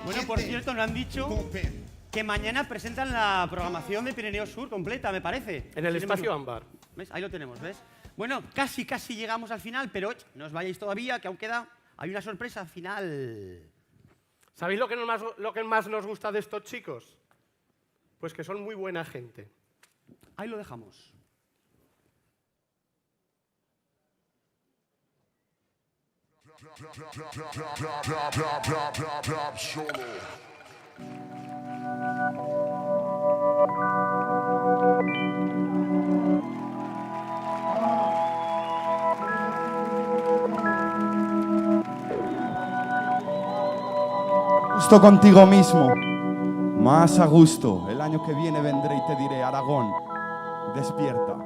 Bueno, por cierto, nos han dicho que mañana presentan la programación de Pirineo Sur completa, me parece. En el espacio ámbar. ¿Ves? Ahí lo tenemos, ¿ves? Bueno, casi llegamos al final, pero no os vayáis todavía, que aún queda... Hay una sorpresa final. ¿Sabéis lo que más nos gusta de estos chicos? Pues que son muy buena gente. Ahí lo dejamos. Justo contigo mismo, más a gusto. El año que viene vendré y te diré, Aragón, despierta.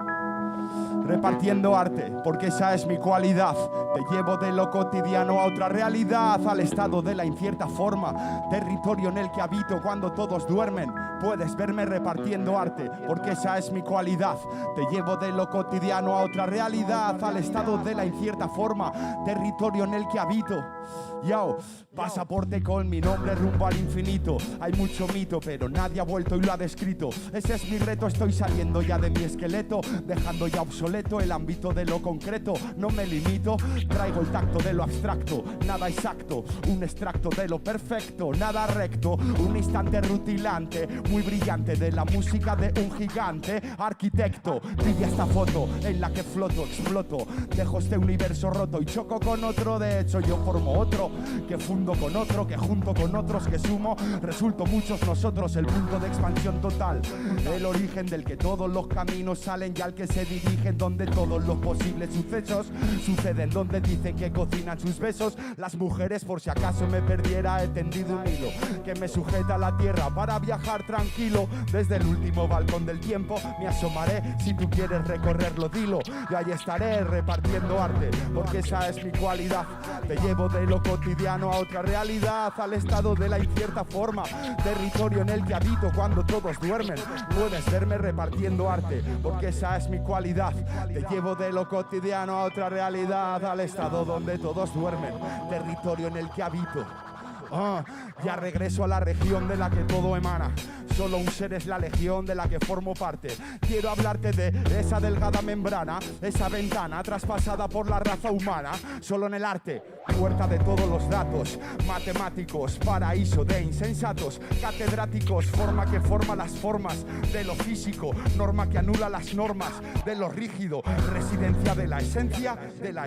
Repartiendo arte, porque esa es mi cualidad. Te llevo de lo cotidiano a otra realidad, al estado de la incierta forma, territorio en el que habito cuando todos duermen. Puedes verme repartiendo arte, porque esa es mi cualidad. Te llevo de lo cotidiano a otra realidad, al estado de la incierta forma, territorio en el que habito. Yo, pasaporte con mi nombre rumbo al infinito. Hay mucho mito, pero nadie ha vuelto y lo ha descrito. Ese es mi reto, estoy saliendo ya de mi esqueleto, dejando ya obsoleto el ámbito de lo concreto. No me limito, traigo el tacto de lo abstracto. Nada exacto, un extracto de lo perfecto. Nada recto, un instante rutilante, muy brillante, de la música de un gigante arquitecto. Pilla esta foto en la que floto, exploto, dejo este universo roto y choco con otro. De hecho yo formo otro, que fundo con otro, que junto con otros, que sumo, resulto muchos nosotros, el punto de expansión total, el origen del que todos los caminos salen y al que se dirigen, donde todos los posibles sucesos suceden, donde dicen que cocinan sus besos. Las mujeres, por si acaso me perdiera, he tendido un hilo que me sujeta a la tierra para viajar tranquilo. Desde el último balcón del tiempo me asomaré, si tú quieres recorrerlo dilo, y ahí estaré repartiendo arte, porque esa es mi cualidad. Te llevo de lo cotidiano a otra realidad, al estado de la incierta forma, territorio en el que habito cuando todos duermen. Puedes verme repartiendo arte, porque esa es mi cualidad. Te llevo de lo cotidiano a otra realidad, al estado donde todos duermen, territorio en el que habito. Ya regreso a la región de la que todo emana. Solo un ser es la legión de la que formo parte. Quiero hablarte de esa delgada membrana, esa ventana traspasada por la raza humana. Solo en el arte, puerta de todos los datos. Matemáticos, paraíso de insensatos. Catedráticos, forma que forma las formas de lo físico. Norma que anula las normas de lo rígido. Residencia de la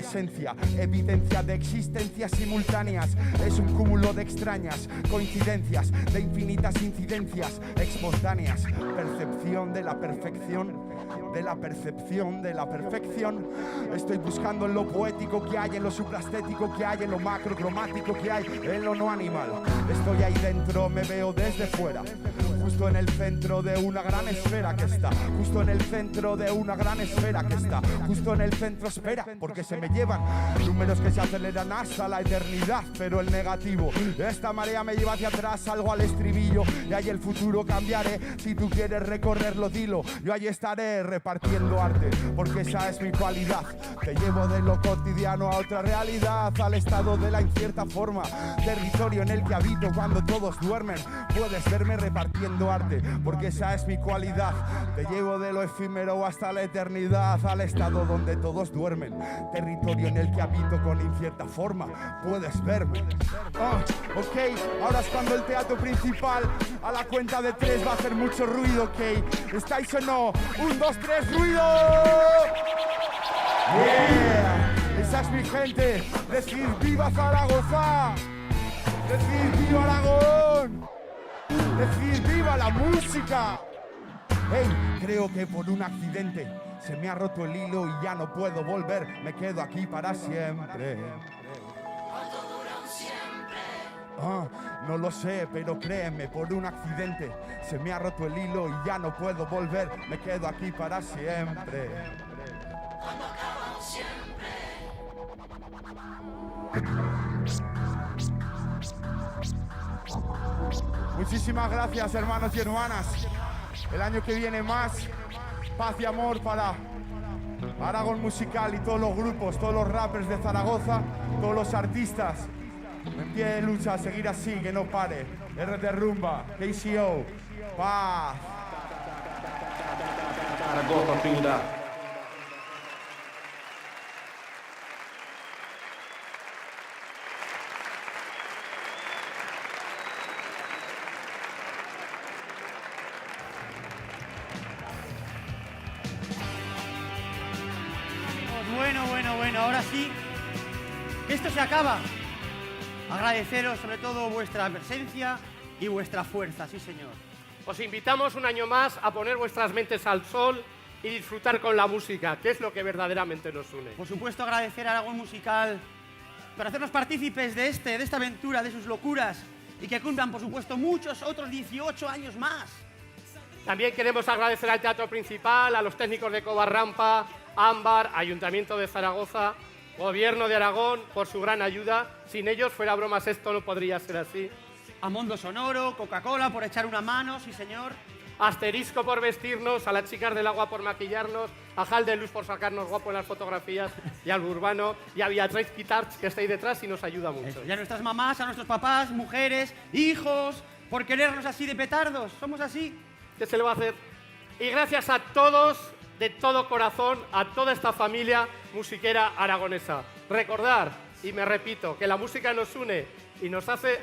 esencia, evidencia de existencias simultáneas. Es un cúmulo de extrañas coincidencias, de infinitas incidencias espontáneas. Percepción de la perfección, de la percepción de la perfección. Estoy buscando en lo poético que hay, en lo supraestético que hay, en lo macrocromático que hay, en lo no animal. Estoy ahí dentro, me veo desde fuera, justo en el centro de una gran esfera que está, justo en el centro de una gran esfera que está, justo en el centro. Espera, porque se me llevan números que se aceleran hasta la eternidad, pero el negativo, esta marea me lleva hacia atrás, salgo al estribillo y ahí el futuro cambiaré. Si tú quieres recorrerlo, dilo, yo ahí estaré repartiendo arte, porque esa es mi cualidad. Te llevo de lo cotidiano a otra realidad, al estado de la incierta forma, territorio en el que habito cuando todos duermen. Puedes verme repartiendo arte, porque esa es mi cualidad. Te llevo de lo efímero hasta la eternidad, al estado donde todos duermen, territorio en el que habito con incierta forma. Puedes verme. Ok, ahora es cuando el teatro principal a la cuenta de 3 va a hacer mucho ruido, ok. ¿Estáis o no? 1, 2, 3, ruido. Yeah, esa es mi gente. Decir viva Zaragoza, decir viva Aragón, decir viva la música. Hey, creo que por un accidente se me ha roto el hilo y ya no puedo volver. Me quedo aquí para siempre. No lo sé, pero créeme, por un accidente se me ha roto el hilo y ya no puedo volver. Me quedo aquí para siempre. Muchísimas gracias, hermanos y hermanas. El año que viene más paz y amor para Aragón Musical y todos los grupos, todos los rappers de Zaragoza, todos los artistas. En pie de lucha, seguir así, que no pare. RT Rumba, KCO, paz. Zaragoza ciudad. Bueno, ahora sí, esto se acaba. Agradeceros sobre todo vuestra presencia y vuestra fuerza, sí señor. Os invitamos un año más a poner vuestras mentes al sol y disfrutar con la música, que es lo que verdaderamente nos une. Por supuesto, agradecer a Aragón Musical por hacernos partícipes de esta aventura, de sus locuras, y que cumplan, por supuesto, muchos otros 18 años más. También queremos agradecer al Teatro Principal, a los técnicos de Covarrampa, Ámbar, Ayuntamiento de Zaragoza, Gobierno de Aragón, por su gran ayuda. Sin ellos, fuera bromas, esto no podría ser así. A Mondo Sonoro, Coca-Cola por echar una mano, sí señor. Asterisco por vestirnos, a las chicas del agua por maquillarnos, a Hal de Luz por sacarnos guapo en las fotografías, y al Urbano, y a Beatriz Guitars, que está ahí detrás y nos ayuda mucho. Eso, y a nuestras mamás, a nuestros papás, mujeres, hijos, por querernos así de petardos. Somos así. ¿Qué se le va a hacer? Y gracias a todos, de todo corazón, a toda esta familia musiquera aragonesa. Recordar, y me repito, que la música nos une y nos hace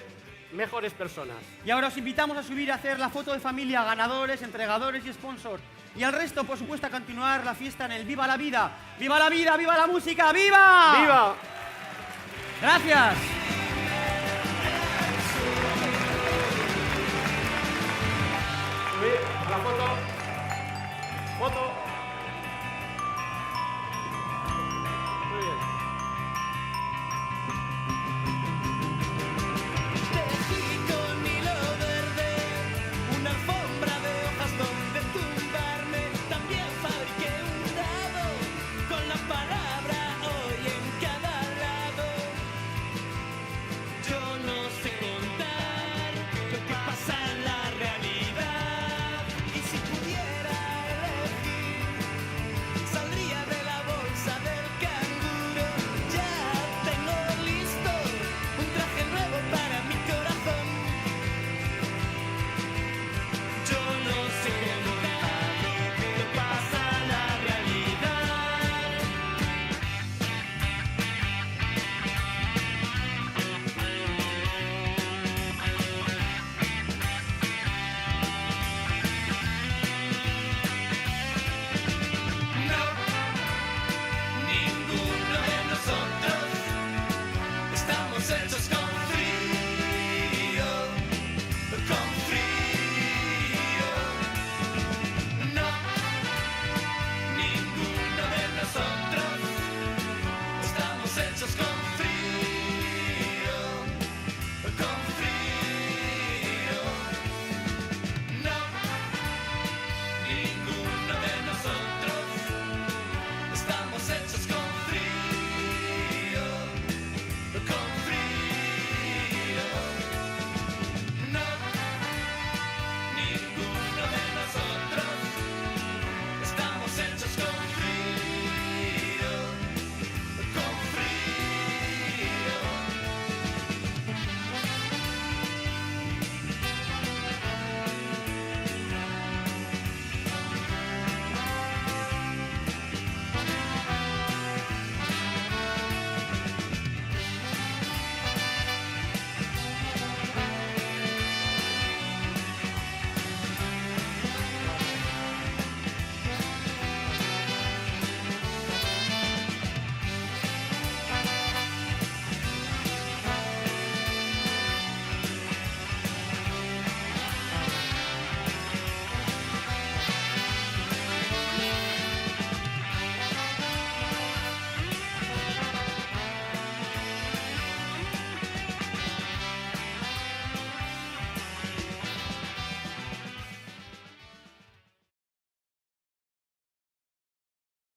mejores personas. Y ahora os invitamos a subir a hacer la foto de familia, ganadores, entregadores y sponsors. Y al resto, por supuesto, a continuar la fiesta en el Viva la Vida. ¡Viva la vida! ¡Viva la música! ¡Viva! ¡Viva! ¡Gracias! Subir a la foto. Foto.